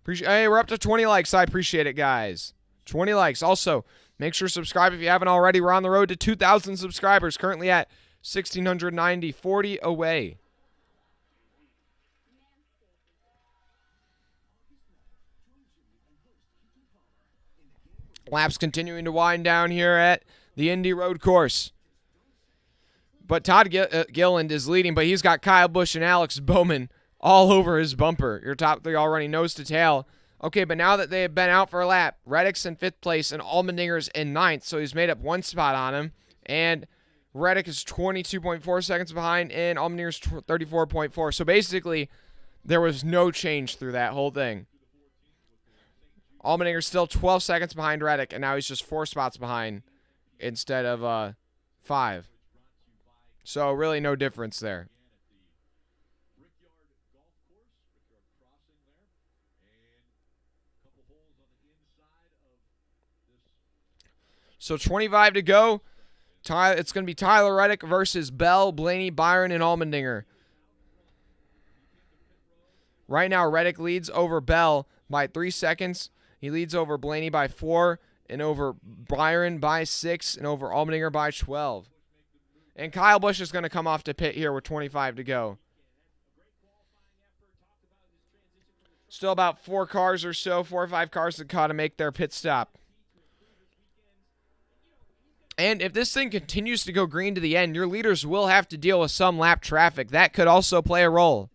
Hey, we're up to 20 likes. I appreciate it, guys. 20 likes. Also, make sure to subscribe if you haven't already. We're on the road to 2,000 subscribers. Currently at 1,690, 40 away. Laps continuing to wind down here at the Indy Road Course. But Todd Gilliland is leading, but he's got Kyle Busch and Alex Bowman all over his bumper. Your top 3 all running nose to tail. Okay, but now that they have been out for a lap, Reddick's in 5th place and Allmendinger's in 9th, so he's made up 1 spot on him. And Reddick is 22.4 seconds behind, and Allmendinger's 34.4. So basically, there was no change through that whole thing. Allmendinger's still 12 seconds behind Reddick, and now he's just 4 spots behind instead of 5. So really no difference there. So 25 to go. It's going to be Tyler Reddick versus Bell, Blaney, Byron, and Allmendinger. Right now, Reddick leads over Bell by 3 seconds. He leads over Blaney by 4, and over Byron by 6, and over Allmendinger by 12. And Kyle Busch is going to come off to pit here with 25 to go. Still about 4 cars or so, 4 or 5 cars that got to make their pit stop. And if this thing continues to go green to the end, your leaders will have to deal with some lap traffic. That could also play a role.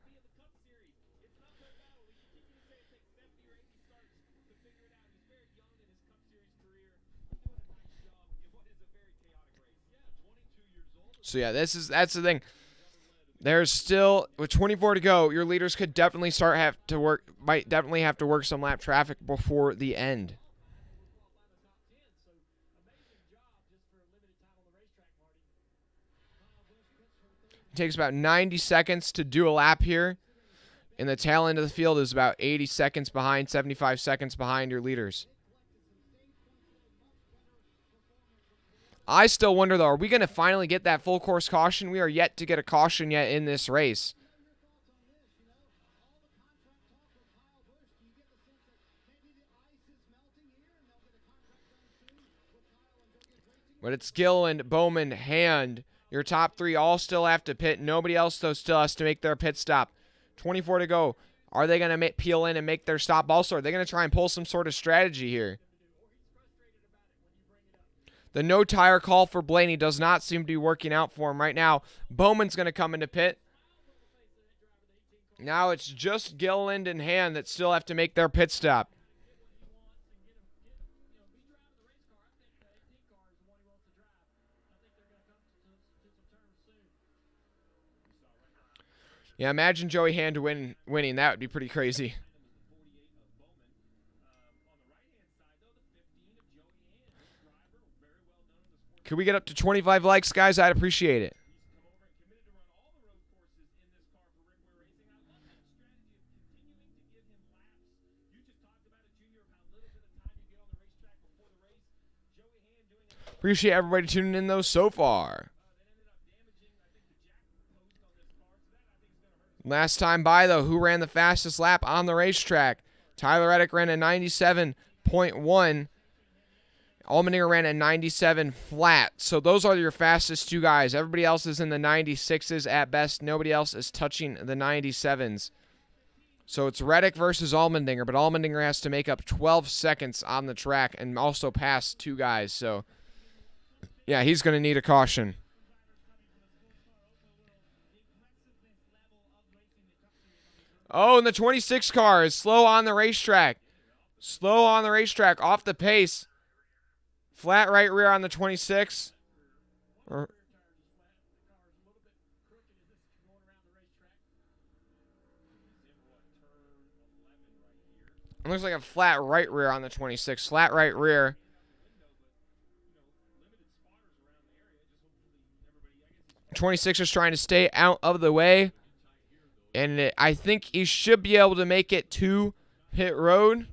So yeah, that's the thing. There's still, with 24 to go, your leaders could definitely might definitely have to work some lap traffic before the end. It takes about 90 seconds to do a lap here. And the tail end of the field is about 80 seconds behind, 75 seconds behind your leaders. I still wonder, though, are we going to finally get that full course caution? We are yet to get a caution yet in this race. But it's Gilliland, Bowman, Hand. Your top 3 all still have to pit. Nobody else, though, still has to make their pit stop. 24 to go. Are they going to peel in and make their stop also? Are they going to try and pull some sort of strategy here? The no tire call for Blaney does not seem to be working out for him right now. Bowman's going to come into pit. Now it's just Gilliland and Hand that still have to make their pit stop. Yeah, imagine Joey Hand winning. That would be pretty crazy. Could we get up to 25 likes, guys? I'd appreciate it. Appreciate everybody tuning in, though, so far. Last time by, though, who ran the fastest lap on the racetrack? Tyler Reddick ran a 97.1. Allmendinger ran a 97 flat. So those are your fastest 2 guys. Everybody else is in the 96s at best. Nobody else is touching the 97s. So it's Reddick versus Allmendinger, but Allmendinger has to make up 12 seconds on the track and also pass 2 guys. So, yeah, he's going to need a caution. Oh, and the 26 car is slow on the racetrack. Slow on the racetrack, off the pace. Flat right rear on the 26. It looks like a flat right rear on the 26. Flat right rear. 26 is trying to stay out of the way. And I think he should be able to make it to pit road.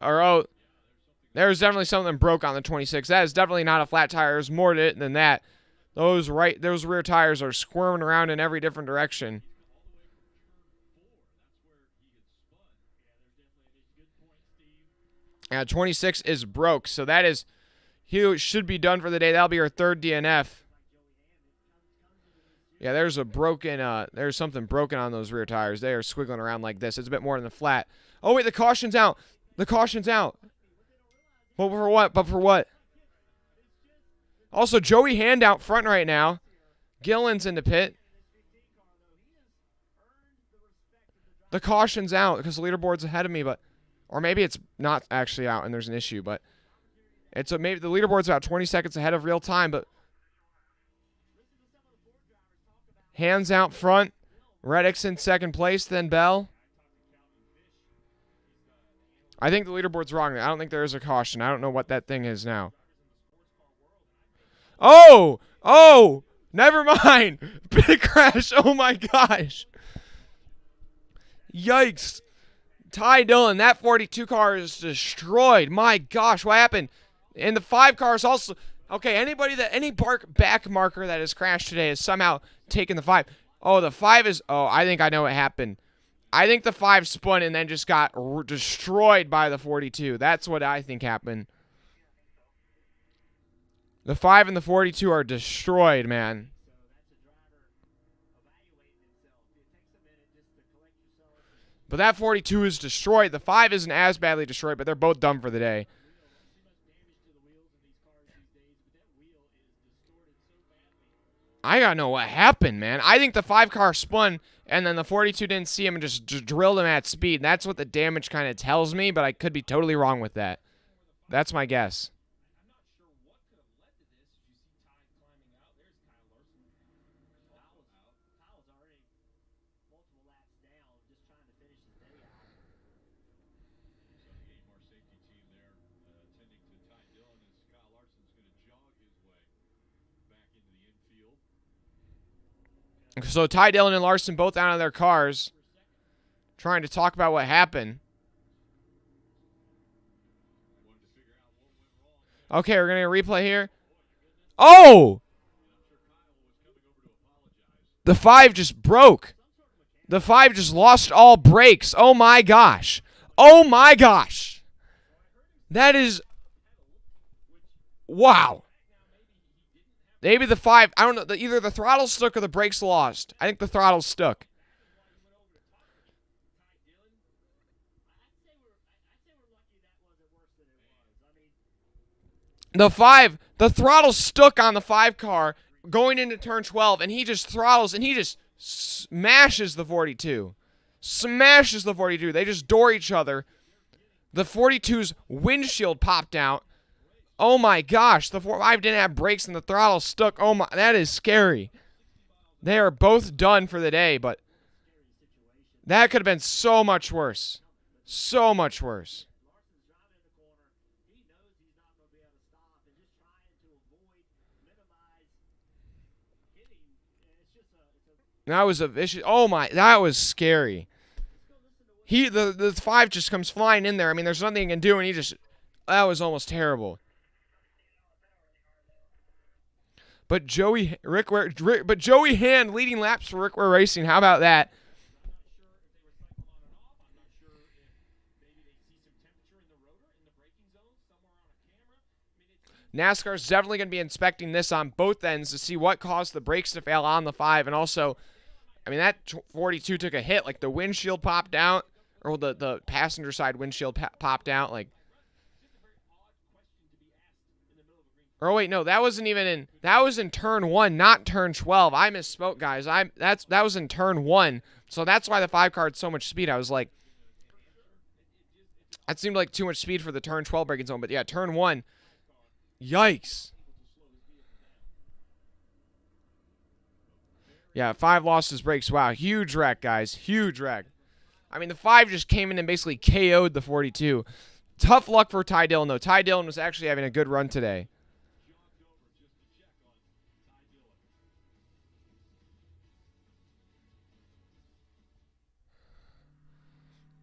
Oh, there's definitely something broke on the 26. That is definitely not a flat tire. There's more to it than that. Those rear tires are squirming around in every different direction. Yeah, 26 is broke, so that is, he should be done for the day. That'll be our third DNF. Yeah, there's something broken on those rear tires. They are squiggling around like this. It's a bit more than the flat. Oh wait, the caution's out. The caution's out. But for what? But for what? Also, Joey Hand out front right now. Gillen's in the pit. The caution's out because the leaderboard's ahead of me, but, or maybe it's not actually out and there's an issue, but it's maybe the leaderboard's about 20 seconds ahead of real time, but Hand's out front. Reddick's in second place, then Bell. I think the leaderboard's wrong. I don't think there is a caution. I don't know what that thing is now. Oh! Oh! Never mind. Big crash. Oh my gosh. Yikes. Ty Dillon, that 42 car is destroyed. My gosh, what happened? And the 5 cars also. Okay, any back marker that has crashed today has somehow taken the 5. Oh, the 5 is. Oh, I think I know what happened. I think the 5 spun and then just got destroyed by the 42. That's what I think happened. The 5 and the 42 are destroyed, man. But that 42 is destroyed. The 5 isn't as badly destroyed, but they're both done for the day. I gotta know what happened, man. I think the 5 car spun, and then the 42 didn't see him and just drilled him at speed. That's what the damage kind of tells me, but I could be totally wrong with that. That's my guess. So Ty Dillon and Larson both out of their cars, trying to talk about what happened. Okay, we're going to replay here. Oh! The 5 just broke. The 5 just lost all brakes. Oh my gosh. Oh my gosh. That is... Wow. Maybe the 5, I don't know, either the throttle stuck or the brakes lost. I think the throttle stuck. The throttle stuck on the 5 car going into turn 12, and he just throttles, and he just smashes the 42. Smashes the 42. They just door each other. The 42's windshield popped out. Oh my gosh, the 5 didn't have brakes and the throttle stuck. Oh my, that is scary. They are both done for the day, but that could have been so much worse. So much worse. That was a vicious, oh my, that was scary. The 5 just comes flying in there. I mean, there's nothing he can do, and he just, that was almost terrible. But Joey Hand leading laps for Rick Ware Racing. How about that? NASCAR's definitely going to be inspecting this on both ends to see what caused the brakes to fail on the 5. And also, I mean, that 42 took a hit. Like, the windshield popped out, or the passenger side windshield popped out. Like, or wait, no, that wasn't even in. That was in turn 1, not turn 12. I misspoke, guys. That was in turn 1, so that's why the 5 car had so much speed. I was like, that seemed like too much speed for the turn 12 braking zone. But yeah, turn 1, yikes. Yeah, 5 lost his brakes. Wow, huge wreck, guys, huge wreck. I mean, the 5 just came in and basically KO'd the 42. Tough luck for Ty Dillon, though. Ty Dillon was actually having a good run today.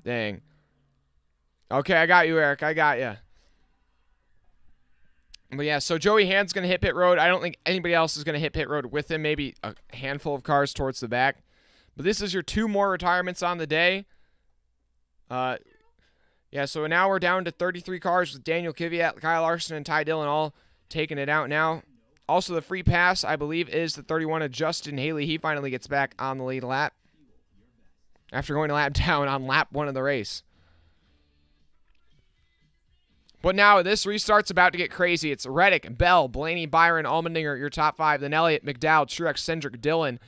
Dang. Okay, I got you, Eric. I got you. But yeah, so Joey Hand's going to hit pit road. I don't think anybody else is going to hit pit road with him. Maybe a handful of cars towards the back. But this is your 2 more retirements on the day. Yeah, so now we're down to 33 cars with Daniel Kvyat, Kyle Larson, and Ty Dillon all taking it out now. Also, the free pass, I believe, is the 31 of Justin Haley. He finally gets back on the lead lap after going a lap down on lap 1 of the race. But now this restart's about to get crazy. It's Reddick, Bell, Blaney, Byron, Allmendinger, your top 5. Then Elliott, McDowell, Truex, Cindric, Dillon,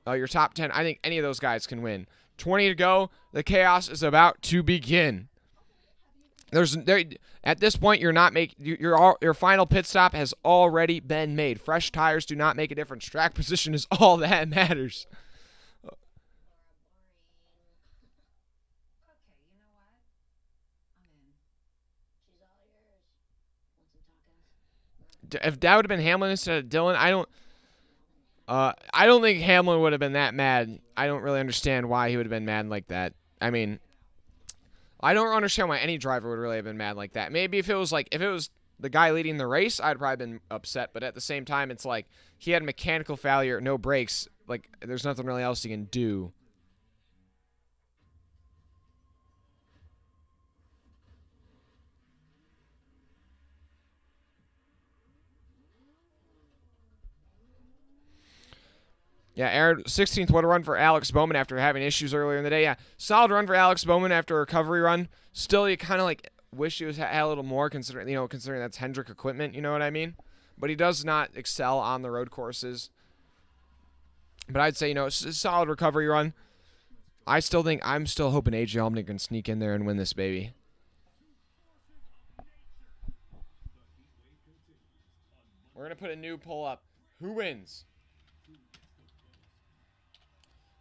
your top 10. I think any of those guys can win. 20 to go. The chaos is about to begin. At this point, you're not your final pit stop has already been made. Fresh tires do not make a difference. Track position is all that matters. If that would have been Hamlin instead of Dillon, I don't think Hamlin would have been that mad. I don't really understand why he would have been mad like that. I mean, I don't understand why any driver would really have been mad like that. Maybe if it was the guy leading the race, I'd probably been upset. But at the same time, it's like he had a mechanical failure, no brakes. Like there's nothing really else he can do. Yeah, Aaron, 16th, what a run for Alex Bowman after having issues earlier in the day. Yeah, solid run for Alex Bowman after a recovery run. Still, you kind of like wish he had a little more considering that's Hendrick equipment, you know what I mean? But he does not excel on the road courses. But I'd say, it's a solid recovery run. I'm still hoping AJ Allmendinger can sneak in there and win this baby. We're going to put a new poll up. Who wins?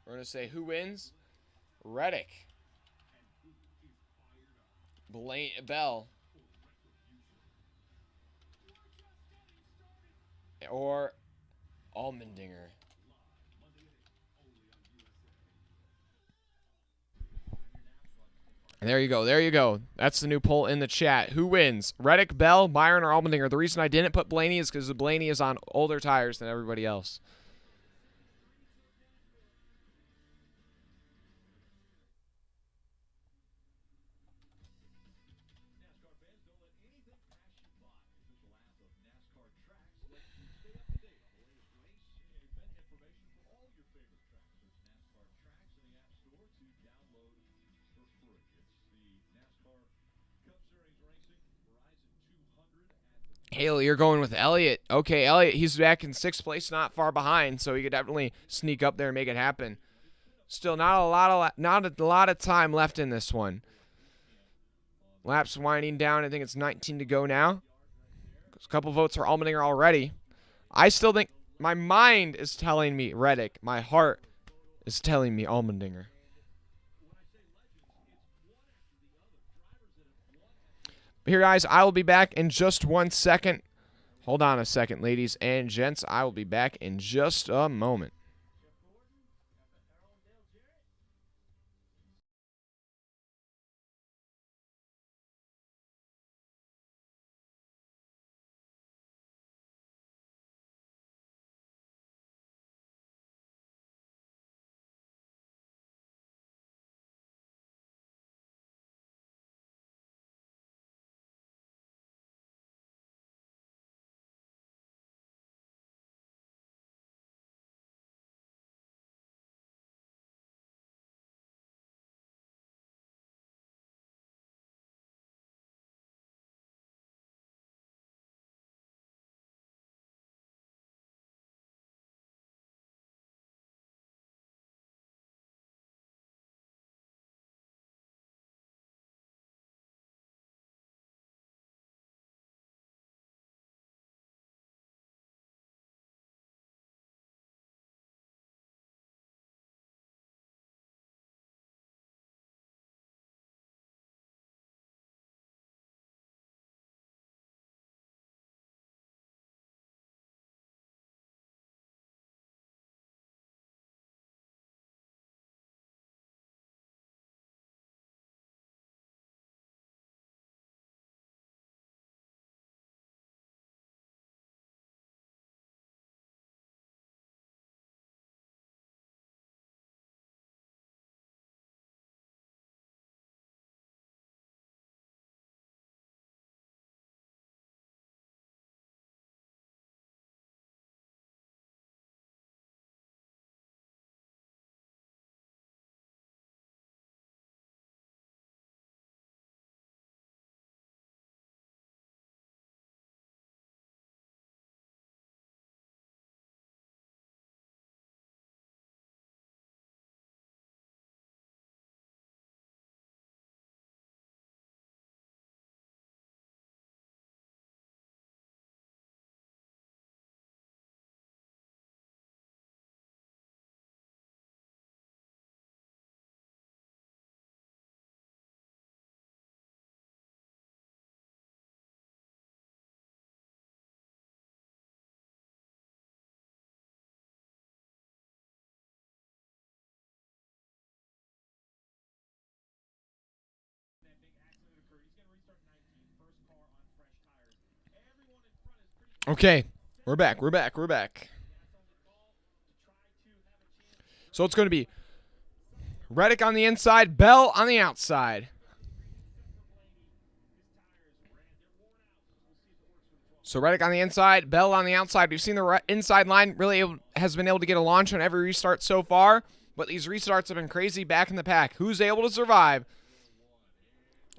We're going to say who wins? Reddick, Bell, or Allmendinger. There you go. There you go. That's the new poll in the chat. Who wins? Reddick, Bell, Byron, or Allmendinger? The reason I didn't put Blaney is because Blaney is on older tires than everybody else. Haley, you're going with Elliott. Okay, Elliott, he's back in 6th place, not far behind, so he could definitely sneak up there and make it happen. Still, not a lot of time left in this one. Laps winding down. I think it's 19 to go now. A couple votes for Allmendinger already. I still think my mind is telling me Reddick. My heart is telling me Allmendinger. Here, guys, I will be back in just 1 second. Hold on a second, ladies and gents. I will be back in just a moment. Okay, we're back. So it's going to be Reddick on the inside, Bell on the outside. So Reddick on the inside, Bell on the outside. We've seen the inside line really has been able to get a launch on every restart so far, but these restarts have been crazy back in the pack. Who's able to survive?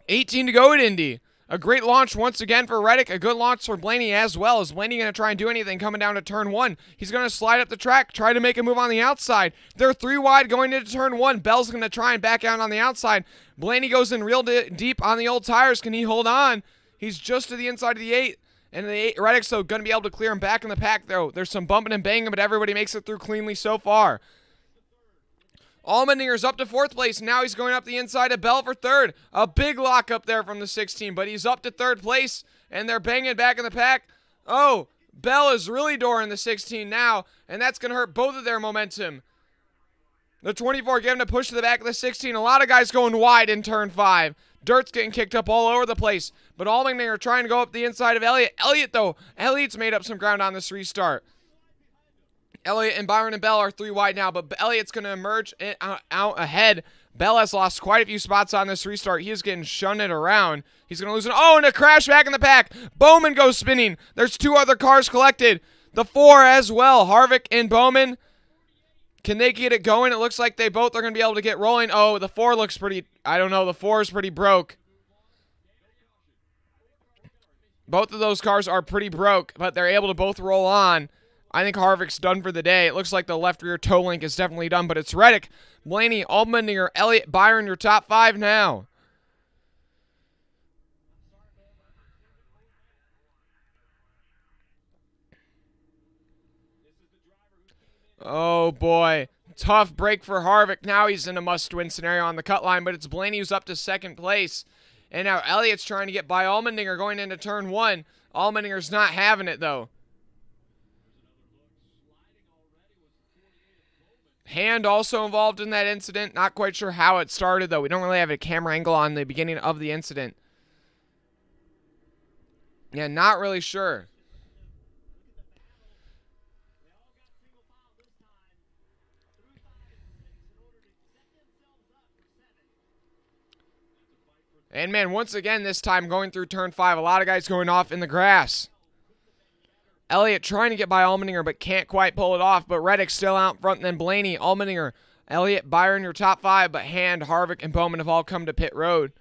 18 to go at Indy. A great launch once again for Reddick. A good launch for Blaney as well. Is Blaney going to try and do anything coming down to turn 1? He's going to slide up the track, try to make a move on the outside. They're 3 wide going into turn 1. Bell's going to try and back out on the outside. Blaney goes in real deep on the old tires. Can he hold on? He's just to the inside of the 8. And the Reddick's so going to be able to clear him back in the pack, though. There's some bumping and banging, but everybody makes it through cleanly so far. Allmendinger's up to 4th place. Now he's going up the inside of Bell for 3rd. A big lock up there from the 16, but he's up to 3rd place, and they're banging back in the pack. Oh, Bell is really dooring the 16 now, and that's going to hurt both of their momentum. The 24 giving a push to the back of the 16. A lot of guys going wide in turn 5. Dirt's getting kicked up all over the place, but Allmendinger trying to go up the inside of Elliott. Elliott's made up some ground on this restart. Elliott and Byron and Bell are 3 wide now, but Elliott's going to emerge out ahead. Bell has lost quite a few spots on this restart. He is getting shunted around. He's going to lose it. Oh, and a crash back in the pack. Bowman goes spinning. There's 2 other cars collected. The 4 as well. Harvick and Bowman. Can they get it going? It looks like they both are going to be able to get rolling. Oh, the 4 looks pretty, I don't know. The 4 is pretty broke. Both of those cars are pretty broke, but they're able to both roll on. I think Harvick's done for the day. It looks like the left rear toe link is definitely done, but it's Reddick, Blaney, Allmendinger, Elliott, Byron, your top 5 now. Oh, boy. Tough break for Harvick. Now he's in a must-win scenario on the cut line, but it's Blaney who's up to 2nd place. And now Elliott's trying to get by Allmendinger going into turn 1. Allmendinger's not having it, though. Hand also involved in that incident. Not quite sure how it started, though. We don't really have a camera angle on the beginning of the incident. Yeah, not really sure. And, man, once again, this time going through turn 5, a lot of guys going off in the grass. Elliott trying to get by Allmendinger, but can't quite pull it off. But Reddick's still out front. And then Blaney, Allmendinger, Elliott, Byron, your top 5. But Hand, Harvick, and Bowman have all come to pit road.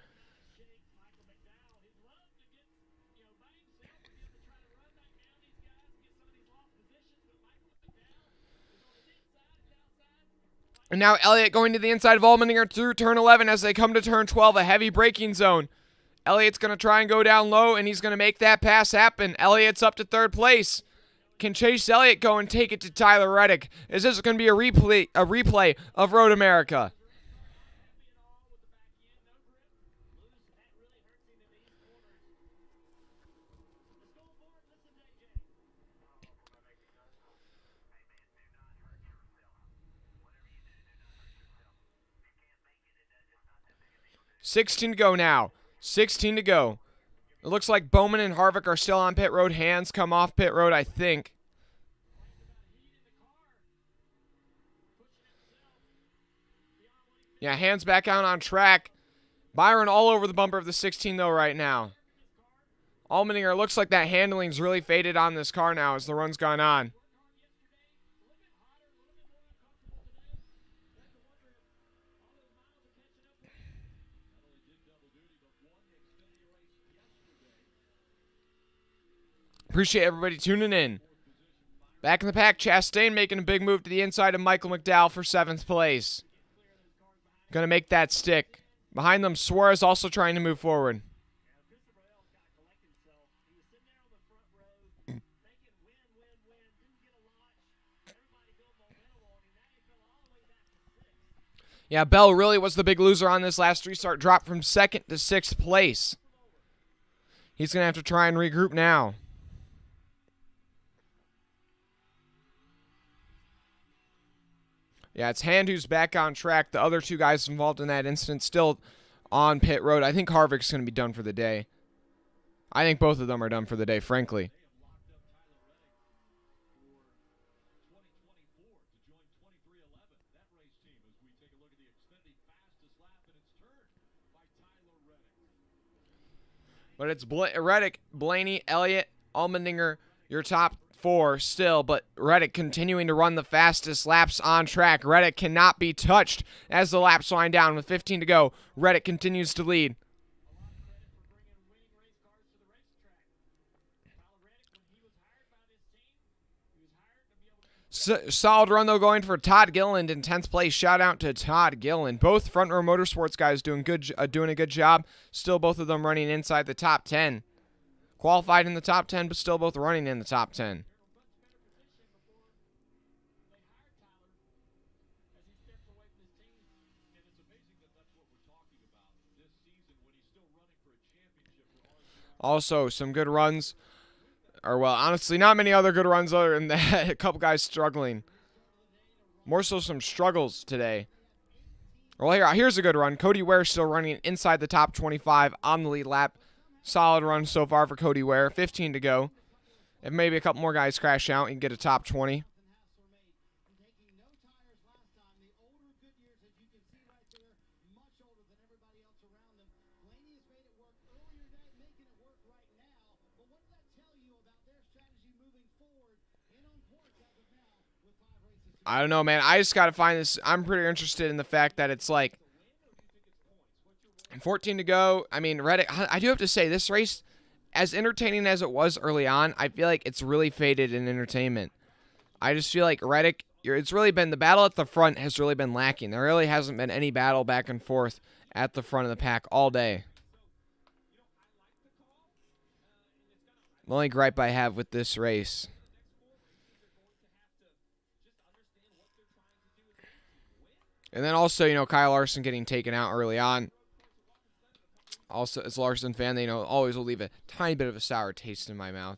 And now Elliott going to the inside of Allmendinger through turn 11 as they come to turn 12, a heavy braking zone. Elliott's going to try and go down low, and he's going to make that pass happen. Elliott's up to 3rd place. Can Chase Elliott go and take it to Tyler Reddick? Is this going to be a replay of Road America? $16 to go now. 16 to go. It looks like Bowman and Harvick are still on pit road. Hands come off pit road, I think. Yeah, Hands back out on track. Byron all over the bumper of the 16, though, right now. Allmendinger, looks like that handling's really faded on this car now as the run's gone on. Appreciate everybody tuning in. Back in the pack, Chastain making a big move to the inside of Michael Mcdowell for 7th place. Gonna make that stick. Behind them, Suarez also trying to move forward. Yeah, Bell really was the big loser on this last restart. Dropped from 2nd to 6th place. He's gonna have to try and regroup now. Yeah, it's Hand who's back on track. The other 2 guys involved in that incident still on pit road. I think Harvick's going to be done for the day. I think both of them are done for the day, frankly. But it's Reddick, Blaney, Elliott, Allmendinger, your top 4 still, but Reddick continuing to run the fastest laps on track. Reddick cannot be touched as the laps wind down with 15 to go. Reddick continues to lead. Solid run, though, going for Todd Gilliland in 10th place. Shout out to Todd Gilliland. Both Front Row Motorsports guys doing a good job. Still both of them running inside the top 10. Qualified in the top 10, but still both running in the top 10. Also, some good runs. Or, well, honestly, not many other good runs other than that. A couple guys struggling. More so some struggles today. Well, here's a good run. Cody Ware still running inside the top 25 on the lead lap. Solid run so far for Cody Ware. 15 to go. If maybe a couple more guys crash out, you can get a top 20. I don't know, man. I just got to find this. I'm pretty interested in the fact that it's like 14 to go. I mean, Reddick, I do have to say, this race, as entertaining as it was early on, I feel like it's really faded in entertainment. I just feel like Reddick, it's really been, the battle at the front has really been lacking. There really hasn't been any battle back and forth at the front of the pack all day. The only gripe I have with this race. And then also, Kyle Larson getting taken out early on. Also, as a Larson fan, they always will leave a tiny bit of a sour taste in my mouth.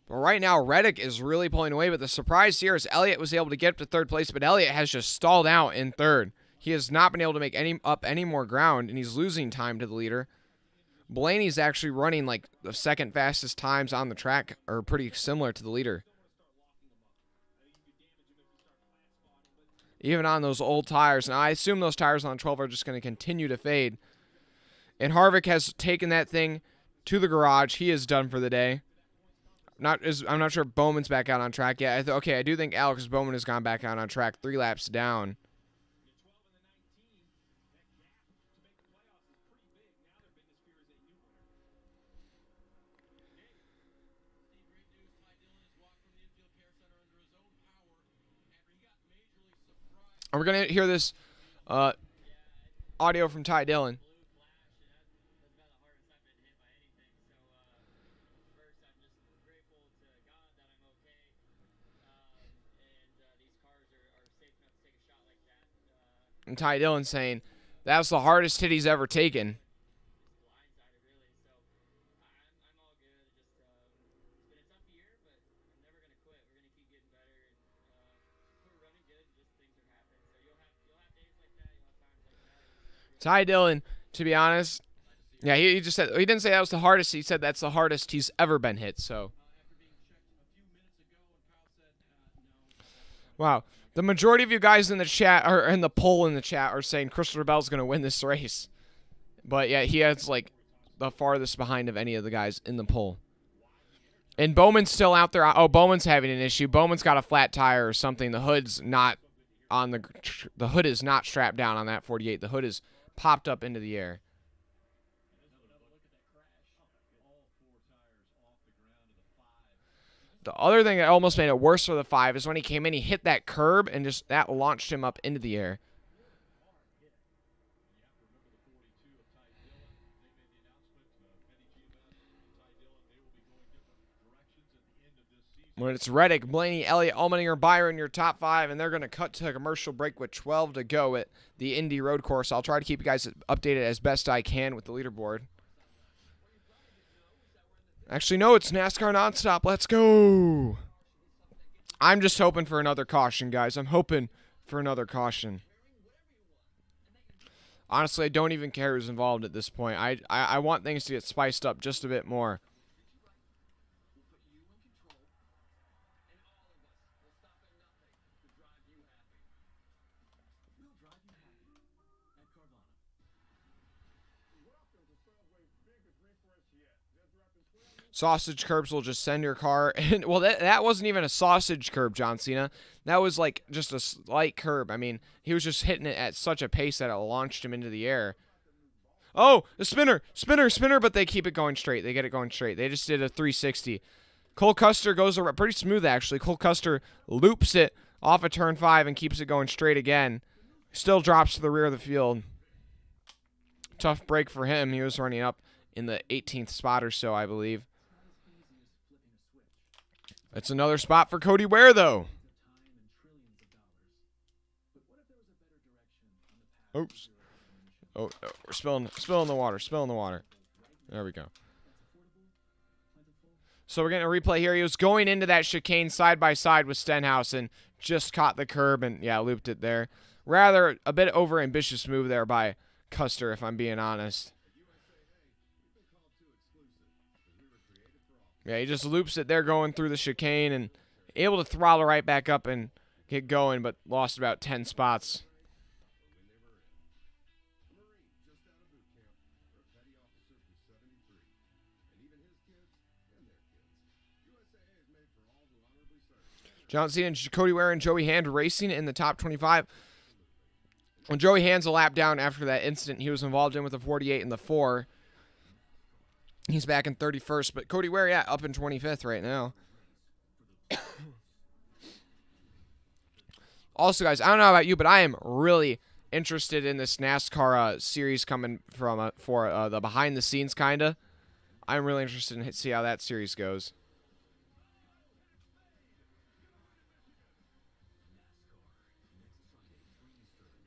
But right now, Reddick is really pulling away. But the surprise here is Elliott was able to get up to 3rd place, but Elliott has just stalled out in 3rd. He has not been able to make any more ground, and he's losing time to the leader. Blaney's actually running like the 2nd fastest times on the track, or pretty similar to the leader. Even on those old tires. Now, I assume those tires on 12 are just going to continue to fade. And Harvick has taken that thing to the garage. He is done for the day. I'm not sure if Bowman's back out on track yet. I do think Alex Bowman has gone back out on track 3 laps down. And we're going to hear this audio from Ty Dillon. And Ty Dillon saying that was the hardest hit he's ever taken. Ty Dillon, to be honest, yeah, he just said, he didn't say that was the hardest. He said that's the hardest he's ever been hit. So, wow, the majority of you guys in the chat or in the poll in the chat are saying Christopher Bell's going to win this race. But yeah, he has like the farthest behind of any of the guys in the poll. And Bowman's still out there. Oh, Bowman's having an issue. Bowman's got a flat tire or something. The hood's not on the hood is not strapped down on that 48. The hood is popped up into the air. The other thing that almost made it worse for the 5 is when he came in, he hit that curb and just that launched him up into the air. When it's Reddick, Blaney, Elliott, Allmendinger, Byron, your top 5, and they're going to cut to a commercial break with 12 to go at the Indy Road Course. I'll try to keep you guys updated as best I can with the leaderboard. Actually, no, it's NASCAR nonstop. Let's go. I'm just hoping for another caution, guys. I'm hoping for another caution. Honestly, I don't even care who's involved at this point. I want things to get spiced up just a bit more. Sausage curbs will just send your car. And well, that wasn't even a sausage curb, John Cena. That was like just a slight curb. I mean, he was just hitting it at such a pace that it launched him into the air. Oh, a spinner, but they keep it going straight. They get it going straight. They just did a 360. Cole Custer goes around pretty smooth, actually. Cole Custer loops it off of turn 5 and keeps it going straight again. Still drops to the rear of the field. Tough break for him. He was running up in the 18th spot or so, I believe. It's another spot for Cody Ware, though. Oops. Oh, we're spilling the water. There we go. So we're getting a replay here. He was going into that chicane side by side with Stenhouse and just caught the curb and, yeah, looped it there. Rather a bit over-ambitious move there by Custer, if I'm being honest. Yeah, he just loops it there going through the chicane and able to throttle right back up and get going, but lost about 10 spots. John Cena and Cody Ware and Joey Hand racing in the top 25. When Joey Hand's a lap down after that incident he was involved in with the 48 and the 4. He's back in 31st, but Cody Ware, yeah, up in 25th right now. Also, guys, I don't know about you, but I am really interested in this NASCAR series coming from for the behind the scenes kinda. I'm really interested in see how that series goes.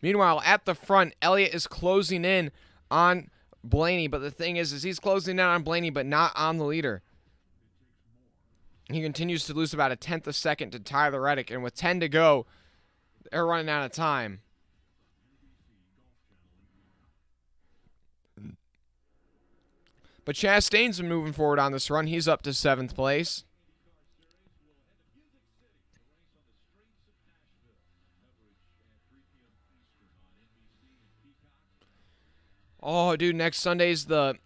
Meanwhile, at the front, Elliott is closing in on Blaney, but the thing is he's closing in on Blaney, but not on the leader. He continues to lose about a tenth of a second to Tyler Reddick, and with 10 to go, they're running out of time. But Chastain's been moving forward on this run. He's up to 7th place. Oh, dude, next Sunday's the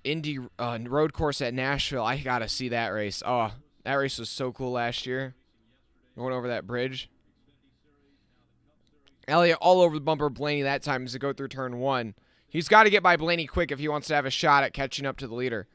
Indy road course at Nashville. I got to see that race. Oh, that race was so cool last year. Going over that bridge. Elliott all over the bumper Blaney that time as to go through turn 1. He's got to get by Blaney quick if he wants to have a shot at catching up to the leader.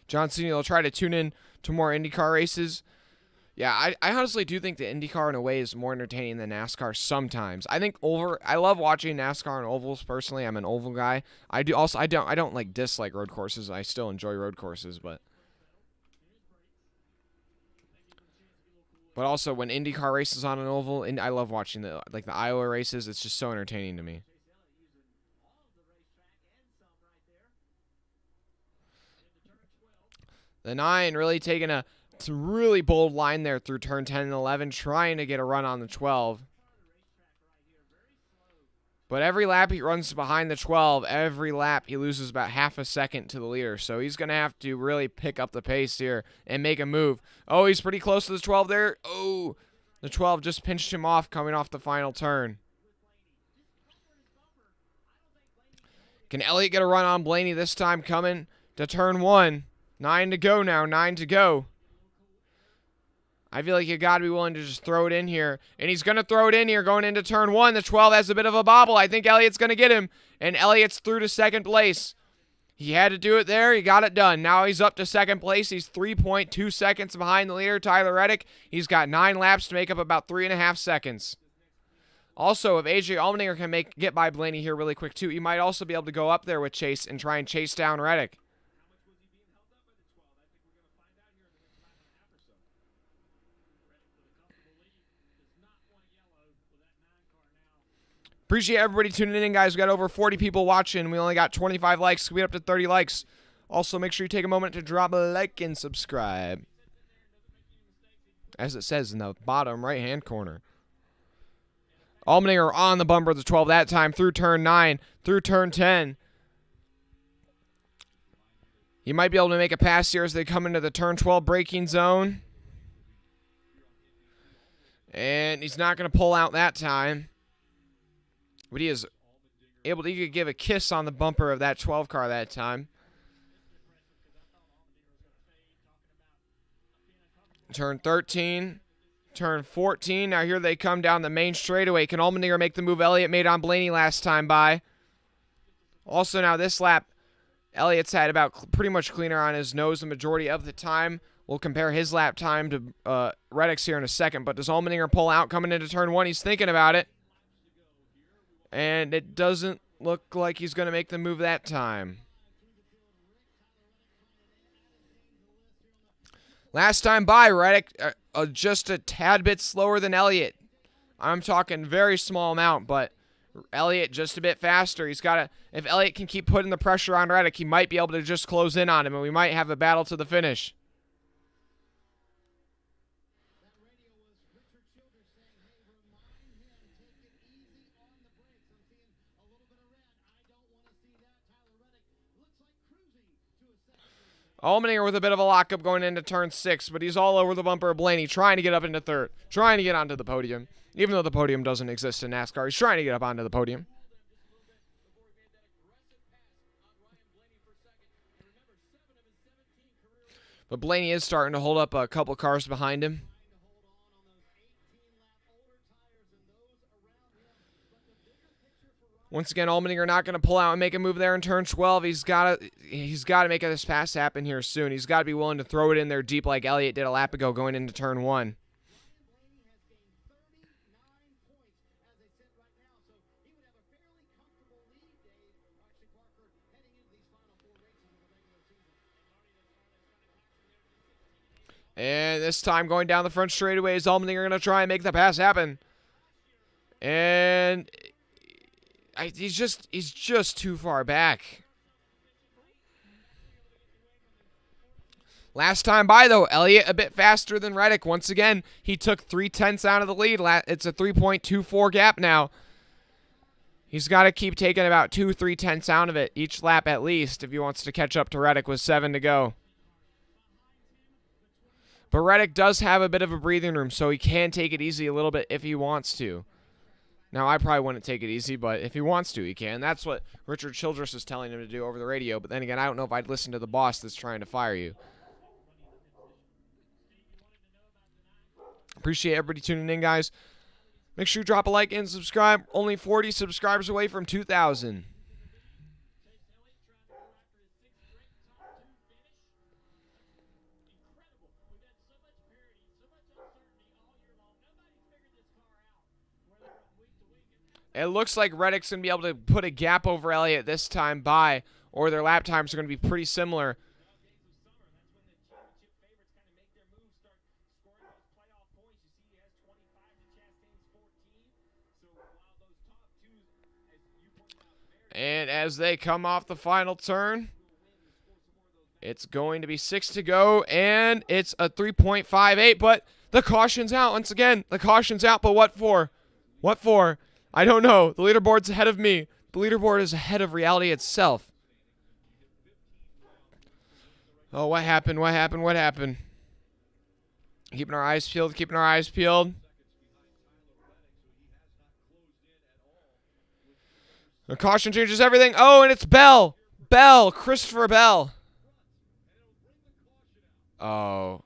John Cena will try to tune in to more IndyCar races. Yeah, I honestly do think the IndyCar in a way is more entertaining than NASCAR sometimes. I think I love watching NASCAR and ovals personally. I'm an oval guy. I don't like dislike road courses. I still enjoy road courses, but also when IndyCar races on an oval, and I love watching the Iowa races. It's just so entertaining to me. The 9 really taking a really bold line there through turn 10 and 11, trying to get a run on the 12. But every lap he runs behind the 12, every lap he loses about half a second to the leader. So he's going to have to really pick up the pace here and make a move. Oh, he's pretty close to the 12 there. Oh, the 12 just pinched him off coming off the final turn. Can Elliott get a run on Blaney this time coming to turn 1? 9 to go now, 9 to go. I feel like you got to be willing to just throw it in here. And he's going to throw it in here going into turn 1. The 12 has a bit of a bobble. I think Elliott's going to get him. And Elliott's through to 2nd place. He had to do it there. He got it done. Now he's up to 2nd place. He's 3.2 seconds behind the leader, Tyler Reddick. He's got 9 laps to make up about 3.5 seconds. Also, if AJ Allmendinger can get by Blaney here really quick too, he might also be able to go up there with Chase and try and chase down Reddick. Appreciate everybody tuning in, guys. We got over 40 people watching. We only got 25 likes. We up to 30 likes. Also, make sure you take a moment to drop a like and subscribe, as it says in the bottom right-hand corner. Allmendinger on the bumper of the 12 that time through turn 9, through turn 10. He might be able to make a pass here as they come into the turn 12 braking zone. And he's not going to pull out that time. But he is able to give a kiss on the bumper of that 12 car that time. Turn 13. Turn 14. Now here they come down the main straightaway. Can Allmendinger make the move Elliott made on Blaney last time by? Also now this lap, Elliott's had about pretty much cleaner on his nose the majority of the time. We'll compare his lap time to Reddick's here in a second. But does Allmendinger pull out coming into turn 1? He's thinking about it. And it doesn't look like he's going to make the move that time. Last time by, Reddick just a tad bit slower than Elliott. I'm talking very small amount, but Elliott just a bit faster. He's got to, if Elliott can keep putting the pressure on Reddick, he might be able to just close in on him, and we might have a battle to the finish. Allmendinger with a bit of a lockup going into turn 6, but he's all over the bumper of Blaney, trying to get up into third, trying to get onto the podium. Even though the podium doesn't exist in NASCAR, he's trying to get up onto the podium. But Blaney is starting to hold up a couple cars behind him. Once again, Allmendinger not going to pull out and make a move there in turn 12. He's got to make this pass happen here soon. He's got to be willing to throw it in there deep like Elliott did a lap ago going into turn 1. And this time going down the front straightaway is Allmendinger going to try and make the pass happen. And he's just too far back. Last time by, though, Elliott a bit faster than Reddick. Once again, he took 3/10 out of the lead. It's a 3.24 gap now. He's got to keep taking about 3/10 out of it each lap at least if he wants to catch up to Reddick with 7 to go. But Reddick does have a bit of a breathing room, so he can take it easy a little bit if he wants to. Now, I probably wouldn't take it easy, but if he wants to, he can. That's what Richard Childress is telling him to do over the radio. But then again, I don't know if I'd listen to the boss that's trying to fire you. Appreciate everybody tuning in, guys. Make sure you drop a like and subscribe. Only 40 subscribers away from 2,000. It looks like Reddick's going to be able to put a gap over Elliott this time by, or their lap times are going to be pretty similar. And as they come off the final turn, it's going to be 6 to go, and it's a 3.58, but the caution's out. Once again, the caution's out, but what for? What for? I don't know. The leaderboard's ahead of me. The leaderboard is ahead of reality itself. Oh, what happened? What happened? What happened? Keeping our eyes peeled, keeping our eyes peeled. The caution changes everything. Oh, and it's Bell. Bell. Christopher Bell. Oh.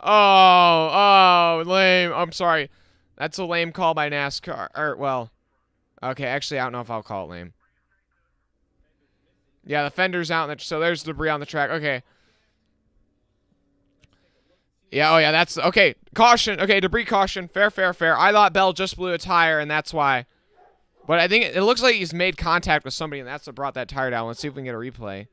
Oh, lame. I'm sorry. That's a lame call by NASCAR. Or, well, okay, actually, I don't know if I'll call it lame. Yeah, the fender's out, so there's debris on the track. Okay. Yeah, oh, yeah, that's, okay, caution. Okay, debris caution. Fair, fair, fair. I thought Bell just blew a tire, and that's why. But I think it looks like he's made contact with somebody, and that's what brought that tire down. Let's see if we can get a replay.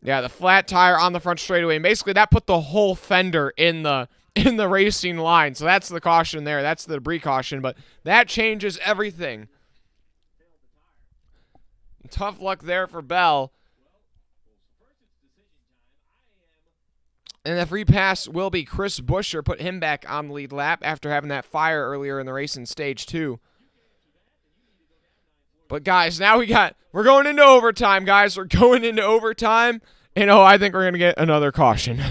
Yeah, the flat tire on the front straightaway. And basically, that put the whole fender in the racing line. So that's the caution there. That's the debris caution. But that changes everything. Tough luck there for Bell. And the free pass will be Chris Buescher. Put him back on the lead lap after having that fire earlier in the race in stage 2. But, guys, now we're going into overtime, guys. We're going into overtime. And, I think we're going to get another caution.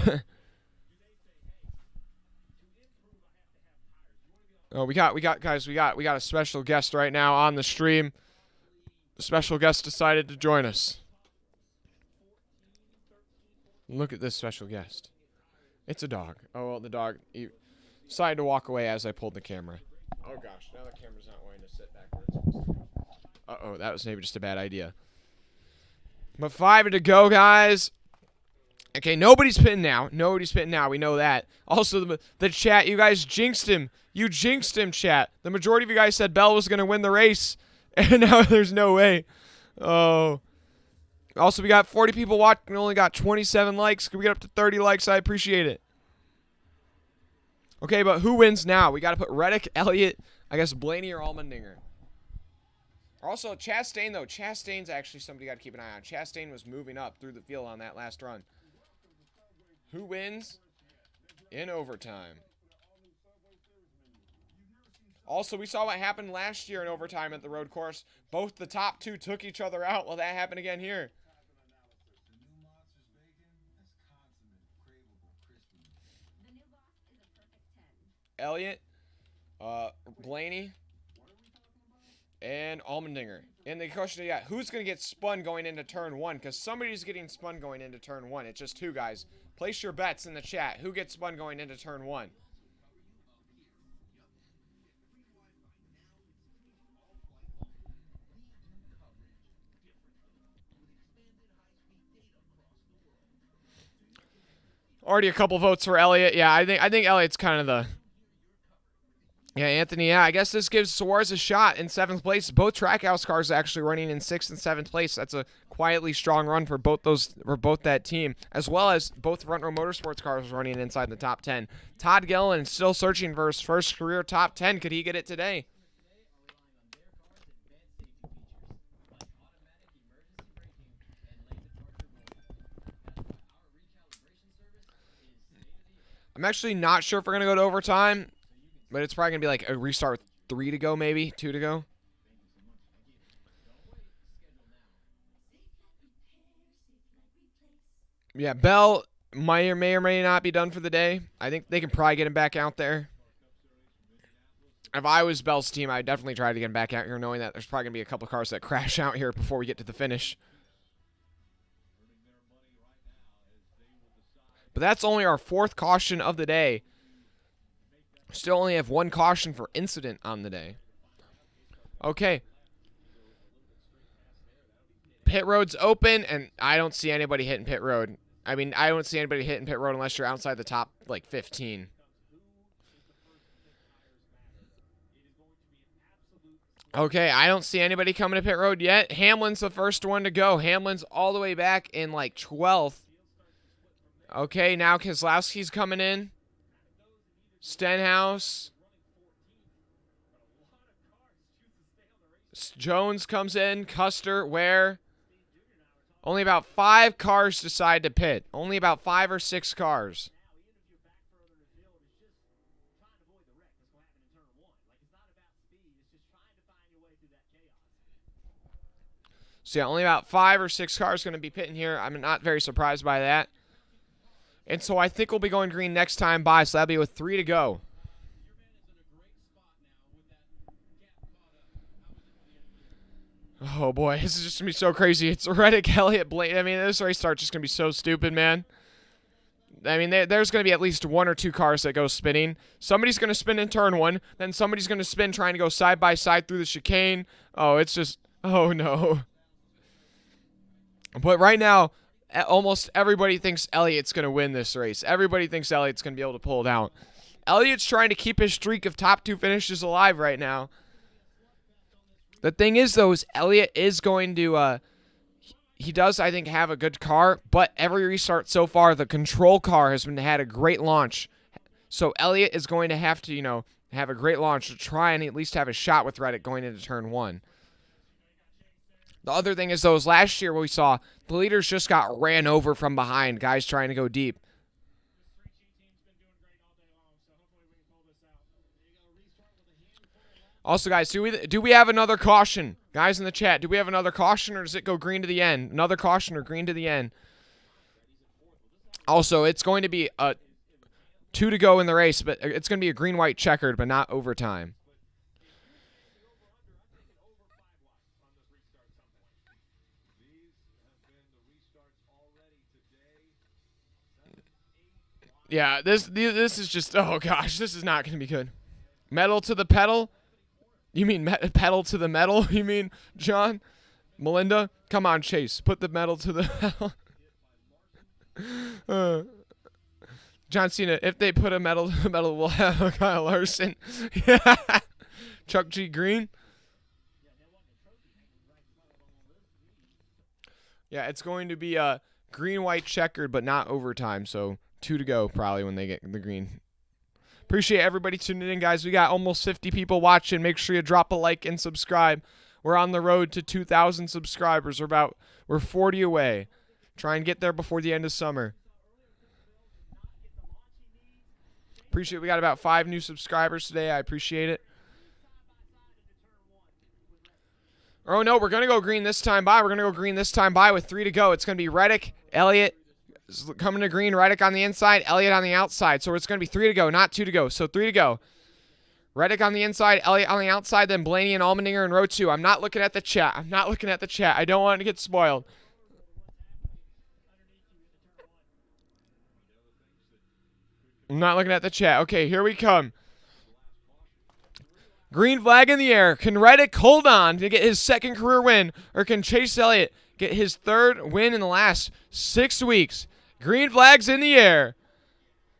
We got a special guest right now on the stream. The special guest decided to join us. Look at this special guest. It's a dog. Oh, well, the dog decided to walk away as I pulled the camera. Oh, gosh. Now the camera's not wanting to sit back where it's supposed to go. Uh-oh, that was maybe just a bad idea. But 5 to go, guys. Okay, nobody's pitting now. We know that. Also, the chat, you guys jinxed him. You jinxed him, chat. The majority of you guys said Bell was going to win the race. And now there's no way. Oh. Also, we got 40 people watching. We only got 27 likes. Can we get up to 30 likes? I appreciate it. Okay, but who wins now? We got to put Reddick, Elliott, I guess Blaney or Allmendinger. Also, Chastain, though. Chastain's actually somebody you got to keep an eye on. Chastain was moving up through the field on that last run. Who wins in overtime? Also, we saw what happened last year in overtime at the road course. Both the top two took each other out. Will that happen again here? Elliott, Blaney, and Allmendinger. And the question, who's going to get spun going into turn 1? Because somebody's getting spun going into turn 1. It's just 2 guys. Place your bets in the chat. Who gets spun going into turn 1? Already a couple votes for Elliott. Yeah, I think Elliott's kind of the... Yeah, Anthony, I guess this gives Suarez a shot in 7th place. Both Trackhouse cars actually running in 6th and 7th place. That's a quietly strong run for both that team, as well as both Front Row Motorsports cars running inside the top 10. Todd Gilliland still searching for his first career top 10. Could he get it today? I'm actually not sure if we're going to go to overtime. But it's probably going to be like a restart with 3 to go, maybe 2 to go. Yeah, Bell may or may not be done for the day. I think they can probably get him back out there. If I was Bell's team, I'd definitely try to get him back out here, knowing that there's probably going to be a couple cars that crash out here before we get to the finish. But that's only our 4th caution of the day. Still only have 1 caution for incident on the day. Okay. Pit road's open, and I don't see anybody hitting pit road. I mean, I don't see anybody hitting pit road unless you're outside the top, 15. Okay, I don't see anybody coming to pit road yet. Hamlin's the first one to go. Hamlin's all the way back in, 12th. Okay, now Keselowski's coming in. Stenhouse. Jones comes in. Custer. Ware. Only about 5 cars decide to pit. Only about 5 or 6 cars. So yeah, only about 5 or 6 cars going to be pitting here. I'm not very surprised by that. And so I think we'll be going green next time by, so that'll be with 3 to go. Oh, boy. This is just going to be so crazy. It's Reddick, Elliott, Blake. I mean, this race start's just going to be so stupid, man. I mean, there's going to be at least 1 or 2 cars that go spinning. Somebody's going to spin in turn 1. Then somebody's going to spin trying to go side by side through the chicane. Oh, it's just... Oh, no. But right now... Almost everybody thinks Elliott's going to win this race. Everybody thinks Elliott's going to be able to pull it out. Elliott's trying to keep his streak of top 2 finishes alive right now. The thing is, though, is Elliott is going to... he does, I think, have a good car, but every restart so far, the control car has had a great launch. So Elliott is going to have to, have a great launch to try and at least have a shot with Reddick going into turn 1. The other thing is, though, is last year we saw the leaders just got ran over from behind, guys trying to go deep. Also, guys, do we have another caution Guys in the chat, do we have another caution or does it go green to the end? Another caution or green to the end? Also, it's going to be a 2 to go in the race, but it's going to be a green-white checkered, but not overtime. Yeah, this is just, oh gosh, this is not going to be good. Metal to the pedal? You mean pedal to the metal? You mean, John? Melinda? Come on, Chase. Put the metal to the metal. John Cena, if they put a metal to the metal, we'll have Kyle Larson. Yeah. Chuck G. Green. Yeah, it's going to be a green-white checkered, but not overtime, so 2 to go probably when they get the green. Appreciate everybody tuning in, guys. We got almost 50 people watching. Make sure you drop a like and subscribe. We're on the road to 2,000 subscribers. We're 40 away. Try and get there before the end of summer. Appreciate we got about 5 new subscribers today. I appreciate it. Oh, no, we're going to go green this time by. We're going to go green this time by with 3 to go. It's going to be Reddick, Elliott, coming to green, Reddick on the inside, Elliott on the outside. So it's going to be 3 to go, not 2 to go. So 3 to go. Reddick on the inside, Elliott on the outside, then Blaney and Allmendinger in row 2. I'm not looking at the chat. I don't want to get spoiled. I'm not looking at the chat. Okay, here we come. Green flag in the air. Can Reddick hold on to get his 2nd career win, or can Chase Elliott get his 3rd win in the last 6 weeks? Green flag's in the air.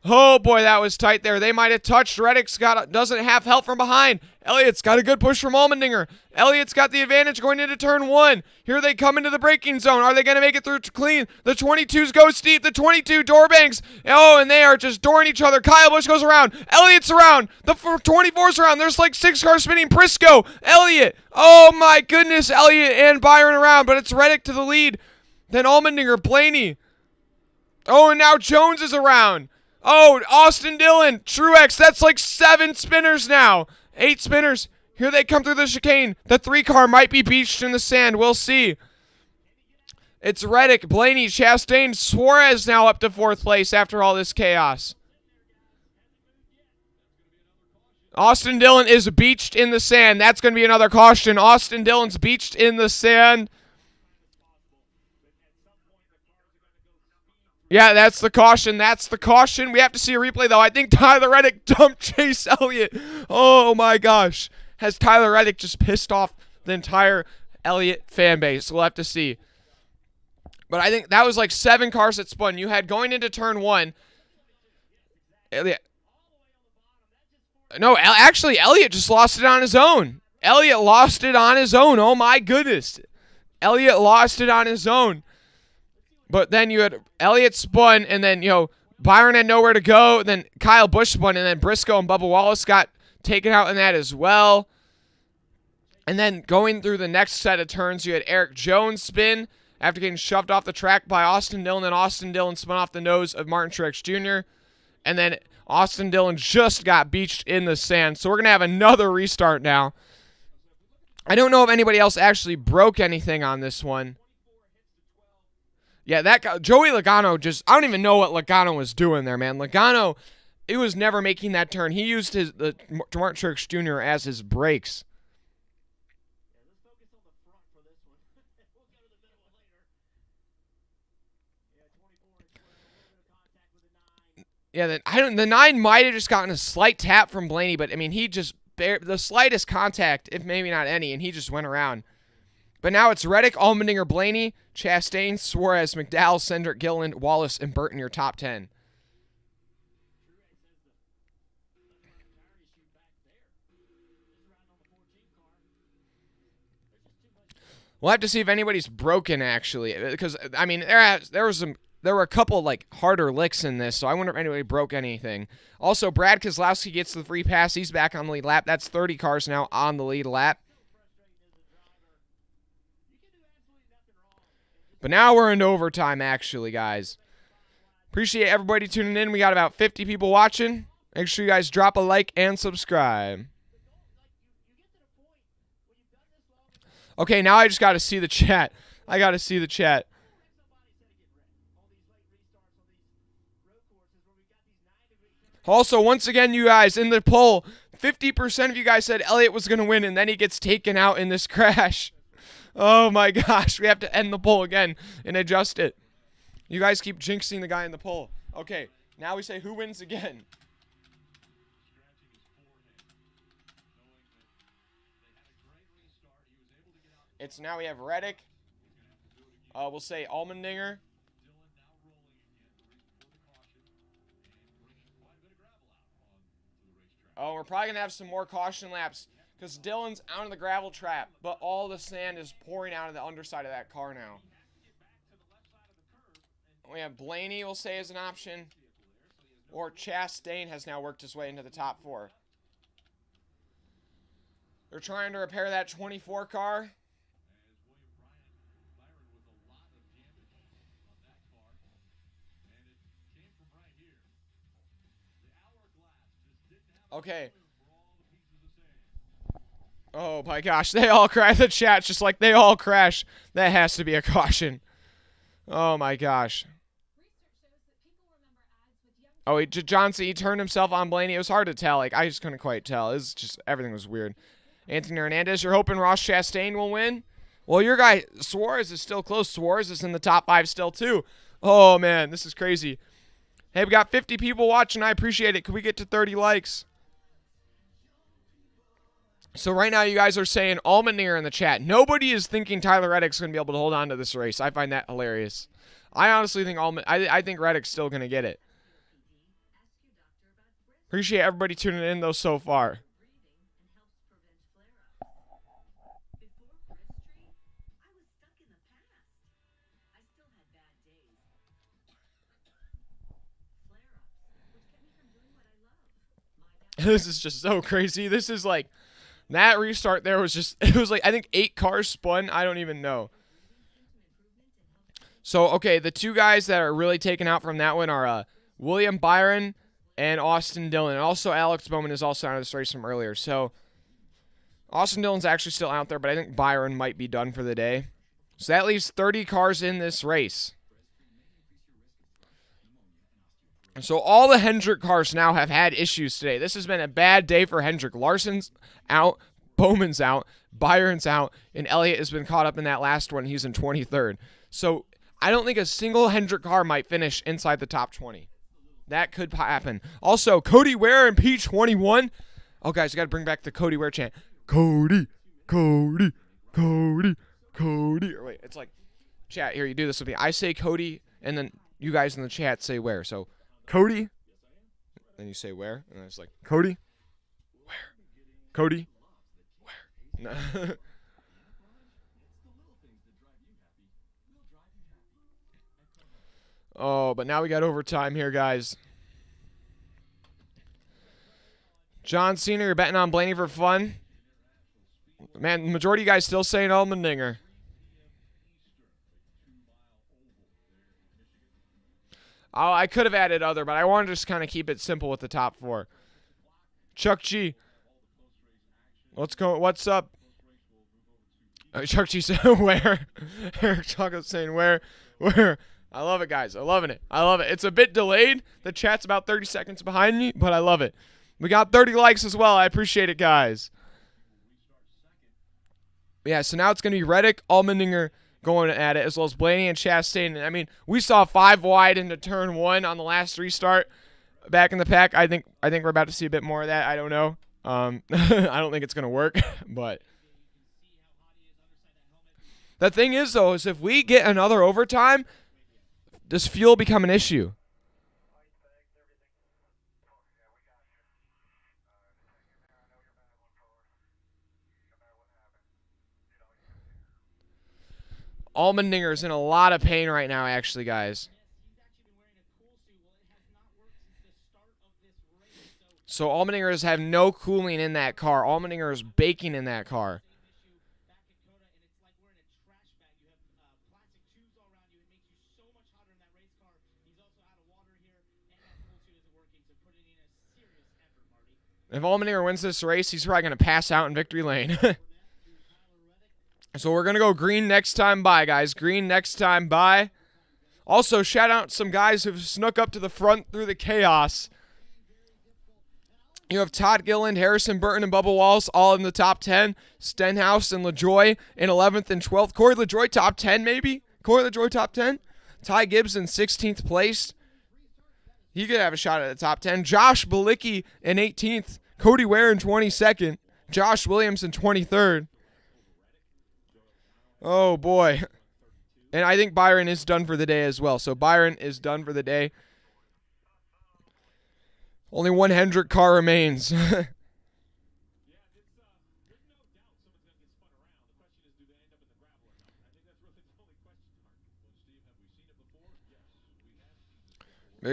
Oh, boy, that was tight there. They might have touched. Reddick's doesn't have help from behind. Elliott's got a good push from Allmendinger. Elliott's got the advantage going into turn 1. Here they come into the braking zone. Are they going to make it through clean? The 22s go steep. The 22 door banks. Oh, and they are just dooring each other. Kyle Busch goes around. Elliott's around. The 24's around. There's like 6 cars spinning. Briscoe. Elliott. Oh, my goodness. Elliott and Byron around, but it's Reddick to the lead. Then Allmendinger, Blaney. Oh, and now Jones is around. Oh, Austin Dillon, Truex, that's like 7 spinners now. 8 spinners. Here they come through the chicane. The 3 car might be beached in the sand. We'll see. It's Reddick, Blaney, Chastain, Suarez now up to 4th place after all this chaos. Austin Dillon is beached in the sand. That's going to be another caution. Austin Dillon's beached in the sand. Yeah, that's the caution. That's the caution. We have to see a replay, though. I think Tyler Reddick dumped Chase Elliott. Oh, my gosh. Has Tyler Reddick just pissed off the entire Elliott fan base? We'll have to see. But I think that was like 7 cars that spun. You had going into turn 1. Elliott. No, actually, Elliott just lost it on his own. Elliott lost it on his own. Oh, my goodness. Elliott lost it on his own. But then you had Elliott spun, and then, Byron had nowhere to go. Then Kyle Busch spun, and then Briscoe and Bubba Wallace got taken out in that as well. And then going through the next set of turns, you had Eric Jones spin after getting shoved off the track by Austin Dillon. Then Austin Dillon spun off the nose of Martin Truex Jr. And then Austin Dillon just got beached in the sand. So we're going to have another restart now. I don't know if anybody else actually broke anything on this one. Yeah, that guy, Joey Logano I don't even know what Logano was doing there, man. Logano, it was never making that turn. He used the Martin Truex Jr. as his brakes. Yeah, the 9 might have just gotten a slight tap from Blaney, but I mean, he just the slightest contact, if maybe not any, and he just went around. But now it's Reddick, Allmendinger, Blaney, Chastain, Suarez, McDowell, Cindric, Gilliland, Wallace, and Burton, your top 10. We'll have to see if anybody's broken, actually, because I mean there were a couple like harder licks in this, so I wonder if anybody broke anything. Also, Brad Keselowski gets the free pass. He's back on the lead lap. That's 30 cars now on the lead lap. But now we're into overtime, actually, guys. Appreciate everybody tuning in. We got about 50 people watching. Make sure you guys drop a like and subscribe. Okay, now I just got to see the chat. I got to see the chat. Also, once again, you guys, in the poll, 50% of you guys said Elliott was going to win, and then he gets taken out in this crash. Oh, my gosh. We have to end the poll again and adjust it. You guys keep jinxing the guy in the poll. Okay, now we say who wins again. It's now we have Reddick. We'll say Allmendinger. Oh, we're probably going to have some more caution laps because Dylan's out of the gravel trap, but all the sand is pouring out of the underside of that car now. We have Blaney, we'll say, as an option. Or Chastain has now worked his way into the top 4. They're trying to repair that 24 car. Okay. Oh my gosh, they all crash. The chat's just like, they all crash. That has to be a caution. Oh my gosh. Oh, Johnson, he turned himself on Blaney. It was hard to tell. Like, I just couldn't quite tell. It was just, everything was weird. Anthony Hernandez, you're hoping Ross Chastain will win? Well, your guy, Suarez, is still close. Suarez is in the top 5 still, too. Oh, man, this is crazy. Hey, we got 50 people watching. I appreciate it. Can we get to 30 likes? So right now you guys are saying Allmendinger in the chat. Nobody is thinking Tyler Reddick's going to be able to hold on to this race. I find that hilarious. I honestly think I think Reddick's still going to get it. Appreciate everybody tuning in, though, so far. This is just so crazy. This is like, that restart there was just, it was like, I think 8 cars spun. I don't even know. So, okay, the 2 guys that are really taken out from that one are William Byron and Austin Dillon. And also Alex Bowman is also out of this race from earlier. So, Austin Dillon's actually still out there, but I think Byron might be done for the day. So that leaves 30 cars in this race. So all the Hendrick cars now have had issues today. This has been a bad day for Hendrick. Larson's out, Bowman's out, Byron's out, and Elliott has been caught up in that last one. He's in 23rd. So I don't think a single Hendrick car might finish inside the top 20. That could happen. Also, Cody Ware in P21. Oh, guys, I got to bring back the Cody Ware chant. Cody, Cody, Cody, Cody. Or wait, it's like, chat, here, you do this with me. I say Cody, and then you guys in the chat say Ware. So, Cody, then you say Where, and it's like, Cody, Where, Cody, Where. No. Oh, but now we got overtime here, guys. John Cena, you're betting on Blaney for fun? Man, the majority of you guys still saying Allmendinger. Oh, I could have added other, but I wanted to just kind of keep it simple with the top 4. Chuck G. Let's go. What's up? Chuck G said where? Eric Chocolate saying where? Where? I love it, guys. I'm loving it. I love it. It's a bit delayed. The chat's about 30 seconds behind me, but I love it. We got 30 likes as well. I appreciate it, guys. Yeah, so now it's going to be Reddick, Allmendinger going at it, as well as Blaney and Chastain. I mean, we saw 5 wide into turn 1 on the last restart back in the pack. I think we're about to see a bit more of that. I don't know. I don't think it's going to work, but the thing is, though, is if we get another overtime, does fuel become an issue? Allmendinger is in a lot of pain right now, actually, guys. So Allmendinger is having no cooling in that car. Allmendinger is baking in that car. If Allmendinger wins this race, he's probably going to pass out in victory lane. So we're going to go green next time by, guys. Green next time by. Also, shout out some guys who've snuck up to the front through the chaos. You have Todd Gilliland, Harrison Burton, and Bubba Wallace all in the top 10. Stenhouse and LaJoy in 11th and 12th. Corey LaJoy top 10 maybe? Corey LaJoy top 10? Ty Gibbs in 16th place. He could have a shot at the top 10. Josh Balicki in 18th. Cody Ware in 22nd. Josh Williams in 23rd. Oh, boy. And I think Byron is done for the day as well. So Byron is done for the day. Only one Hendrick car remains. Hey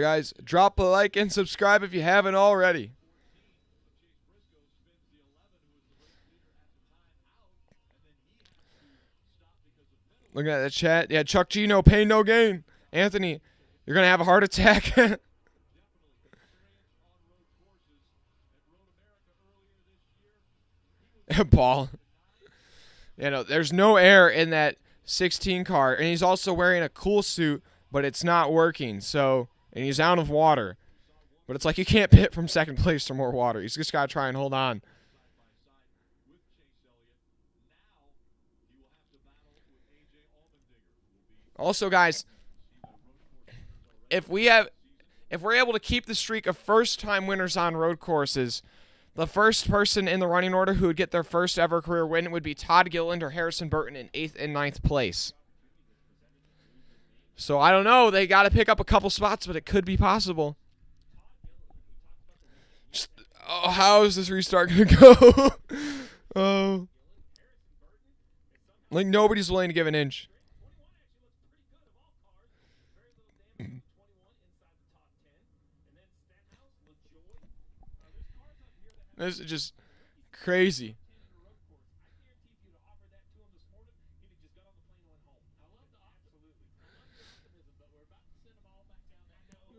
guys, drop a like and subscribe if you haven't already. Looking at the chat. Yeah, Chuck G, no pain, no gain. Anthony, you're going to have a heart attack. Paul. You know, there's no air in that 16 car. And he's also wearing a cool suit, but it's not working. So, and he's out of water. But it's like you can't pit from second place for more water. He's just got to try and hold on. Also, guys, if we're able to keep the streak of first-time winners on road courses, the first person in the running order who would get their first ever career win would be Todd Gilliland or Harrison Burton in 8th and 9th place. So I don't know. They got to pick up a couple spots, but it could be possible. How is this restart going to go? Oh. Like nobody's willing to give an inch. This is just crazy.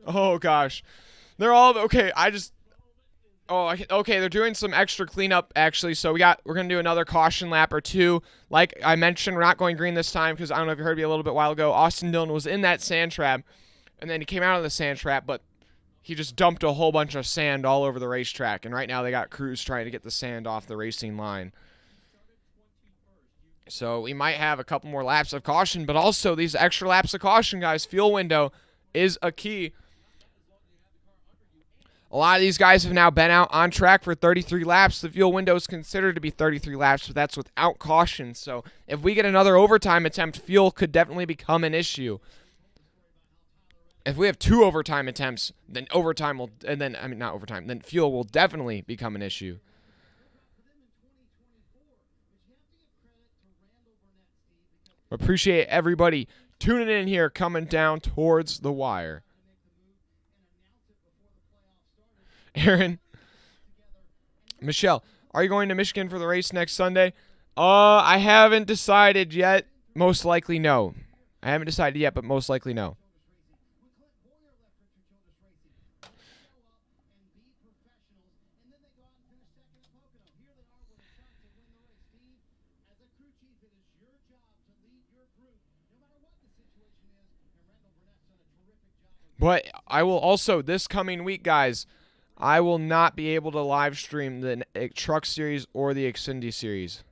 Oh gosh, they're all okay. Okay. They're doing some extra cleanup actually. So we're gonna do another caution lap or two. Like I mentioned, we're not going green this time because I don't know if you heard me a little bit while ago. Austin Dillon was in that sand trap, and then he came out of the sand trap, but he just dumped a whole bunch of sand all over the racetrack, and right now they got crews trying to get the sand off the racing line. So we might have a couple more laps of caution, but also these extra laps of caution, guys, fuel window is a key. A lot of these guys have now been out on track for 33 laps. The fuel window is considered to be 33 laps, but that's without caution. So if we get another overtime attempt, fuel could definitely become an issue. If we have 2 overtime attempts, then then fuel will definitely become an issue. Appreciate everybody tuning in here, coming down towards the wire. Aaron, Michelle, are you going to Michigan for the race next Sunday? I haven't decided yet. Most likely no. I haven't decided yet, but most likely no. But I will also, this coming week, guys, I will not be able to live stream the Truck Series or the Xfinity Series.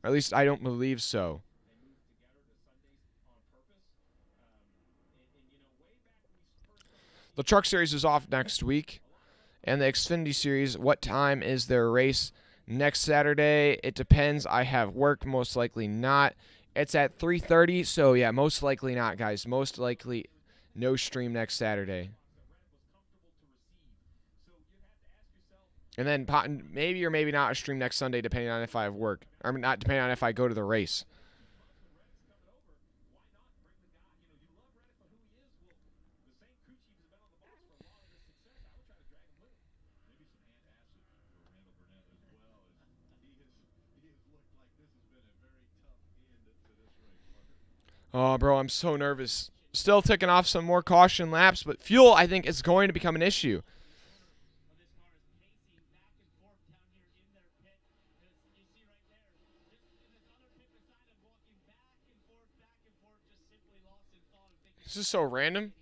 Or at least I don't believe so. The Truck Series is off next week. And the Xfinity Series, what time is their race next Saturday? It depends. I have work, most likely not. It's at 3:30, so yeah, most likely not, guys. Most likely no stream next Saturday. And then maybe or maybe not a stream next Sunday, depending on if I have work. Or not depending on if I go to the race. Oh, bro, I'm so nervous. Still ticking off some more caution laps, but fuel, I think, is going to become an issue. This is so random.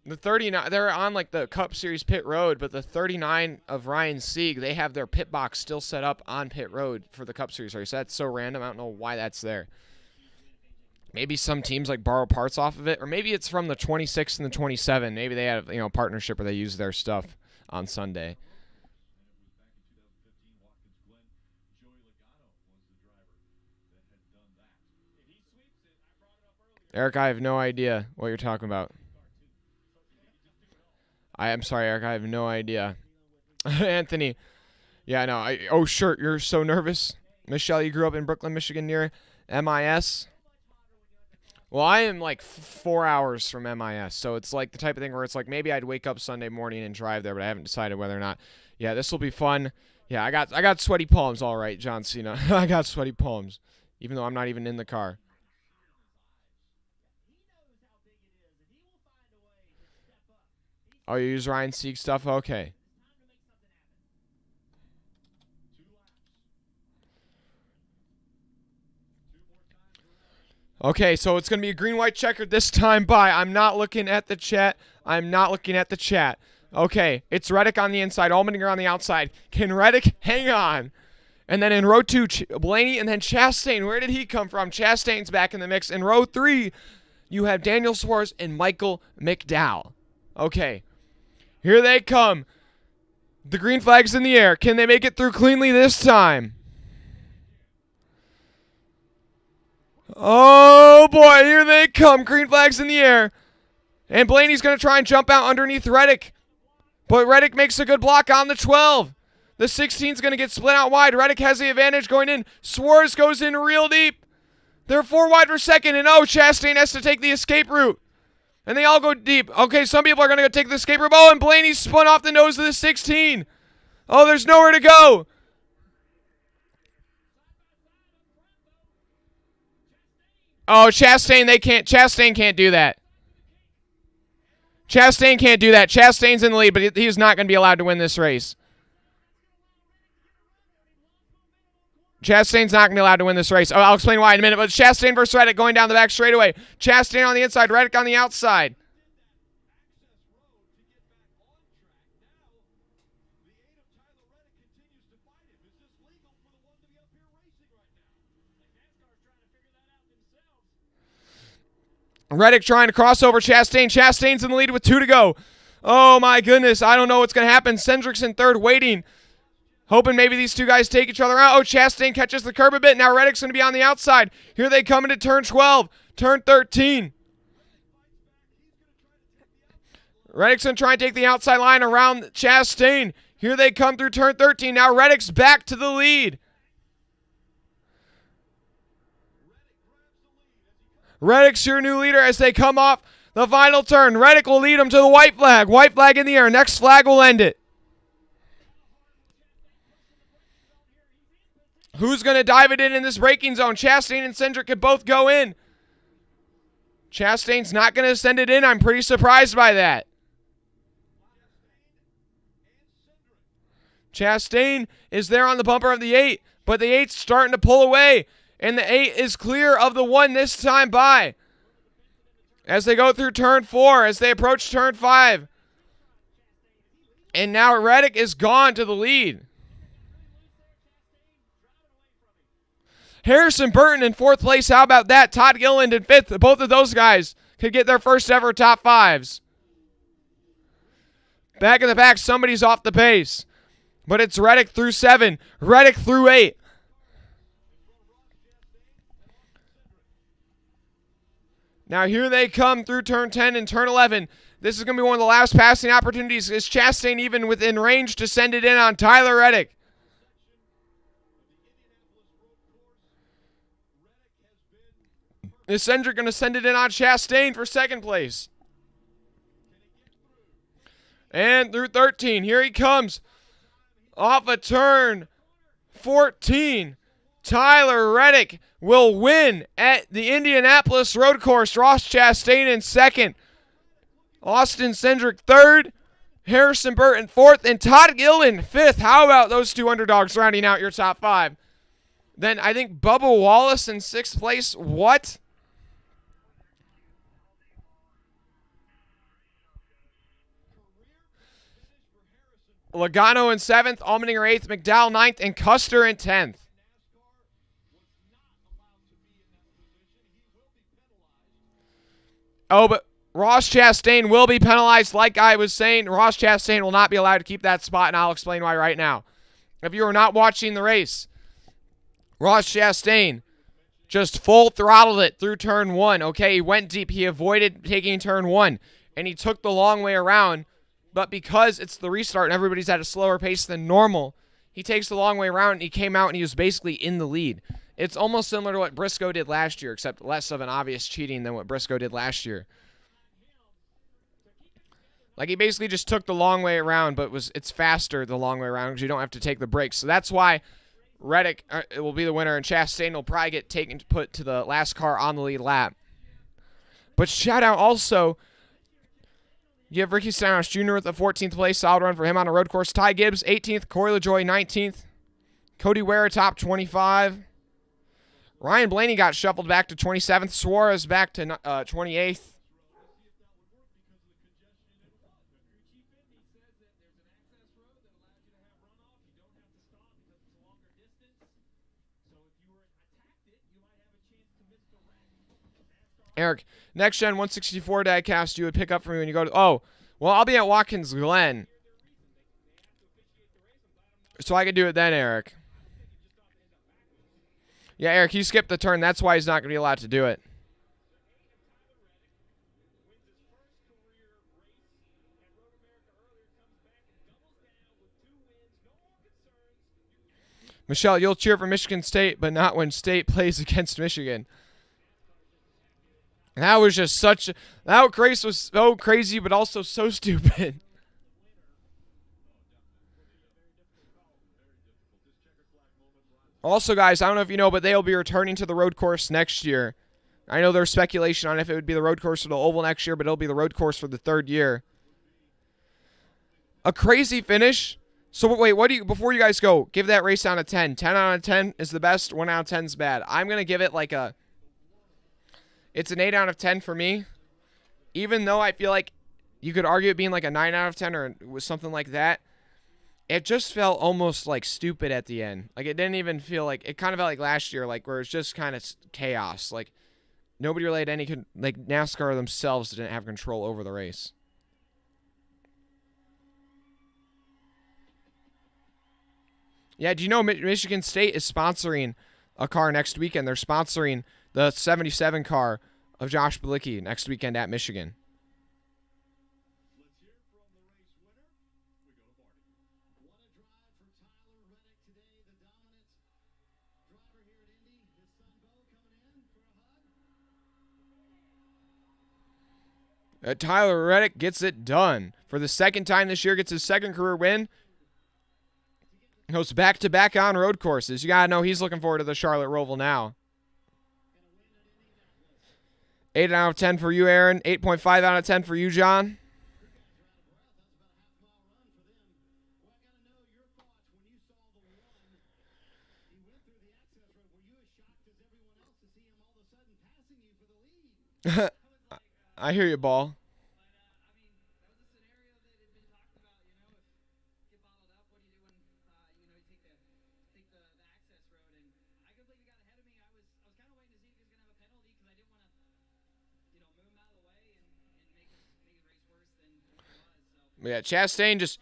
The 39, they're on like the Cup Series pit road, but the 39 of Ryan Sieg, they have their pit box still set up on pit road for the Cup Series race. That's so random. I don't know why that's there. Maybe some teams like borrow parts off of it, or maybe it's from the 26 and the 27. Maybe they have a partnership where they use their stuff on Sunday. Eric, I have no idea what you're talking about. I'm sorry, Eric. I have no idea. Anthony. Yeah, I know. Oh, sure. You're so nervous. Michelle, you grew up in Brooklyn, Michigan near MIS. Well, I am like 4 hours from MIS, so it's like the type of thing where it's like maybe I'd wake up Sunday morning and drive there, but I haven't decided whether or not. Yeah, this will be fun. Yeah, I got sweaty palms, all right, John Cena. I got sweaty palms, even though I'm not even in the car. Oh, you use Ryan Sieg stuff? Okay. Okay, so it's going to be a green-white checkered this time by. I'm not looking at the chat. Okay, it's Reddick on the inside. Allmendinger on the outside. Can Reddick hang on? And then in row 2, Blaney, and then Chastain. Where did he come from? Chastain's back in the mix. In row 3, you have Daniel Suarez and Michael McDowell. Okay. Here they come. The green flag's in the air. Can they make it through cleanly this time? Oh, boy. Here they come. Green flag's in the air. And Blaney's going to try and jump out underneath Reddick. But Reddick makes a good block on the 12. The 16's going to get split out wide. Reddick has the advantage going in. Suarez goes in real deep. They're 4 wide for second. And, Chastain has to take the escape route. And they all go deep. Okay, some people are going to go take the escape route. Oh, and Blaney spun off the nose of the 16. Oh, there's nowhere to go. Oh, Chastain can't do that. Chastain can't do that. Chastain's in the lead, but he's not going to be allowed to win this race. Chastain's not going to be allowed to win this race. Oh, I'll explain why in a minute, but Chastain versus Reddick going down the back straightaway. Chastain on the inside, Reddick on the outside. Reddick trying to cross over Chastain. Chastain's in the lead with 2 to go. Oh, my goodness. I don't know what's going to happen. Cendric's in third waiting. Hoping maybe these two guys take each other out. Oh, Chastain catches the curb a bit. Now Reddick's going to be on the outside. Here they come into turn 12. Turn 13. Reddick's going to try and take the outside line around Chastain. Here they come through turn 13. Now Reddick's back to the lead. Reddick's your new leader as they come off the final turn. Reddick will lead them to the white flag. White flag in the air. Next flag will end it. Who's going to dive it in this braking zone? Chastain and Cendric can both go in. Chastain's not going to send it in. I'm pretty surprised by that. Chastain is there on the bumper of the 8, but the 8's starting to pull away. And the 8 is clear of the 1 this time by. As they go through turn 4, as they approach turn 5. And now Reddick is gone to the lead. Harrison Burton in 4th place. How about that? Todd Gilliland in 5th. Both of those guys could get their first ever top 5s. Back in the back, somebody's off the pace. But it's Reddick through 7. Reddick through 8. Now here they come through turn 10 and turn 11. This is going to be one of the last passing opportunities. Is Chastain even within range to send it in on Tyler Reddick? Is Cendric going to send it in on Chastain for 2nd place? And through 13, here he comes. Off a turn 14. Tyler Reddick will win at the Indianapolis road course. Ross Chastain in 2nd. Austin Cendric 3rd. Harrison Burton 4th. And Todd Gilliland 5th. How about those 2 underdogs rounding out your top 5? Then I think Bubba Wallace in 6th place. What? Logano in 7th, Allmendinger 8th, McDowell 9th, and Custer in 10th. Oh, but Ross Chastain will be penalized. Like I was saying, Ross Chastain will not be allowed to keep that spot, and I'll explain why right now. If you are not watching the race, Ross Chastain just full throttled it through turn 1. Okay, he went deep. He avoided taking turn 1, and he took the long way around. But because it's the restart and everybody's at a slower pace than normal, he takes the long way around, and he came out and he was basically in the lead. It's almost similar to what Briscoe did last year, except less of an obvious cheating than what Briscoe did last year. Like, he basically just took the long way around, but it's faster the long way around because you don't have to take the brakes. So that's why Reddick will be the winner, and Chastain will probably get put to the last car on the lead lap. But shout out also, you have Ricky Stenhouse Jr. with the 14th place. Solid run for him on a road course. Ty Gibbs, 18th. Corey LaJoie, 19th. Cody Ware, top 25. Ryan Blaney got shuffled back to 27th. Suarez back to 28th. Eric, next gen 164 diecast you would pick up for me when you go to... Oh, well, I'll be at Watkins Glen. So I can do it then, Eric. Yeah, Eric, he skipped the turn. That's why he's not going to be allowed to do it. Michelle, you'll cheer for Michigan State, but not when State plays against Michigan. That was just such... That race was so crazy, but also so stupid. Also, guys, I don't know if you know, but they'll be returning to the road course next year. I know there's speculation on if it would be the road course or the oval next year, but it'll be the road course for the 3rd year. A crazy finish. So, wait, what do you... Before you guys go, give that race out of 10. 10 out of 10 is the best. 1 out of 10 is bad. I'm going to give it like a... It's an 8 out of 10 for me. Even though I feel like you could argue it being like a 9 out of 10 or something like that. It just felt almost like stupid at the end. Like, it didn't even feel like... It kind of felt like last year, like, where it's just kind of chaos. Like, nobody really had any... Like, NASCAR themselves didn't have control over the race. Yeah, do you know Michigan State is sponsoring a car next weekend? They're sponsoring the 77 car of Josh Bilicki next weekend at Michigan. Tyler Reddick gets it done. For the 2nd time this year, gets his 2nd career win. Goes back-to-back on road courses. You got to know he's looking forward to the Charlotte Roval now. 8 out of 10 for you, Aaron. 8.5 out of 10 for you, John. I hear you, Ball. Yeah, Chastain just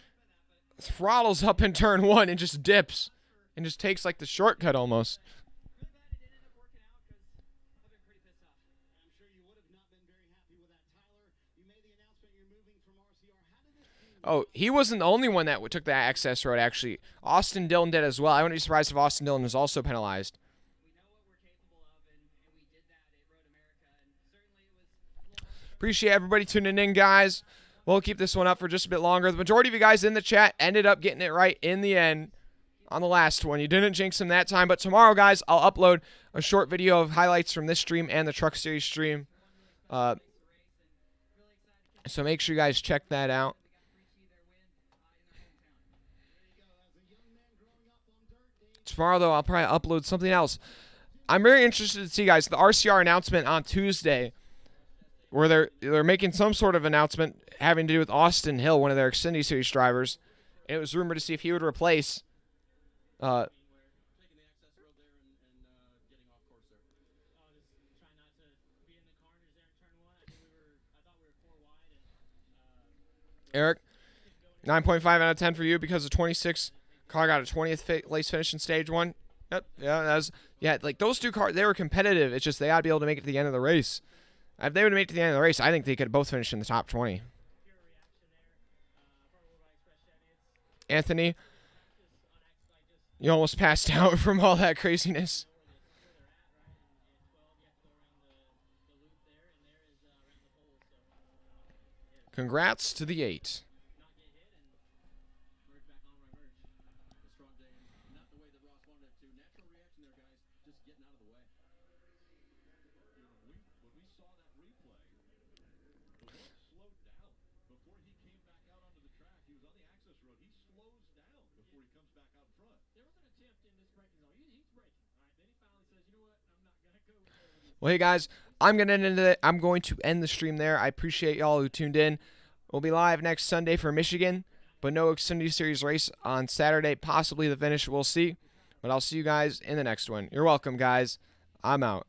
throttles up in turn 1 and just dips and just takes like the shortcut almost. Oh, he wasn't the only one that took that access road, actually. Austin Dillon did as well. I wouldn't be surprised if Austin Dillon was also penalized. Appreciate everybody tuning in, guys. We'll keep this one up for just a bit longer. The majority of you guys in the chat ended up getting it right in the end on the last one. You didn't jinx him that time. But tomorrow, guys, I'll upload a short video of highlights from this stream and the Truck Series stream. So make sure you guys check that out. Tomorrow, though, I'll probably upload something else. I'm very interested to see, guys, the RCR announcement on Tuesday, where they're making some sort of announcement having to do with Austin Hill, one of their Xfinity Series drivers. It was rumored to see if he would replace Eric. 9.5 out of 10 for you because the 26 car got a 20th place finish in stage 1. Yep. Yeah, like those two cars, they were competitive. It's just they got to be able to make it to the end of the race. If they would have made it to the end of the race, I think they could have both finished in the top 20. Anthony, you almost passed out from all that craziness. Congrats to the 8. Well, hey guys, I'm going to end the stream there. I appreciate y'all who tuned in. We'll be live next Sunday for Michigan, but no Xfinity Series race on Saturday. Possibly the finish, we'll see. But I'll see you guys in the next one. You're welcome, guys. I'm out.